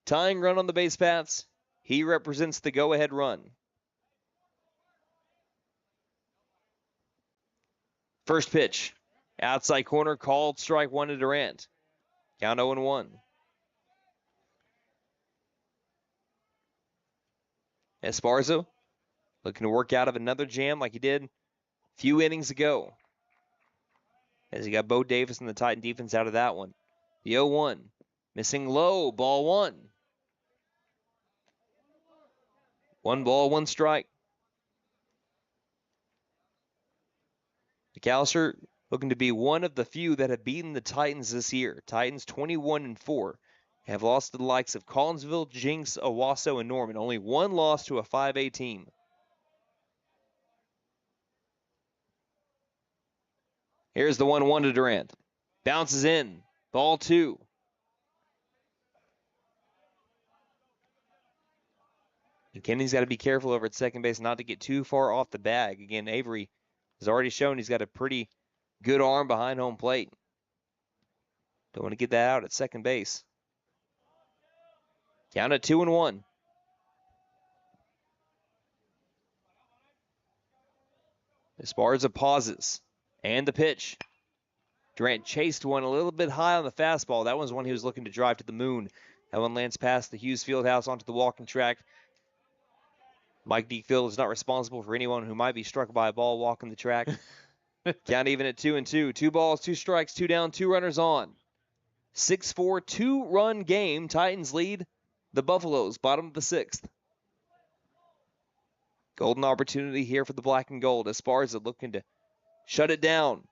Tying run on the base paths. He represents the go-ahead run. First pitch. Outside corner, called strike one to Durant. Count 0-1. Esparza looking to work out of another jam like he did a few innings ago. As he got Bo Davis and the Titan defense out of that one. The 0-1. Missing low, ball one. 1 ball, 1 strike. McAlester looking to be one of the few that have beaten the Titans this year. Titans 21-4. Have lost to the likes of Collinsville, Jinx, Owasso, and Norman. Only one loss to a 5A team. Here's the 1-1 to Durant. Bounces in. Ball 2. And Kenny's got to be careful over at second base not to get too far off the bag. Again, Avery has already shown he's got a pretty good arm behind home plate. Don't want to get that out at second base. Count at 2-1. Esparza pauses. And the pitch. Durant chased one a little bit high on the fastball. That one's one he was looking to drive to the moon. That one lands past the Hughes Fieldhouse onto the walking track. Mike Deak Field is not responsible for anyone who might be struck by a ball walking the track. Count even at 2-2. 2 balls, 2 strikes, 2 down, 2 runners on. 6-4, 2-run game. Titans lead the Buffaloes, bottom of the 6th. Golden opportunity here for the black and gold. Esparza looking to shut it down.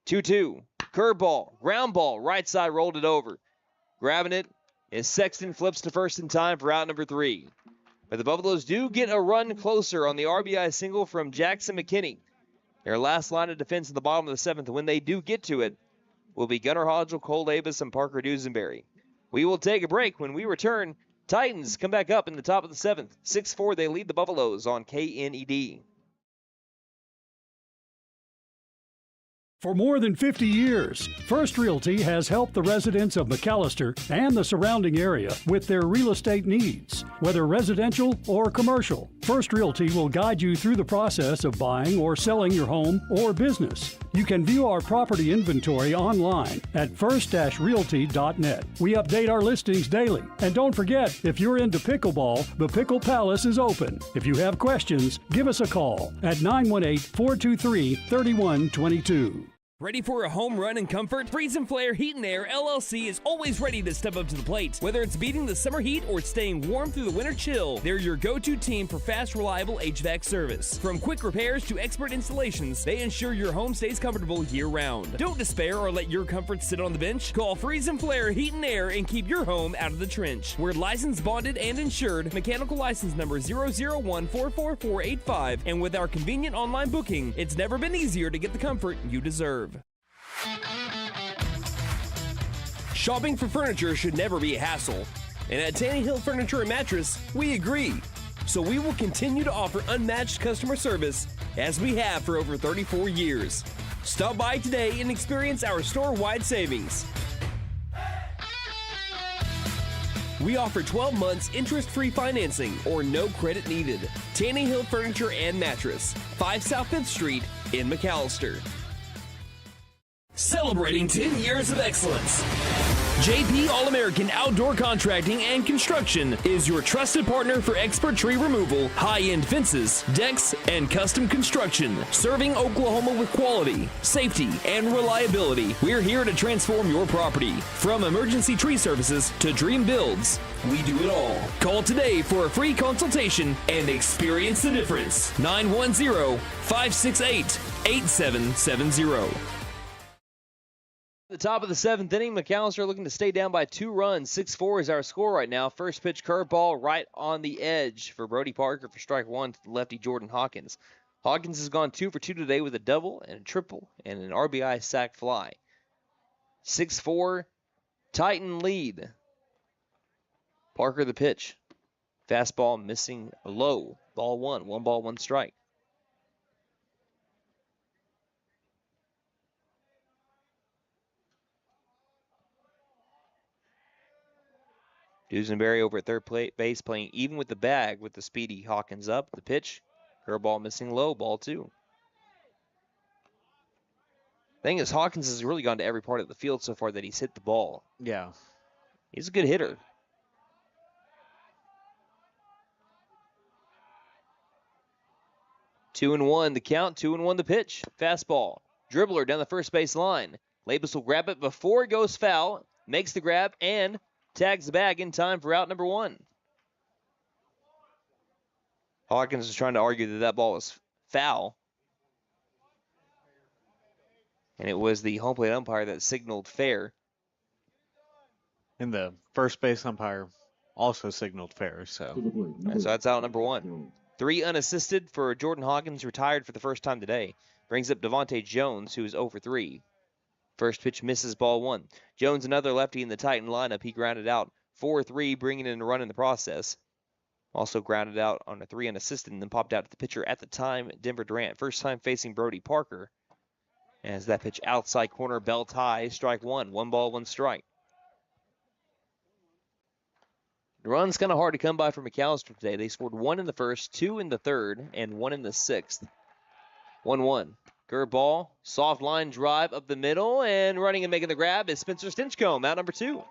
2-2. Curveball, ground ball, right side, rolled it over. Grabbing it is Sexton, flips to first in time for out number 3. But the Buffaloes do get a run closer on the RBI single from Jackson McKinney. Their last line of defense in the bottom of the 7th, when they do get to it, will be Gunnar Hodgel, Cole Davis, and Parker Dusenberry. We will take a break. When we return, Titans come back up in the top of the 7th. 6-4, they lead the Buffaloes on KNED. For more than 50 years, First Realty has helped the residents of McAlester and the surrounding area with their real estate needs. Whether residential or commercial, First Realty will guide you through the process of buying or selling your home or business. You can view our property inventory online at first-realty.net. We update our listings daily. And don't forget, if you're into pickleball, the Pickle Palace is open. If you have questions, give us a call at 918-423-3122. Ready for a home run in comfort? Freeze and Flare Heat and Air LLC is always ready to step up to the plate. Whether it's beating the summer heat or staying warm through the winter chill, they're your go-to team for fast, reliable HVAC service. From quick repairs to expert installations, they ensure your home stays comfortable year-round. Don't despair or let your comfort sit on the bench. Call Freeze and Flare Heat and Air and keep your home out of the trench. We're licensed, bonded, and insured. Mechanical license number 0014445. And with our convenient online booking, it's never been easier to get the comfort you deserve. Shopping for furniture should never be a hassle. And at Tanny Hill Furniture and Mattress, we agree. So we will continue to offer unmatched customer service as we have for over 34 years. Stop by today and experience our store-wide savings. We offer 12 months interest-free financing or no credit needed. Tanny Hill Furniture and Mattress, 5 South 5th Street in McAlester. Celebrating 10 years of excellence. JP All-American Outdoor Contracting and Construction is your trusted partner for expert tree removal, high-end fences, decks, and custom construction. Serving Oklahoma with quality, safety, and reliability. We're here to transform your property. From emergency tree services to dream builds, we do it all. Call today for a free consultation and experience the difference. 910-568-8770. The top of the 7th inning, McAlester looking to stay down by 2 runs. 6-4 is our score right now. First pitch curveball right on the edge for Brody Parker for strike 1 to the lefty Jordan Hawkins. Hawkins has gone 2 for 2 today with a double and a triple and an RBI sac fly. 6-4, Titan lead. Parker the pitch. Fastball missing low. Ball one. 1 ball, 1 strike. Dusenberry over at third base playing even with the bag with the speedy Hawkins up. The pitch. Curveball missing low. Ball 2. Thing is, Hawkins has really gone to every part of the field so far that he's hit the ball. Yeah. He's a good hitter. 2-1 the count, 2-1 the pitch. Fastball. Dribbler down the first base line. Labus will grab it before it goes foul. Makes the grab and tags the bag in time for out number 1. Hawkins is trying to argue that that ball was foul. And it was the home plate umpire that signaled fair. And the first base umpire also signaled fair. So that's out number 1. 3 unassisted for Jordan Hawkins, retired for the first time today. Brings up Devontae Jones, who is 0 for 3. First pitch misses, ball 1. Jones, another lefty in the Titan lineup. He grounded out 4-3, bringing in a run in the process. Also grounded out on a 3 unassisted and then popped out to the pitcher at the time, Denver Durant. First time facing Brody Parker. As that pitch outside corner, belt high, strike 1. 1 ball, 1 strike. The run's kind of hard to come by for McAlester today. They scored 1 in the first, 2 in the third, and 1 in the 6th. 1-1. Curveball, soft line drive up the middle, and running and making the grab is Spencer Stinchcomb, out number 2.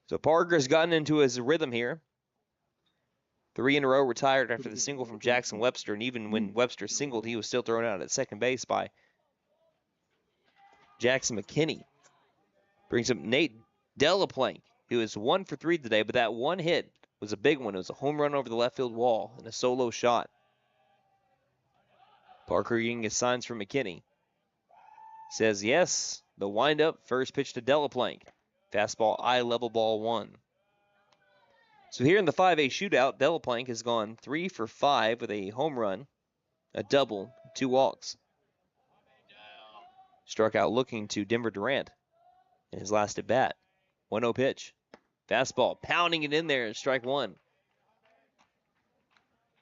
So Parker's gotten into his rhythm here. 3 in a row retired after the single from Jackson Webster, and even when Webster singled, he was still thrown out at second base by Jackson McKinney. Brings up Nate Delaplank, who is 1 for 3 today, but that one hit was a big one. It was a home run over the left field wall and a solo shot. Parker getting his signs from McKinney. Says yes, the windup, first pitch to Delaplank. Fastball, eye level, ball 1. So here in the 5A shootout, Delaplank has gone 3 for 5 with a home run, a double, 2 walks. Struck out looking to Denver Durant in his last at bat. 1-0 pitch. Fastball, pounding it in there, strike 1.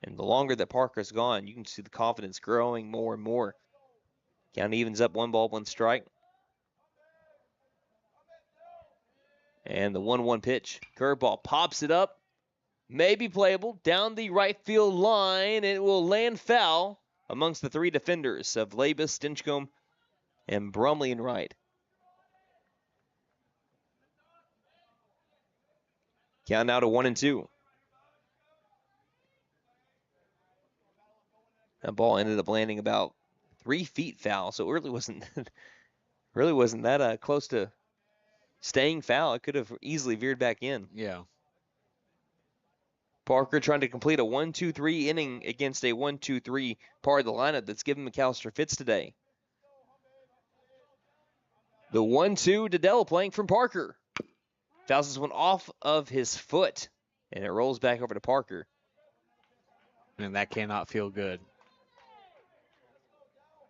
And the longer that Parker's gone, you can see the confidence growing more and more. Count evens up, 1 ball, 1 strike. And the 1-1 pitch. Curveball pops it up. Maybe playable. Down the right field line. It will land foul amongst the 3 defenders of Labus, Stinchcomb, and Brumley in right. Count now to 1-2. That ball ended up landing about 3 feet foul, so it really wasn't that close to staying foul. It could have easily veered back in. Yeah. Parker trying to complete a 1-2-3 inning against a 1-2-3 part of the lineup that's given McAlester fits today. The 1-2 to Delaplank from Parker. Fouls this one off of his foot, and it rolls back over to Parker. And that cannot feel good.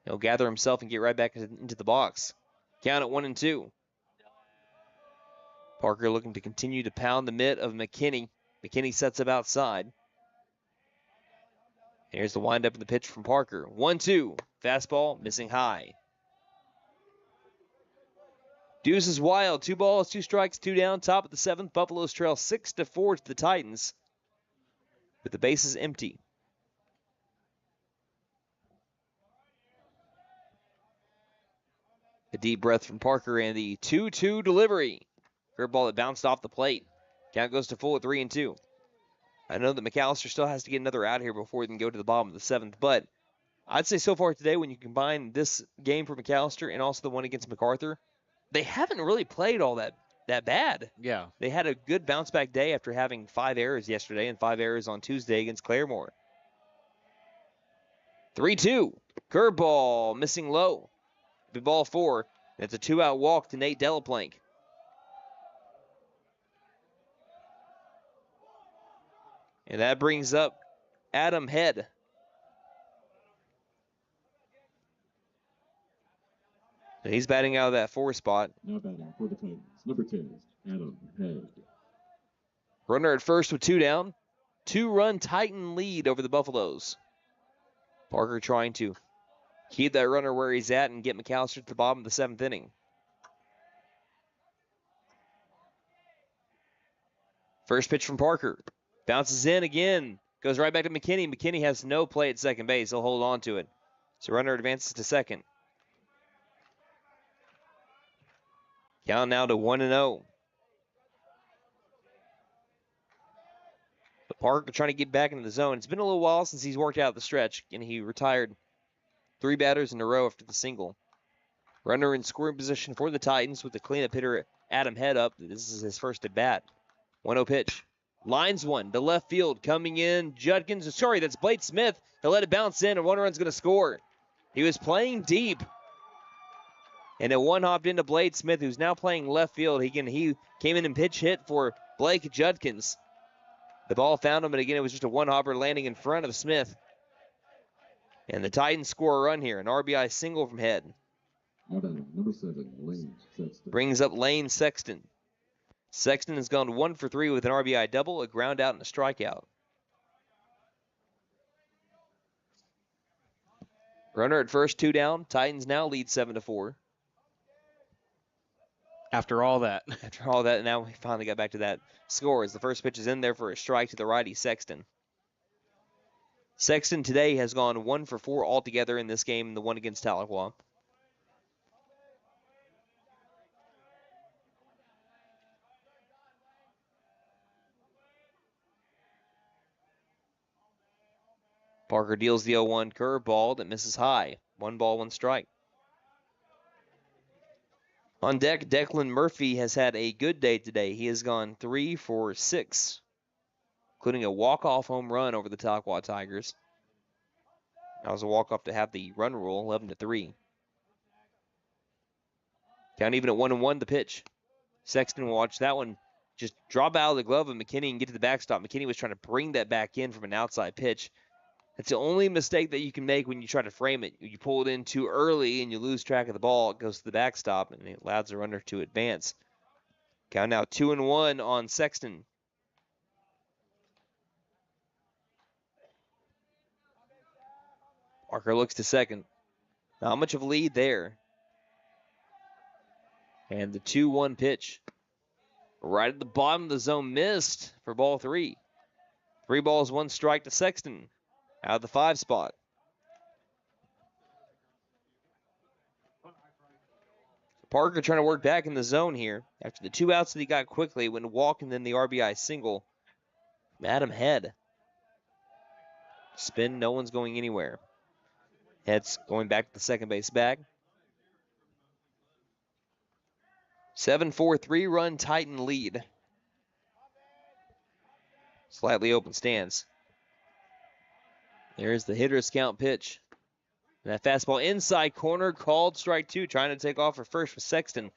He'll gather himself and get right back into the box. Count at 1-2. Parker looking to continue to pound the mitt of McKinney. McKinney sets up outside. Here's the windup of the pitch from Parker. 1-2. Fastball, missing high. Deuce is wild. 2 balls, 2 strikes, 2 down. Top of the 7th. Buffaloes trail 6-4 to the Titans with the bases empty. A deep breath from Parker and the 2-2 delivery. Curveball that bounced off the plate. Count goes to full at 3-2. I know that McAlester still has to get another out here before he can go to the bottom of the 7th, but I'd say so far today, when you combine this game for McAlester and also the one against MacArthur, they haven't really played all that bad. Yeah. They had a good bounce back day after having 5 errors yesterday and 5 errors on Tuesday against Claremore. 3-2. Curveball missing low. Ball 4. It's a 2-out walk to Nate Delaplank. And that brings up Adam Head. He's batting out of that 4 spot. Now batting for the Titans, number 10, Adam Head. Runner at first with 2 down. 2-run Titan lead over the Buffaloes. Parker trying to keep that runner where he's at and get McAlester to the bottom of the 7th inning. First pitch from Parker. Bounces in again. Goes right back to McKinney. McKinney has no play at second base. He'll hold on to it. So runner advances to second. Count now to 1-0. But Parker trying to get back into the zone. It's been a little while since he's worked out the stretch, and he retired 3 batters in a row after the single. Runner in scoring position for the Titans with the cleanup hitter Adam Head up. This is his first at bat. 1-0 pitch. Lines one to left field. Coming in, Judkins. Sorry, that's Blake Smith. He'll let it bounce in, and 1 run's going to score. He was playing deep. And a 1 hopped into Blade Smith, who's now playing left field. He came in and pitch hit for Blake Judkins. The ball found him, and again, it was just a 1-hopper landing in front of Smith. And the Titans score a run here, an RBI single from Head. Number 7, Lane Sexton. Brings up Lane Sexton. Sexton has gone 1 for 3 with an RBI double, a ground out, and a strikeout. Runner at first, 2 down. Titans now lead 7-4. After all that. After all that, now we finally got back to that score as the first pitch is in there for a strike to the righty, Sexton. Sexton today has gone 1 for 4 altogether in this game, the one against Tahlequah. Parker deals the 0-1 curveball that misses high. 1 ball, 1 strike. On deck, Declan Murphy has had a good day today. He has gone 3 for 6, including a walk-off home run over the Tahlequah Tigers. That was a walk-off to have the run rule, 11-3. Count even at 1-1 the pitch. Sexton will watch that one just drop out of the glove of McKinney and get to the backstop. McKinney was trying to bring that back in from an outside pitch. That's the only mistake that you can make when you try to frame it. You pull it in too early and you lose track of the ball. It goes to the backstop and it allows the runner to advance. Count now 2-1 on Sexton. Parker looks to second. Not much of a lead there. And the 2-1 pitch. Right at the bottom of the zone, missed for ball 3. 3 balls, 1 strike to Sexton. Out of the 5 spot. Parker trying to work back in the zone here. After the 2 outs that he got quickly, went walk and then the RBI single. Adam Head. Spin, no one's going anywhere. Head's going back to the second base bag. 7-4, 3-run Titan lead. Slightly open stance. There's the hitter's count pitch. And that fastball inside corner, called strike 2, trying to take off for first for Sexton.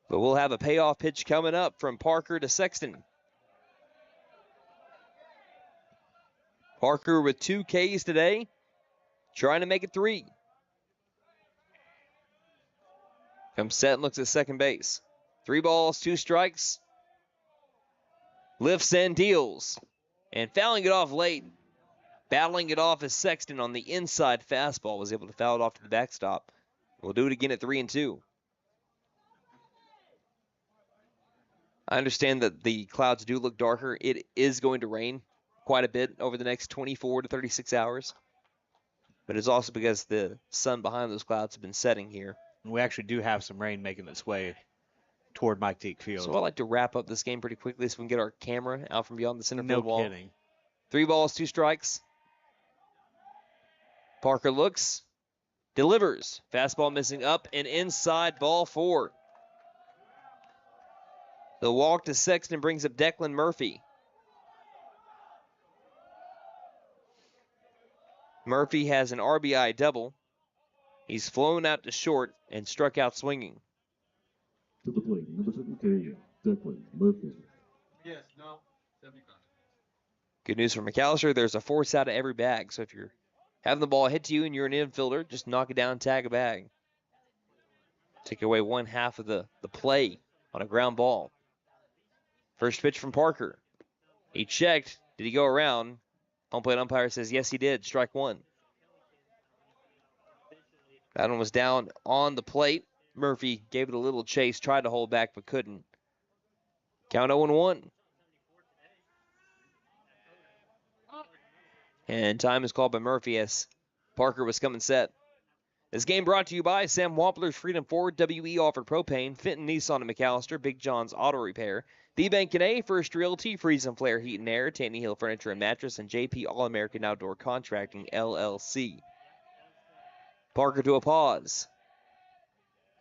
But we'll have a payoff pitch coming up from Parker to Sexton. Parker with 2 Ks today, trying to make it 3. Comes set and looks at second base. 3 balls, 2 strikes. Lifts and deals. And fouling it off late. Battling it off as Sexton on the inside fastball was able to foul it off to the backstop. We'll do it again at 3-2. I understand that the clouds do look darker. It is going to rain quite a bit over the next 24 to 36 hours. But it's also because the sun behind those clouds has been setting here. We actually do have some rain making its way toward Mike Deak Field. So I'd like to wrap up this game pretty quickly so we can get our camera out from beyond the center field wall. No kidding. 3 balls, 2 strikes. Parker looks, delivers. Fastball missing up and inside, ball 4. The walk to Sexton brings up Declan Murphy. Murphy has an RBI double. He's flown out to short and struck out swinging. To the plate, number 7K, Declan Murphy. Yes, no, 75. Good news for McAlester, there's a force out of every bag. So if you're having the ball hit to you and you're an infielder, just knock it down and tag a bag. Take away one half of the play on a ground ball. First pitch from Parker. He checked. Did he go around? Home plate umpire says yes, he did. Strike one. That one was down on the plate. Murphy gave it a little chase, tried to hold back, but couldn't. Count 0-1. And time is called by Murphy as Parker was coming set. This game brought to you by Sam Wampler's Freedom Ford, WE Offered Propane, Fenton Nissan and McAlester, Big John's Auto Repair, The Bank and A, First Realty, Freeze and Flare Heat and Air, Taney Hill Furniture and Mattress, and JP All-American Outdoor Contracting, LLC. Parker to a pause.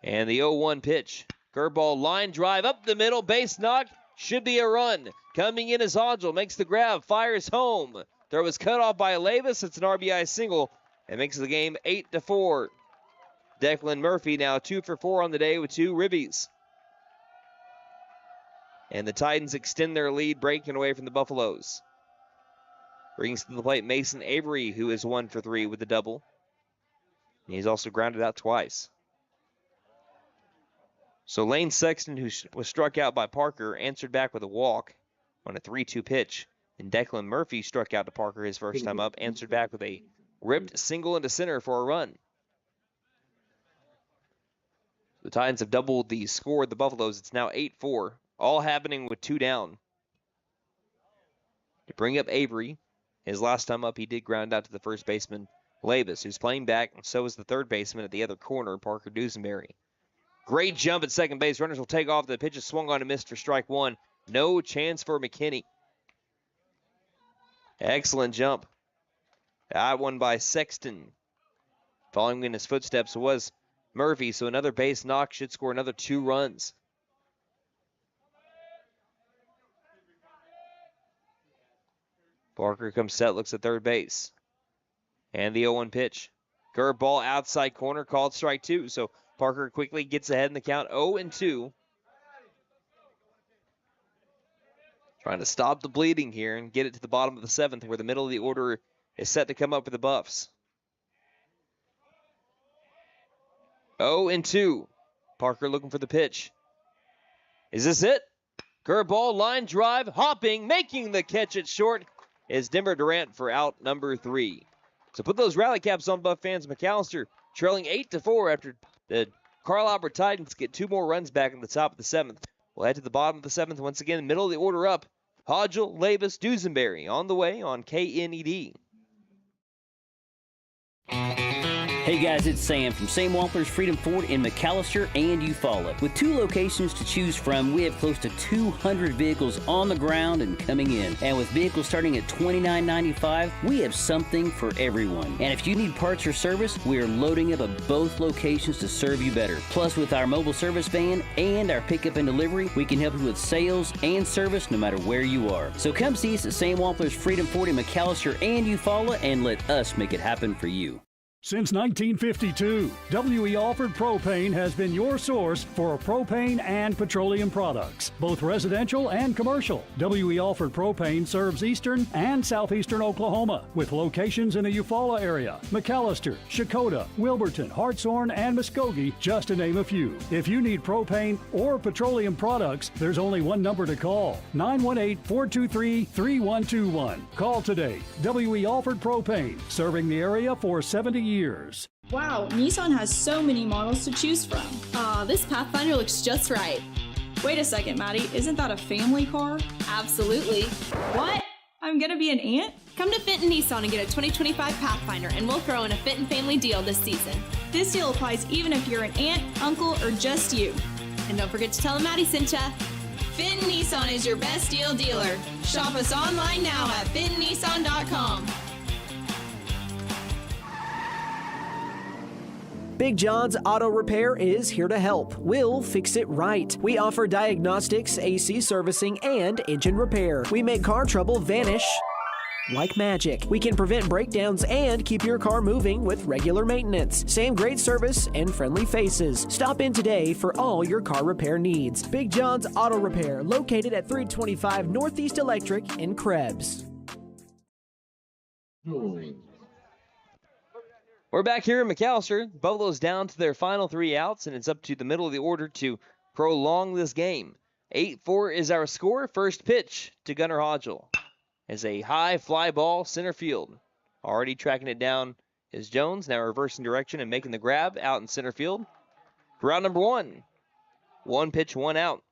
And the 0-1 pitch. Curveball line drive up the middle, base knock, should be a run. Coming in as Hodgel, makes the grab, fires home. Throw is cut off by Levis. It's an RBI single. It makes the game 8-4. Declan Murphy now 2 for 4 on the day with 2 ribbies. And the Titans extend their lead, breaking away from the Buffaloes. Brings to the plate Mason Avery, who is 1 for 3 with a double. And he's also grounded out twice. So Lane Sexton, who was struck out by Parker, answered back with a walk on a 3-2 pitch. And Declan Murphy struck out to Parker his first time up, answered back with a ripped single into center for a run. The Titans have doubled the score of the Buffaloes. It's now 8-4, all happening with 2 down. To bring up Avery, his last time up, he did ground out to the first baseman, Levis, who's playing back, and so is the third baseman at the other corner, Parker Dusenberry. Great jump at second base. Runners will take off. The pitch is swung on and missed for strike one. No chance for McKinney. Excellent jump. That one by Sexton. Following in his footsteps was Murphy, so another base knock should score another 2 runs. Parker comes set, looks at third base. And the 0-1 pitch. Curveball outside corner, called strike 2. So Parker quickly gets ahead in the count, 0-2. Trying to stop the bleeding here and get it to the bottom of the 7th, where the middle of the order is set to come up for the Buffs. 0-2. Parker looking for the pitch. Is this it? Curveball, line drive, hopping, making the catch at short is Denver Durant for out number 3. So put those rally caps on, Buff fans. McAlester trailing 8-4 after the Carl Albert Titans get 2 more runs back in the top of the 7th. We'll head to the bottom of the 7th once again. Middle of the order up. Hodgel, Levis, Dusenberry on the way on KNED. Hey guys, it's Sam from Sam Wampler's Freedom Ford in McAlester and Eufaula. With 2 locations to choose from, we have close to 200 vehicles on the ground and coming in. And with vehicles starting at $29.95, we have something for everyone. And if you need parts or service, we are loading up at both locations to serve you better. Plus, with our mobile service van and our pickup and delivery, we can help you with sales and service no matter where you are. So come see us at Sam Wampler's Freedom Ford in McAlester and Eufaula and let us make it happen for you. Since 1952, WE Offered Propane has been your source for propane and petroleum products, both residential and commercial. WE Offered Propane serves eastern and southeastern Oklahoma, with locations in the Eufaula area, McAlester, Shakota, Wilburton, Hartshorn, and Muskogee, just to name a few. If you need propane or petroleum products, there's only one number to call, 918-423-3121. Call today. WE Offered Propane, serving the area for 70 years. Wow, Nissan has so many models to choose from. This Pathfinder looks just right. Wait a second, Maddie, isn't that a family car? Absolutely. What? I'm gonna be an aunt? Come to Fenton Nissan and get a 2025 Pathfinder, and we'll throw in a Fenton family deal this season. This deal applies even if you're an aunt, uncle, or just you. And don't forget to tell them Maddie sent ya. Fenton Nissan is your best deal dealer. Shop us online now at fentonnissan.com. Big John's Auto Repair is here to help. We'll fix it right. We offer diagnostics, AC servicing, and engine repair. We make car trouble vanish like magic. We can prevent breakdowns and keep your car moving with regular maintenance. Same great service and friendly faces. Stop in today for all your car repair needs. Big John's Auto Repair, located at 325 Northeast Electric in Krebs. We're We're back here in McAlester. Buffaloes down to their final 3 outs, and it's up to the middle of the order to prolong this game. 8-4 is our score. First pitch to Gunnar Hodgel is a high fly ball center field. Already tracking it down is Jones, now reversing direction and making the grab out in center field. Round number 1. 1 pitch, 1 out.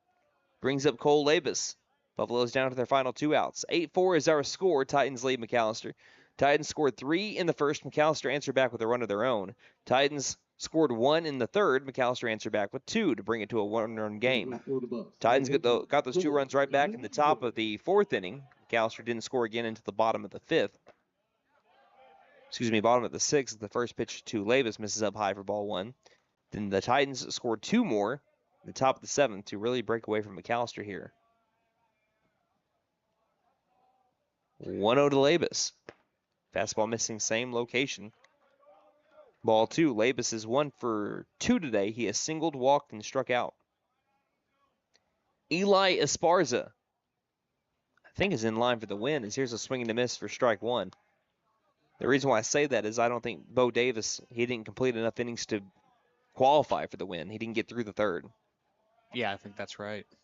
Brings up Cole Labus. Buffaloes down to their final 2 outs. 8-4 is our score. Titans lead McAlester. Titans scored 3 in the first. McAlester answered back with a run of their own. Titans scored 1 in the third. McAlester answered back with 2 to bring it to a 1-run game. Titans got those 2 runs right back in the top of the 4th inning. McAlester didn't score again until the bottom of the 5th. Bottom of the 6th. The first pitch to Labus misses up high for ball 1. Then the Titans scored 2 more in the top of the 7th to really break away from McAlester here. 1-0 to Labus. Fastball missing, same location. Ball 2. Labus is 1 for 2 today. He has singled, walked, and struck out. Eli Esparza, I think, is in line for the win, as here's a swing and a miss for strike 1. The reason why I say that is I don't think Bo Davis, he didn't complete enough innings to qualify for the win. He didn't get through the 3rd. Yeah, I think that's right. I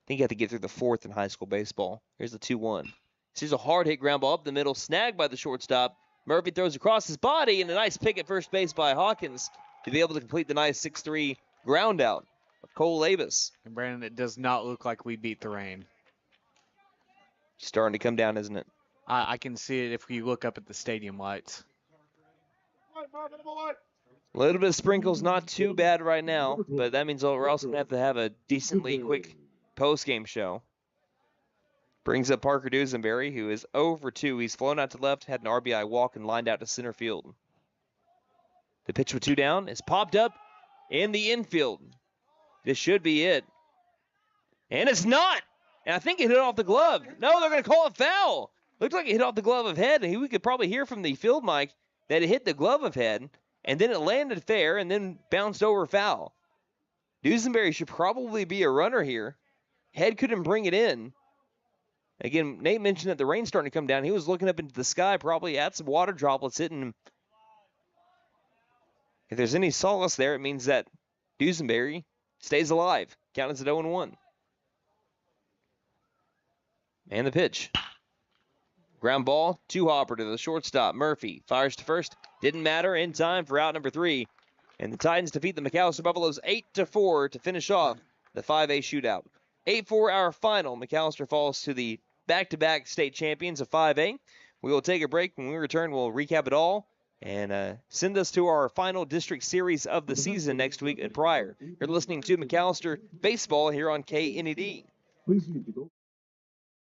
think you have to get through the 4th in high school baseball. Here's the 2-1. Here's a hard hit ground ball up the middle, snagged by the shortstop. Murphy throws across his body, and a nice pick at first base by Hawkins to be able to complete the nice 6-3 ground out of Cole Labus. And Brandon, it does not look like we beat the rain. Starting to come down, isn't it? I can see it if you look up at the stadium lights. A little bit of sprinkles, not too bad right now, but that means we're also going to have a decently quick post-game show. Brings up Parker Dusenberry, who is 0 for 2. He's flown out to left, had an RBI walk, and lined out to center field. The pitch with 2 down is popped up in the infield. This should be it. And it's not! And I think it hit off the glove. No, they're going to call it foul. Looked like it hit off the glove of Head, and we could probably hear from the field mic that it hit the glove of Head, and then it landed fair and then bounced over foul. Dusenberry should probably be a runner here. Head couldn't bring it in. Again, Nate mentioned that the rain's starting to come down. He was looking up into the sky, probably at some water droplets hitting him. If there's any solace there, it means that Dusenberry stays alive. Count as at 0-1. And the pitch. Ground ball, 2-hopper to the shortstop. Murphy fires to first. Didn't matter, in time for out number 3. And the Titans defeat the McAlester Buffaloes 8-4 to finish off the 5A shootout. 8-4 our final. McAlester falls to the back-to-back state champions of 5A. We will take a break. When we return, we'll recap it all and send us to our final district series of the season next week at Pryor. You're listening to McAlester Baseball here on KNED.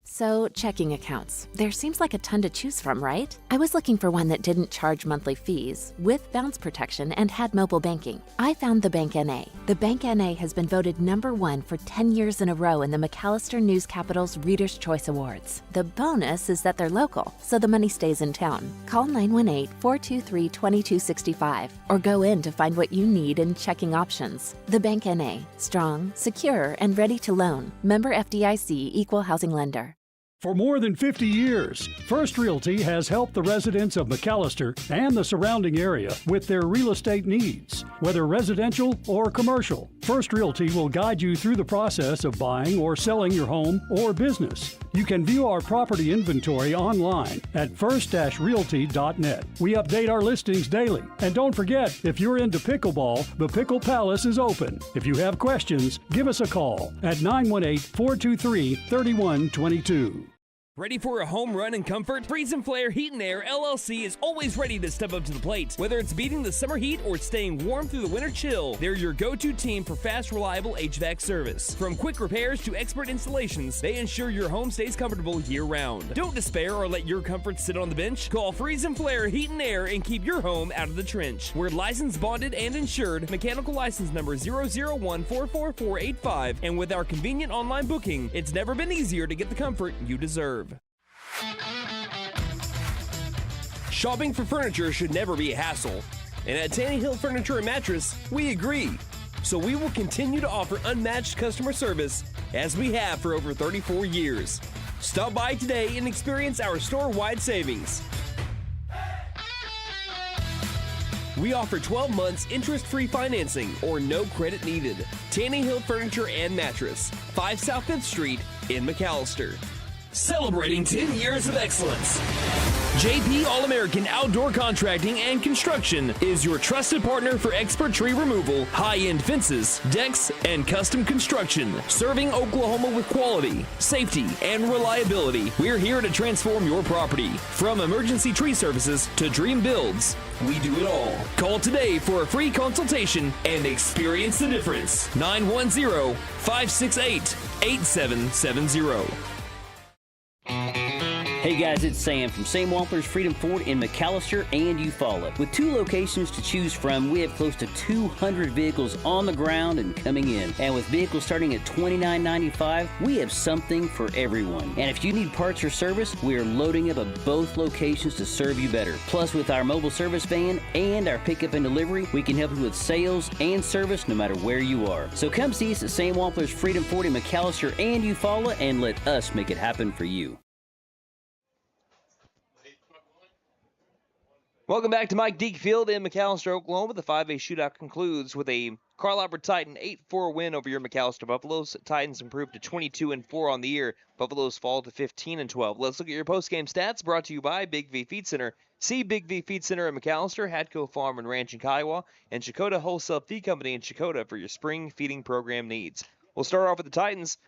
So, checking accounts. There seems like a ton to choose from, right? I was looking for one that didn't charge monthly fees, with bounce protection, and had mobile banking. I found the Bank NA. The Bank NA has been voted #1 for 10 years in a row in the McAlester News Capital's Reader's Choice Awards. The bonus is that they're local, so the money stays in town. Call 918-423-2265 or go in to find what you need in checking options. The Bank NA. Strong, secure, and ready to loan. Member FDIC, Equal Housing Lender. For more than 50 years, First Realty has helped the residents of McAlester and the surrounding area with their real estate needs. Whether residential or commercial, First Realty will guide you through the process of buying or selling your home or business. You can view our property inventory online at first-realty.net. We update our listings daily. And don't forget, if you're into pickleball, the Pickle Palace is open. If you have questions, give us a call at 918-423-3122. Ready for a home run in comfort? Freeze and Flare Heat and Air LLC is always ready to step up to the plate. Whether it's beating the summer heat or staying warm through the winter chill, they're your go-to team for fast, reliable HVAC service. From quick repairs to expert installations, they ensure your home stays comfortable year-round. Don't despair or let your comfort sit on the bench. Call Freeze and Flare Heat and Air and keep your home out of the trench. We're licensed, bonded, and insured. Mechanical license number 0014445. And with our convenient online booking, it's never been easier to get the comfort you deserve. Shopping for furniture should never be a hassle, and at Tanny Hill Furniture and Mattress, we agree. So we will continue to offer unmatched customer service as we have for over 34 years. Stop by today and experience our store-wide savings. We offer 12 months interest-free financing or no credit needed. Tanning Hill Furniture and Mattress, 5 South 5th Street in McAlester. Celebrating 10 years of excellence. JP All-American Outdoor Contracting and Construction is your trusted partner for expert tree removal, high-end fences, decks, and custom construction. Serving Oklahoma with quality, safety, and reliability. We're here to transform your property. From emergency tree services to dream builds, we do it all. Call today for a free consultation and experience the difference. 910-568-8770. Hey guys, it's Sam from Sam Wampler's Freedom Ford in McAlester and Eufaula. With 2 locations to choose from, we have close to 200 vehicles on the ground and coming in. And with vehicles starting at $29.95, we have something for everyone. And if you need parts or service, we are loading up at both locations to serve you better. Plus, with our mobile service van and our pickup and delivery, we can help you with sales and service no matter where you are. So come see us at Sam Wampler's Freedom Ford in McAlester and Eufaula and let us make it happen for you. Welcome back to Mike Deak Field in McAlester, Oklahoma. The 5A shootout concludes with a Carl Albert Titan 8-4 win over your McAlester Buffaloes. Titans improved to 22-4 on the year. Buffaloes fall to 15-12. Let's look at your post-game stats brought to you by Big V Feed Center. See Big V Feed Center in McAlester, Hadco Farm and Ranch in Kiowa, and Chakota Wholesale Feed Company in Chakota for your spring feeding program needs. We'll start off with the Titans.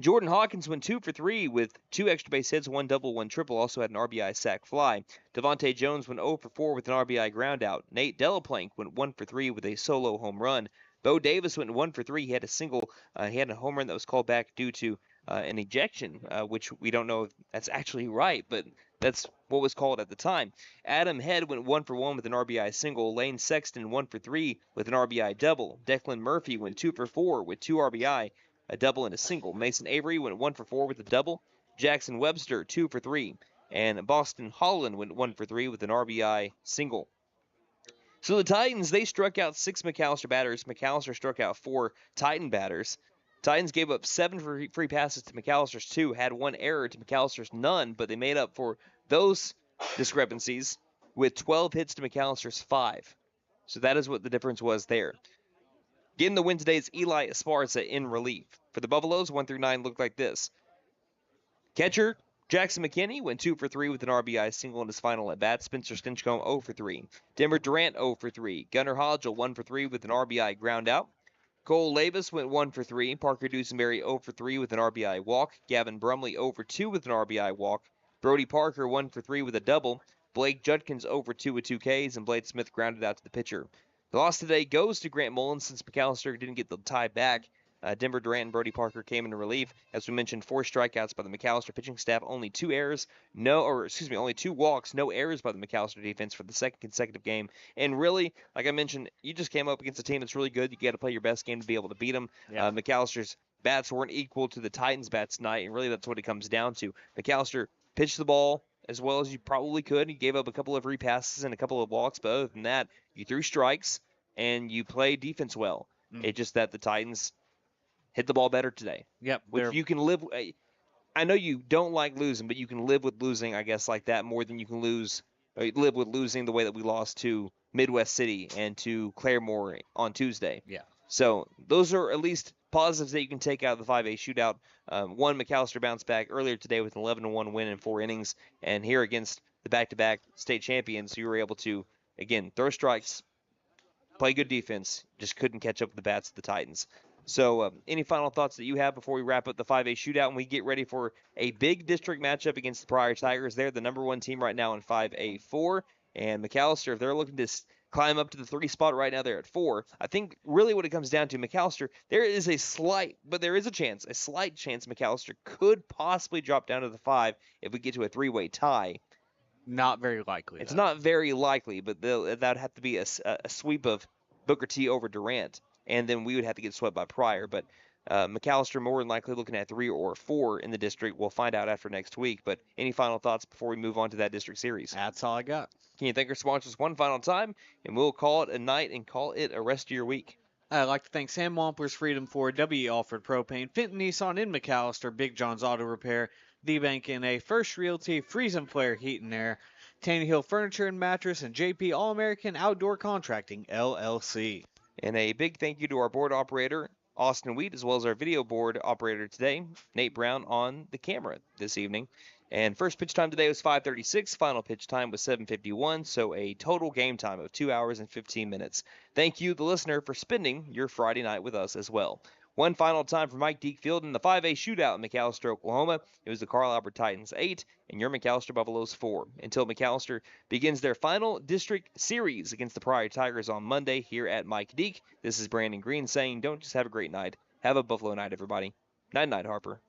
Jordan Hawkins went 2 for 3 with 2 extra base hits, 1 double, 1 triple. Also had an RBI sac fly. Devontae Jones went 0 for 4 with an RBI ground out. Nate Delaplank went 1 for 3 with a solo home run. Bo Davis went 1 for 3. He had a single. He had a home run that was called back due to an ejection, which we don't know if that's actually right, but that's what was called at the time. Adam Head went 1 for 1 with an RBI single. Lane Sexton 1 for 3 with an RBI double. Declan Murphy went 2 for 4 with 2 RBI. A double and a single. Mason Avery went 1 for 4 with a double. Jackson Webster 2 for 3. And Boston Holland went 1 for 3 with an RBI single. So the Titans, they struck out 6 McAlester batters. McAlester struck out 4 Titan batters. Titans gave up 7 free passes to McAllister's 2, had 1 error to McAllister's none, but they made up for those discrepancies with 12 hits to McAllister's 5. So that is what the difference was there. Getting the win today is Eli Esparza in relief. For the Buffaloes, 1 through 9 look like this. Catcher Jackson McKinney went 2 for 3 with an RBI single in his final at bat. Spencer Stinchcomb 0 for 3. Denver Durant 0 for 3. Gunnar Hodgel 1 for 3 with an RBI ground out. Cole Lavis went 1 for 3. Parker Dusenberry 0 for 3 with an RBI walk. Gavin Brumley 0 for 2 with an RBI walk. Brody Parker 1 for 3 with a double. Blake Judkins 0 for 2 with 2 Ks, and Blade Smith grounded out to the pitcher. The loss today goes to Grant Mullins since McAlester didn't get the tie back. Denver Durant and Brody Parker came in relief. As we mentioned, 4 strikeouts by the McAlester pitching staff, only 2 walks, no errors by the McAlester defense for the second consecutive game. And really, like I mentioned, you just came up against a team that's really good. You got to play your best game to be able to beat them. Yeah. McAllister's bats weren't equal to the Titans' bats tonight, and really that's what it comes down to. McAlester pitched the ball as well as you probably could. You gave up a couple of free passes and a couple of walks, but other than that, you threw strikes and you played defense well. It's just that the Titans hit the ball better today. Yep. Which you can live. I know you don't like losing, but you can live with losing, I guess, like that more than you can live with losing the way that we lost to Midwest City and to Claremore on Tuesday. Yeah. So those are at least positives that you can take out of the 5A shootout. One, McAlester bounced back earlier today with an 11-1 win in 4 innings, and here against the back-to-back state champions, you were able to, again, throw strikes, play good defense, just couldn't catch up with the bats of the Titans. So any final thoughts that you have before we wrap up the 5A shootout and we get ready for a big district matchup against the Pryor Tigers? They're the number 1 team right now in 5A4, and McAlester, if they're looking to climb up to the 3 spot right now, they're at 4. I think really what it comes down to, McAlester, there is a slight chance McAlester could possibly drop down to the 5 if we get to a 3-way tie. Not very likely. It's not very likely, but that would have to be a sweep of Booker T over Durant, and then we would have to get swept by Pryor. But McAlester more than likely looking at 3 or 4 in the district. We'll find out after next week. But any final thoughts before we move on to that district series? That's all I got. Can you thank our sponsors one final time? And we'll call it a night and call it a rest of your week. I'd like to thank Sam Wampler's Freedom Ford, W. Alford Propane, Fenton Nissan in McAlester, Big John's Auto Repair, The Bank NA, First Realty, Freeze and Flare Heat and Air, Taney Hill Furniture and Mattress, and JP All-American Outdoor Contracting, LLC. And a big thank you to our board operator, Austin Wheat, as well as our video board operator today, Nate Brown, on the camera this evening. And first pitch time today was 5:36. Final pitch time was 7:51. So a total game time of 2 hours and 15 minutes. Thank you, the listener, for spending your Friday night with us as well. One final time for Mike Deak Field in the 5A shootout in McAlester, Oklahoma. It was the Carl Albert Titans 8 and your McAlester Buffaloes 4. Until McAlester begins their final district series against the Prairie Tigers on Monday here at Mike Deak. This is Brandon Green saying, don't just have a great night. Have a Buffalo night, everybody. Night-night, Harper.